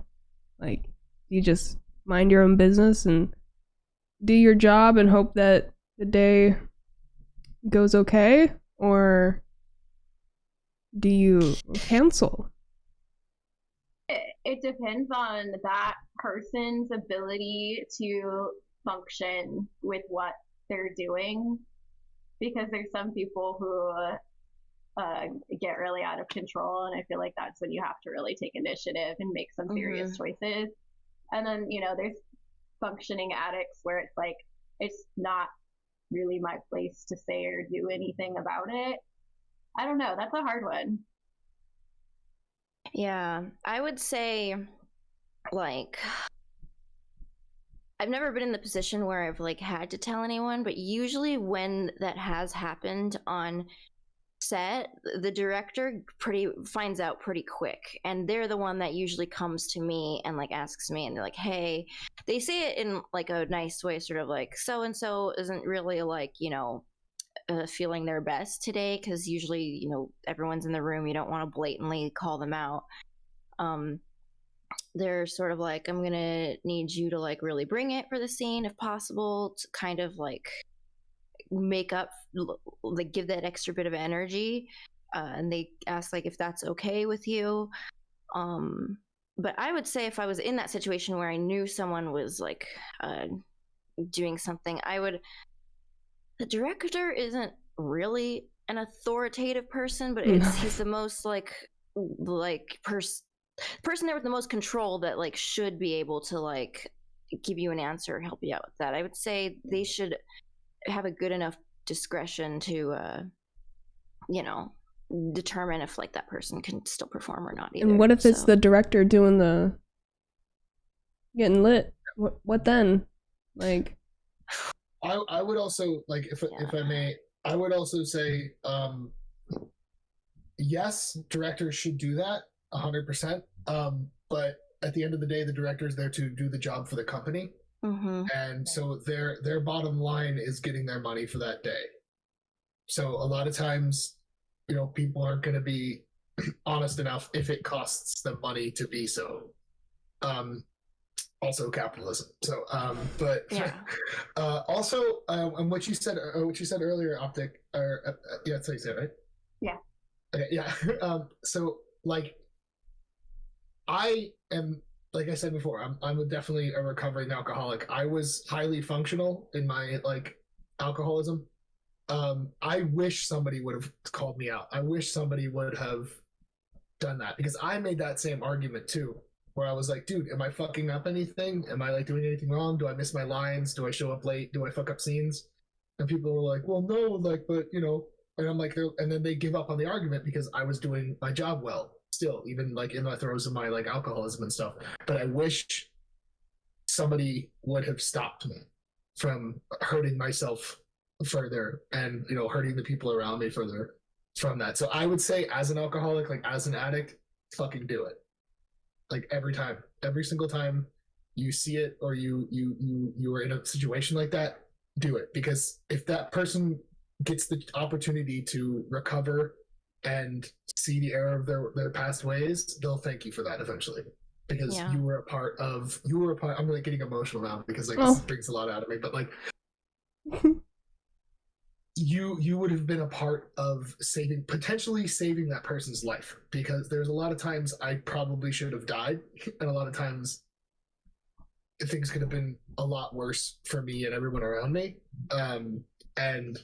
like, you just mind your own business and do your job and hope that the day goes okay, or do you cancel? It depends on that person's ability to function with what they're doing, because there's some people who get really out of control, and I feel like that's when you have to really take initiative and make some serious choices. And then, you know, there's functioning addicts where it's like, it's not really my place to say or do anything about it. I don't know. That's a hard one. Yeah, I would say, like, I've never been in the position where I've like had to tell anyone, but usually when that has happened on set, the director finds out pretty quick, and they're the one that usually comes to me and like asks me, and they're like, hey, they say it in like a nice way, sort of like, so and so isn't really like, you know, feeling their best today, because usually, you know, everyone's in the room, you don't want to blatantly call them out. They're sort of like, I'm gonna need you to like really bring it for the scene if possible, to kind of like make up, like give that extra bit of energy, and they ask like if that's okay with you. But I would say if I was in that situation where I knew someone was like doing something, the director isn't really an authoritative person, but he's the most person there with the most control that like should be able to like give you an answer and help you out with that. I would say they should have a good enough discretion to you know, determine if like that person can still perform or not either. And what if it's the director doing the getting lit? What then? Like, I would also, like, if I may, I would also say, yes, directors should do that 100%. But at the end of the day, the director is there to do the job for the company. And so their bottom line is getting their money for that day. So a lot of times, you know, people aren't going to be honest enough if it costs them money to be so. Also capitalism. So, but yeah. Also, and what you said earlier, Ahptik, or yeah, that's how you say it, right? Yeah. Okay, yeah. So, like, I am, like I said before, I'm definitely a recovering alcoholic. I was highly functional in my like alcoholism. I wish somebody would have called me out. I wish somebody would have done that, because I made that same argument too, where I was like, dude, am I fucking up anything? Am I like doing anything wrong? Do I miss my lines? Do I show up late? Do I fuck up scenes? And people were like, well, no, like, but you know, and I'm like, and then they give up on the argument because I was doing my job well still, even like in the throes of my like alcoholism and stuff. But I wish somebody would have stopped me from hurting myself further and, you know, hurting the people around me further from that. So I would say, as an alcoholic, like as an addict, fucking do it. Like every single time you see it, or you are in a situation like that, do it. Because if that person gets the opportunity to recover and see the error of their past ways, they'll thank you for that eventually. Because you were a part, I'm like getting emotional now because like this brings a lot out of me, but like you would have been a part of potentially saving that person's life, because there's a lot of times I probably should have died, and a lot of times things could have been a lot worse for me and everyone around me. And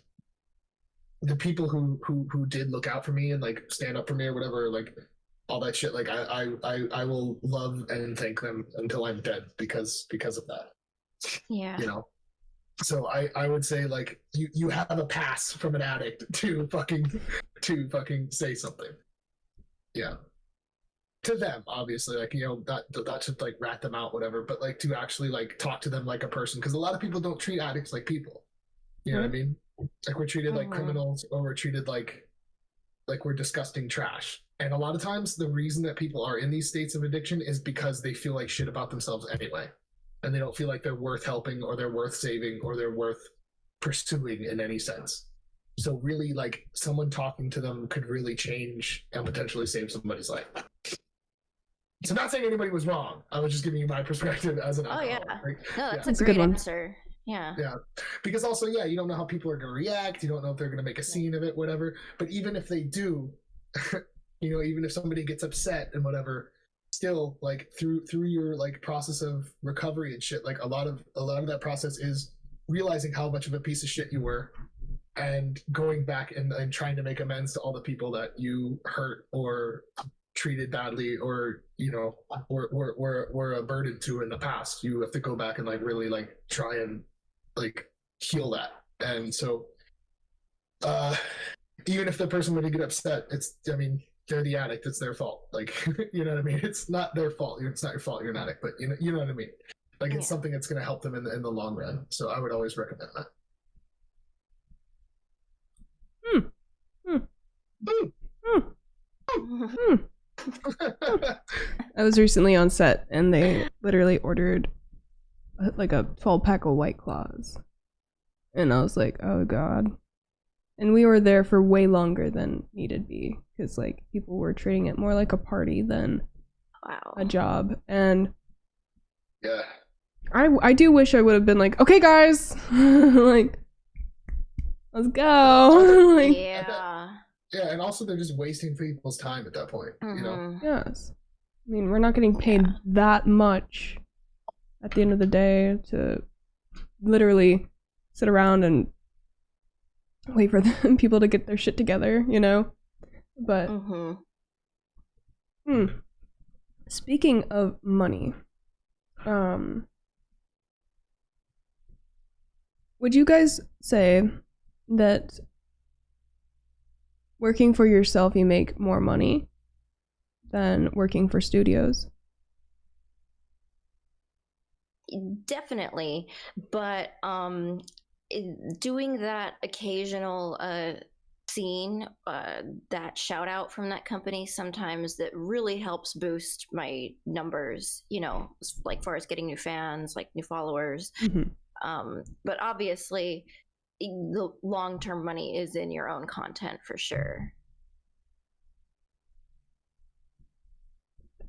the people who did look out for me and like stand up for me or whatever, like all that shit, like I will love and thank them until I'm dead because of that. Yeah. You know. So I would say like you have a pass from an addict to fucking say something. Yeah. To them, obviously, like, you know, that should like rat them out, whatever, but like to actually like talk to them like a person, because a lot of people don't treat addicts like people. You know what I mean? Like we're treated like criminals, or we're treated like we're disgusting trash. And a lot of times the reason that people are in these states of addiction is because they feel like shit about themselves anyway. And they don't feel like they're worth helping, or they're worth saving, or they're worth pursuing in any sense. So really, like, someone talking to them could really change and potentially save somebody's life. So not saying anybody was wrong. I was just giving you my perspective as an alcoholic. Yeah. Like, no, that's a great answer. Yeah. Yeah. Because also, yeah, you don't know how people are going to react. You don't know if they're going to make a scene of it, whatever. But even if they do, you know, even if somebody gets upset and whatever, still, like, through your like process of recovery and shit, like a lot of that process is realizing how much of a piece of shit you were, and going back and trying to make amends to all the people that you hurt or treated badly, or, you know, were a burden to in the past. You have to go back and like really like try and like heal that. And so even if the person were to get upset, I mean, they're the addict, it's their fault. Like, you know what I mean? It's not their fault. It's not your fault you're an addict, but you know what I mean? Like, it's something that's going to help them in the long run. So I would always recommend that. I was recently on set and they literally ordered like a 12-pack of White Claws. And I was like, oh god. And we were there for way longer than needed be, because like people were treating it more like a party than a job. And yeah, I do wish I would have been like, okay guys, like, let's go. Like, yeah. Yeah, and also they're just wasting people's time at that point, you know? Yes. I mean, we're not getting paid that much at the end of the day to literally sit around and wait for the people to get their shit together, you know? But speaking of money, would you guys say that working for yourself you make more money than working for studios? Definitely, but doing that occasional scene, that shout out from that company, sometimes that really helps boost my numbers, you know, like far as getting new fans, like new followers. But obviously the long-term money is in your own content for sure.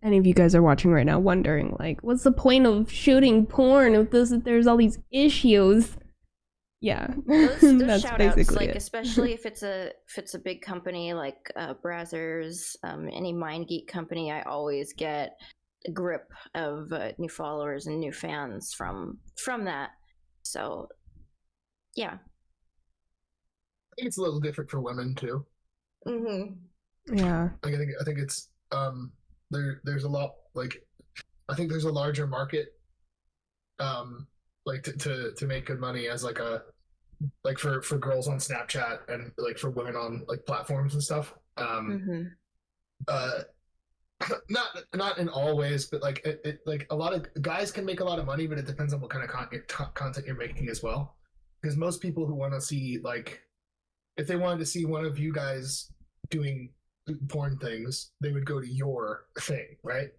Any of you guys are watching right now wondering, like, what's the point of shooting porn if there's all these issues? Yeah, those that's shout basically outs, like, it. especially if it's a big company like Brazzers, any Mind Geek company, I always get a grip of new followers and new fans from that. So yeah, I think it's a little different for women too. Yeah, I think it's there's a lot, like, I think there's a larger market like to make good money as like a, like for girls on Snapchat and like for women on like platforms and stuff. Not in all ways, but like it like a lot of guys can make a lot of money, but it depends on what kind of content you're making as well. Because most people who want to see, like, if they wanted to see one of you guys doing porn things, they would go to your thing, right?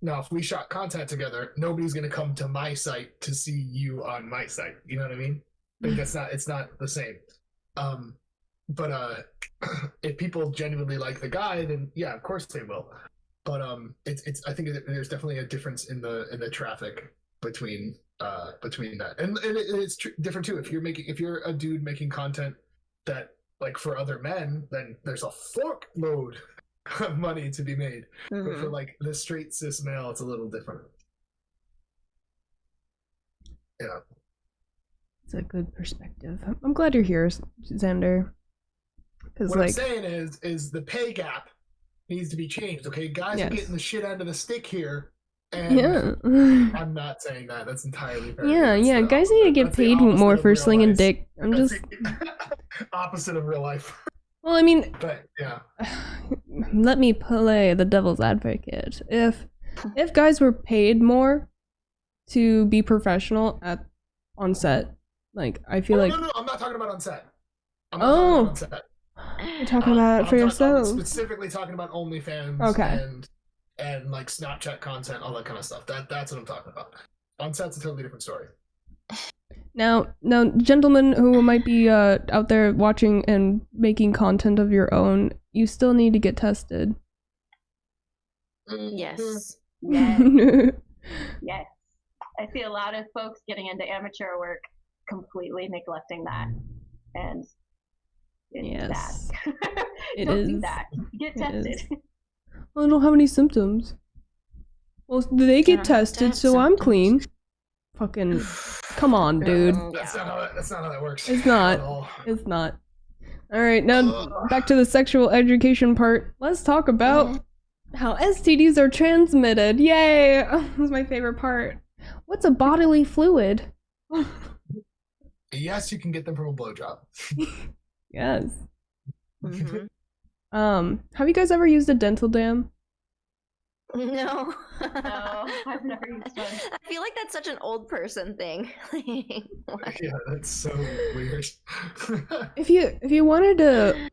Now, if we shot content together, nobody's gonna come to my site to see you on my site. You know what I mean? Like, it's not the same. But if people genuinely like the guy, then yeah, of course they will. But it's I think there's definitely a difference in the traffic between that, and it's different too. If you're a dude making content that, like, for other men, then there's a fuckload of money to be made. But for like the straight cis male, it's a little different. Yeah. It's a good perspective. I'm glad you're here, Xander. Because what I'm saying is the pay gap needs to be changed. Okay, guys are getting the shit end of the stick here. And I'm not saying that. That's entirely fair. Yeah. Guys need to get paid more for slinging dick. I'm just opposite of real life. Well, I mean, but yeah. Let me play the devil's advocate. If guys were paid more to be professional on set, like I feel like no, I'm not talking about on set. I'm not talking about on set. You're talking about it for yourself. I'm specifically talking about OnlyFans and like Snapchat content, all that kind of stuff. That's what I'm talking about. On set's a totally different story. Now, gentlemen who might be out there watching and making content of your own, you still need to get tested. Yes. Yes. I see a lot of folks getting into amateur work completely neglecting that, and it's bad. Don't do that. Get tested. Well, I don't have any symptoms. Well, they get tested, so I'm clean. Fucking, come on, dude. That's not how that works. It's not. It's not. All right, now back to the sexual education part. Let's talk about how STDs are transmitted. Yay! That's my favorite part. What's a bodily fluid? Yes, you can get them from a blowjob. Yes. Have you guys ever used a dental dam? No. No, I've never used one. I feel like that's such an old person thing. Yeah, that's so weird. If you wanted to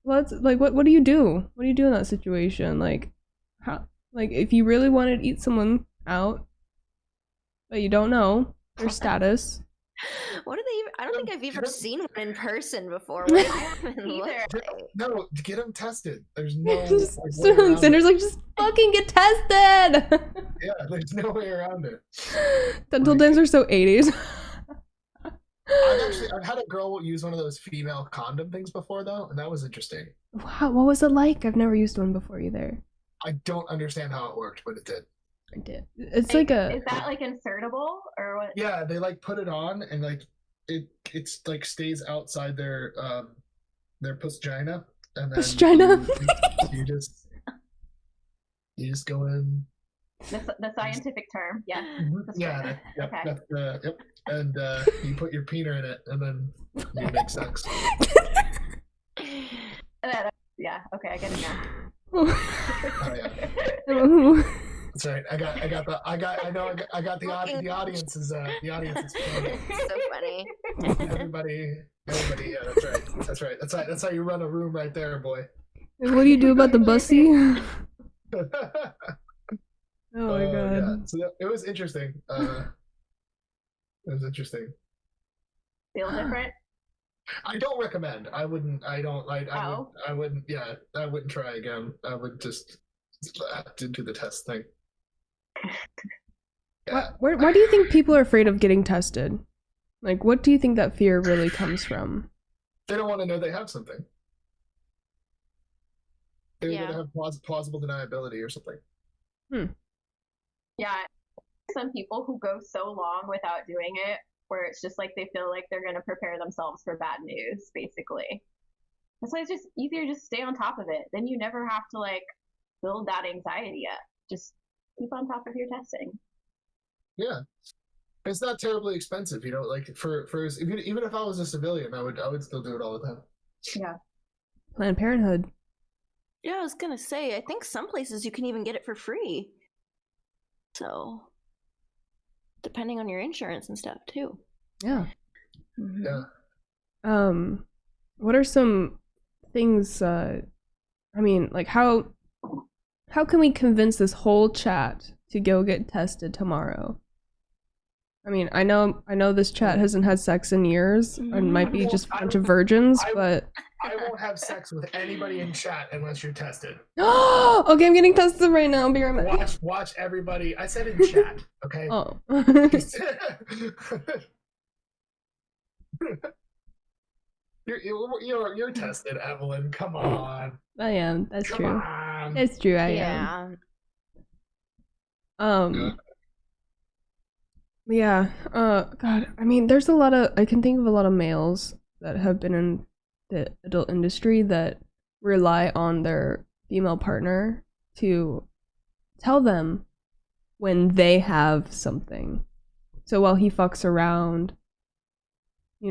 what do you do? What do you do in that situation? Like how if you really wanted to eat someone out, but you don't know their status. What do they even? I don't think I've ever seen one in person before. No, get them tested. There's no. Xander's like, just fucking get tested. Yeah, there's no way around it. Dental dams are so 80s. I've had a girl use one of those female condom things before though, and that was interesting. Wow, what was it like? I've never used one before either. I don't understand how it worked, but it did. I did. It's like a. Is that like insertable or what? Yeah, they like put it on and like it's like stays outside their vagina, and then vagina. You just go in. The scientific term, yeah. Yeah, Okay. Yep. And you put your peener in it, and then you make sex. Yeah. Okay, I get it now. Oh yeah. That's right. I got the audience is funny. So funny. Everybody, yeah, that's right. That's how you run a room right there, boy. And what do you do about the bussy? Oh my god. Yeah. So it was interesting. Feel different? I don't recommend. I wouldn't try again. I would just do the test thing. Yeah. Why do you think people are afraid of getting tested? Like, what do you think that fear really comes from? They don't want to know they have something. They're going to have plausible deniability or something. Yeah. Some people who go so long without doing it, where it's just like they feel like they're going to prepare themselves for bad news, basically. That's why it's just easier to just stay on top of it. Then you never have to like build that anxiety up. Just keep on top of your testing. Yeah, it's not terribly expensive, like even if I was a civilian, I would still do it all the time. Yeah. Planned Parenthood. Yeah, I was gonna say, I think some places you can even get it for free. So, depending on your insurance and stuff too. Yeah. Mm-hmm. Yeah. What are some things? Like how can we convince this whole chat to go get tested tomorrow? I mean, I know this chat hasn't had sex in years and might be just a bunch of virgins, but I won't have sex with anybody in chat unless you're tested. Okay, I'm getting tested right now. I'll be right back. Watch everybody. I said in chat, okay? Oh. You're tested, Evelyn. Come on. I am. That's Come true. on. That's true. I am. Yeah. God. I mean, I can think of a lot of males that have been in the adult industry that rely on their female partner to tell them when they have something. So while he fucks around, he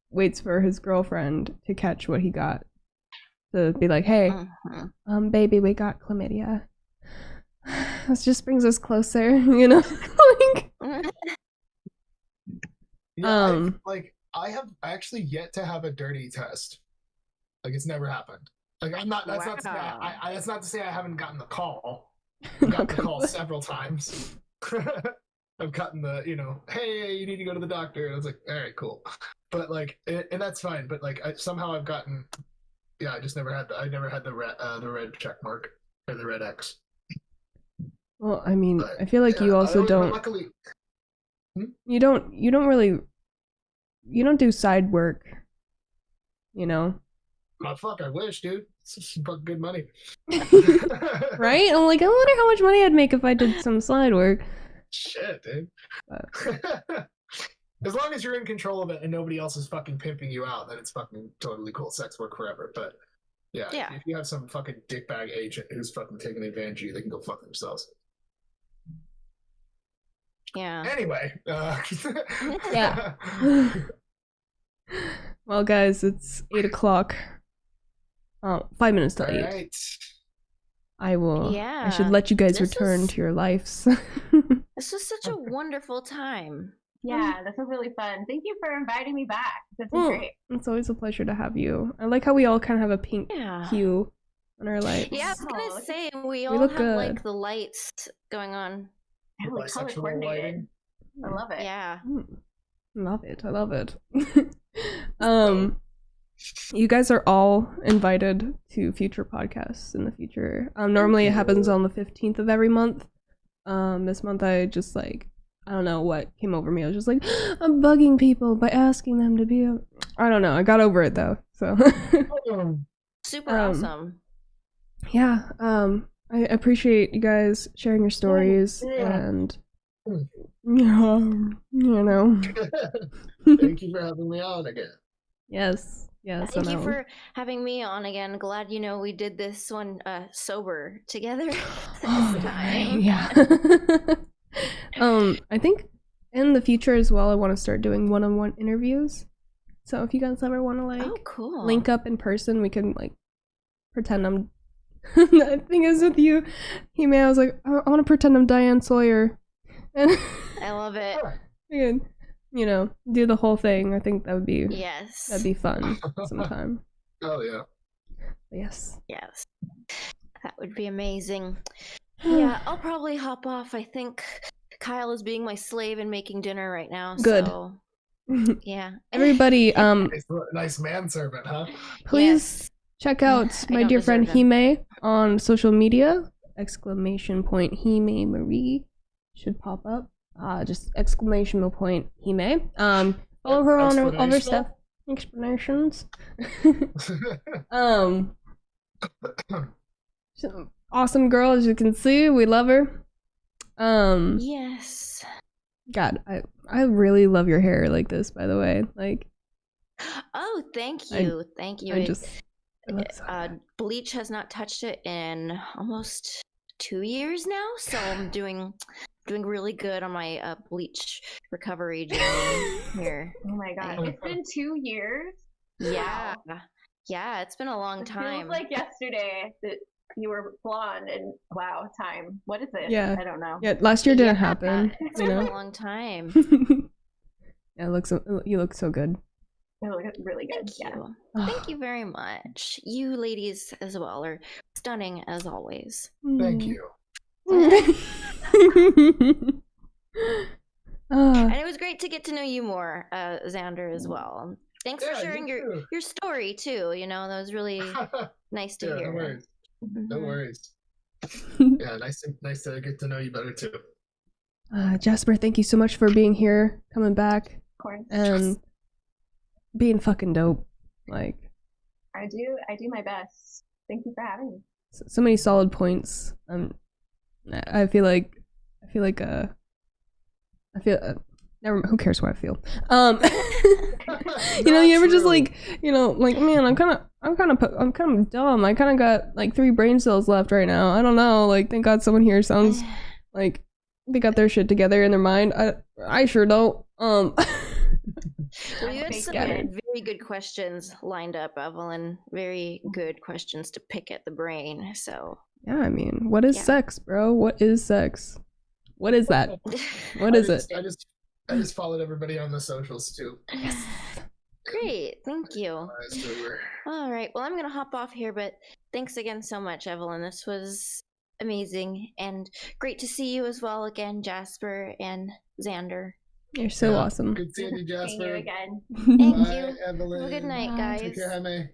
waits for his girlfriend to catch what he got. To be like, hey, baby, we got chlamydia. This just brings us closer, like. Yeah, I have actually yet to have a dirty test. Like, it's never happened. Like, I'm not. That's not to say that's not to say I haven't gotten the call. I've gotten the call several times. I've gotten the, hey, you need to go to the doctor. And I was like, all right, cool. But like, and that's fine. But like, somehow I've gotten. Yeah, I just never had the red check mark or the red X. Well, I mean, I feel like you also don't. Luckily, you don't do side work. Oh, fuck! I wish, dude. It's fucking good money. Right? I'm like, I wonder how much money I'd make if I did some side work. Shit, dude. As long as you're in control of it and nobody else is fucking pimping you out, then it's fucking totally cool. Sex work forever. But yeah. If you have some fucking dickbag agent who's fucking taking advantage of you, they can go fuck themselves. Yeah. Anyway. Yeah. Well, guys, it's 8:00. 5 minutes till 8. Right. I will. Yeah. I should let you guys return to your lives. This was such a wonderful time. Yeah, this was really fun. Thank you for inviting me back. This is great. It's always a pleasure to have you. I like how we all kind of have a pink hue on our lights. Yeah, I was gonna say we all have good. like the lights going on. Yeah, we color coordinated. I love it. Yeah. I love it. You guys are all invited to future podcasts in the future. Normally it happens on the 15th of every month. This month I just I don't know what came over me. I was just like, I'm bugging people by asking them to be I don't know. I got over it though. So super awesome. Yeah. I appreciate you guys sharing your stories and Thank you for having me on again. Yes. Thank you for having me on again. Glad we did this one sober together this time. Yeah. I think in the future as well, I want to start doing one-on-one interviews. So if you guys ever want to cool. link up in person, we can pretend I'm. The thing is with you, Hime, I was like, I want to pretend I'm Diane Sawyer. And I love it. We can, do the whole thing. I think that'd be fun sometime. Oh yeah. Yes. That would be amazing. Yeah, I'll probably hop off. I think Kyle is being my slave and making dinner right now. Good. So, yeah. Everybody, nice manservant, huh? Please check out my dear friend Hime on social media. ! Hime Marie should pop up. Just ! Hime. Follow her on all her stuff. Explanations. Awesome girl, as you can see. We love her. Yes. God, I really love your hair like this, by the way. Oh, thank you. Thank you. I love it so bleach has not touched it in almost 2 years now, so I'm doing really good on my bleach recovery journey here. Oh my god, it's been 2 years. Yeah. Yeah, it's been a long time. Feels like yesterday that you were blonde, and wow, time. What is it? Yeah. I don't know. Yeah, last year didn't happen. It's been a long time. Yeah, you look so good. You look really good. Thank you. Thank you very much. You ladies as well are stunning as always. Thank you. And it was great to get to know you more, Xander, as well. Thanks for sharing your story too. That was really nice to hear. No worries. Mm-hmm. No worries. Yeah, nice to get to know you better too. Jasper, thank you so much for being here, coming back, Of course. and being fucking dope. I do my best. Thank you for having me. So many solid points. I feel like I feel. Never mind, who cares how I feel? You know, you ever just like, you know, like, man, I'm kind of dumb. I kind of got like 3 brain cells left right now. I don't know. Like, thank God someone here sounds like they got their shit together in their mind. I sure don't. Well, you had some very good questions lined up, Evelyn. Very good questions to pick at the brain. So yeah, I mean, what is sex, bro? What is sex? What is that? What is it? I just followed everybody on the socials too. Yes. Great, thank you. All right, well, I'm gonna hop off here, but thanks again so much, Evelyn. This was amazing and great to see you as well again, Jasper and Xander. You're so awesome. Good seeing you, Jasper. Seeing you again. Thank Bye, you. Evelyn. Have a good night, guys. Take care, Jaime.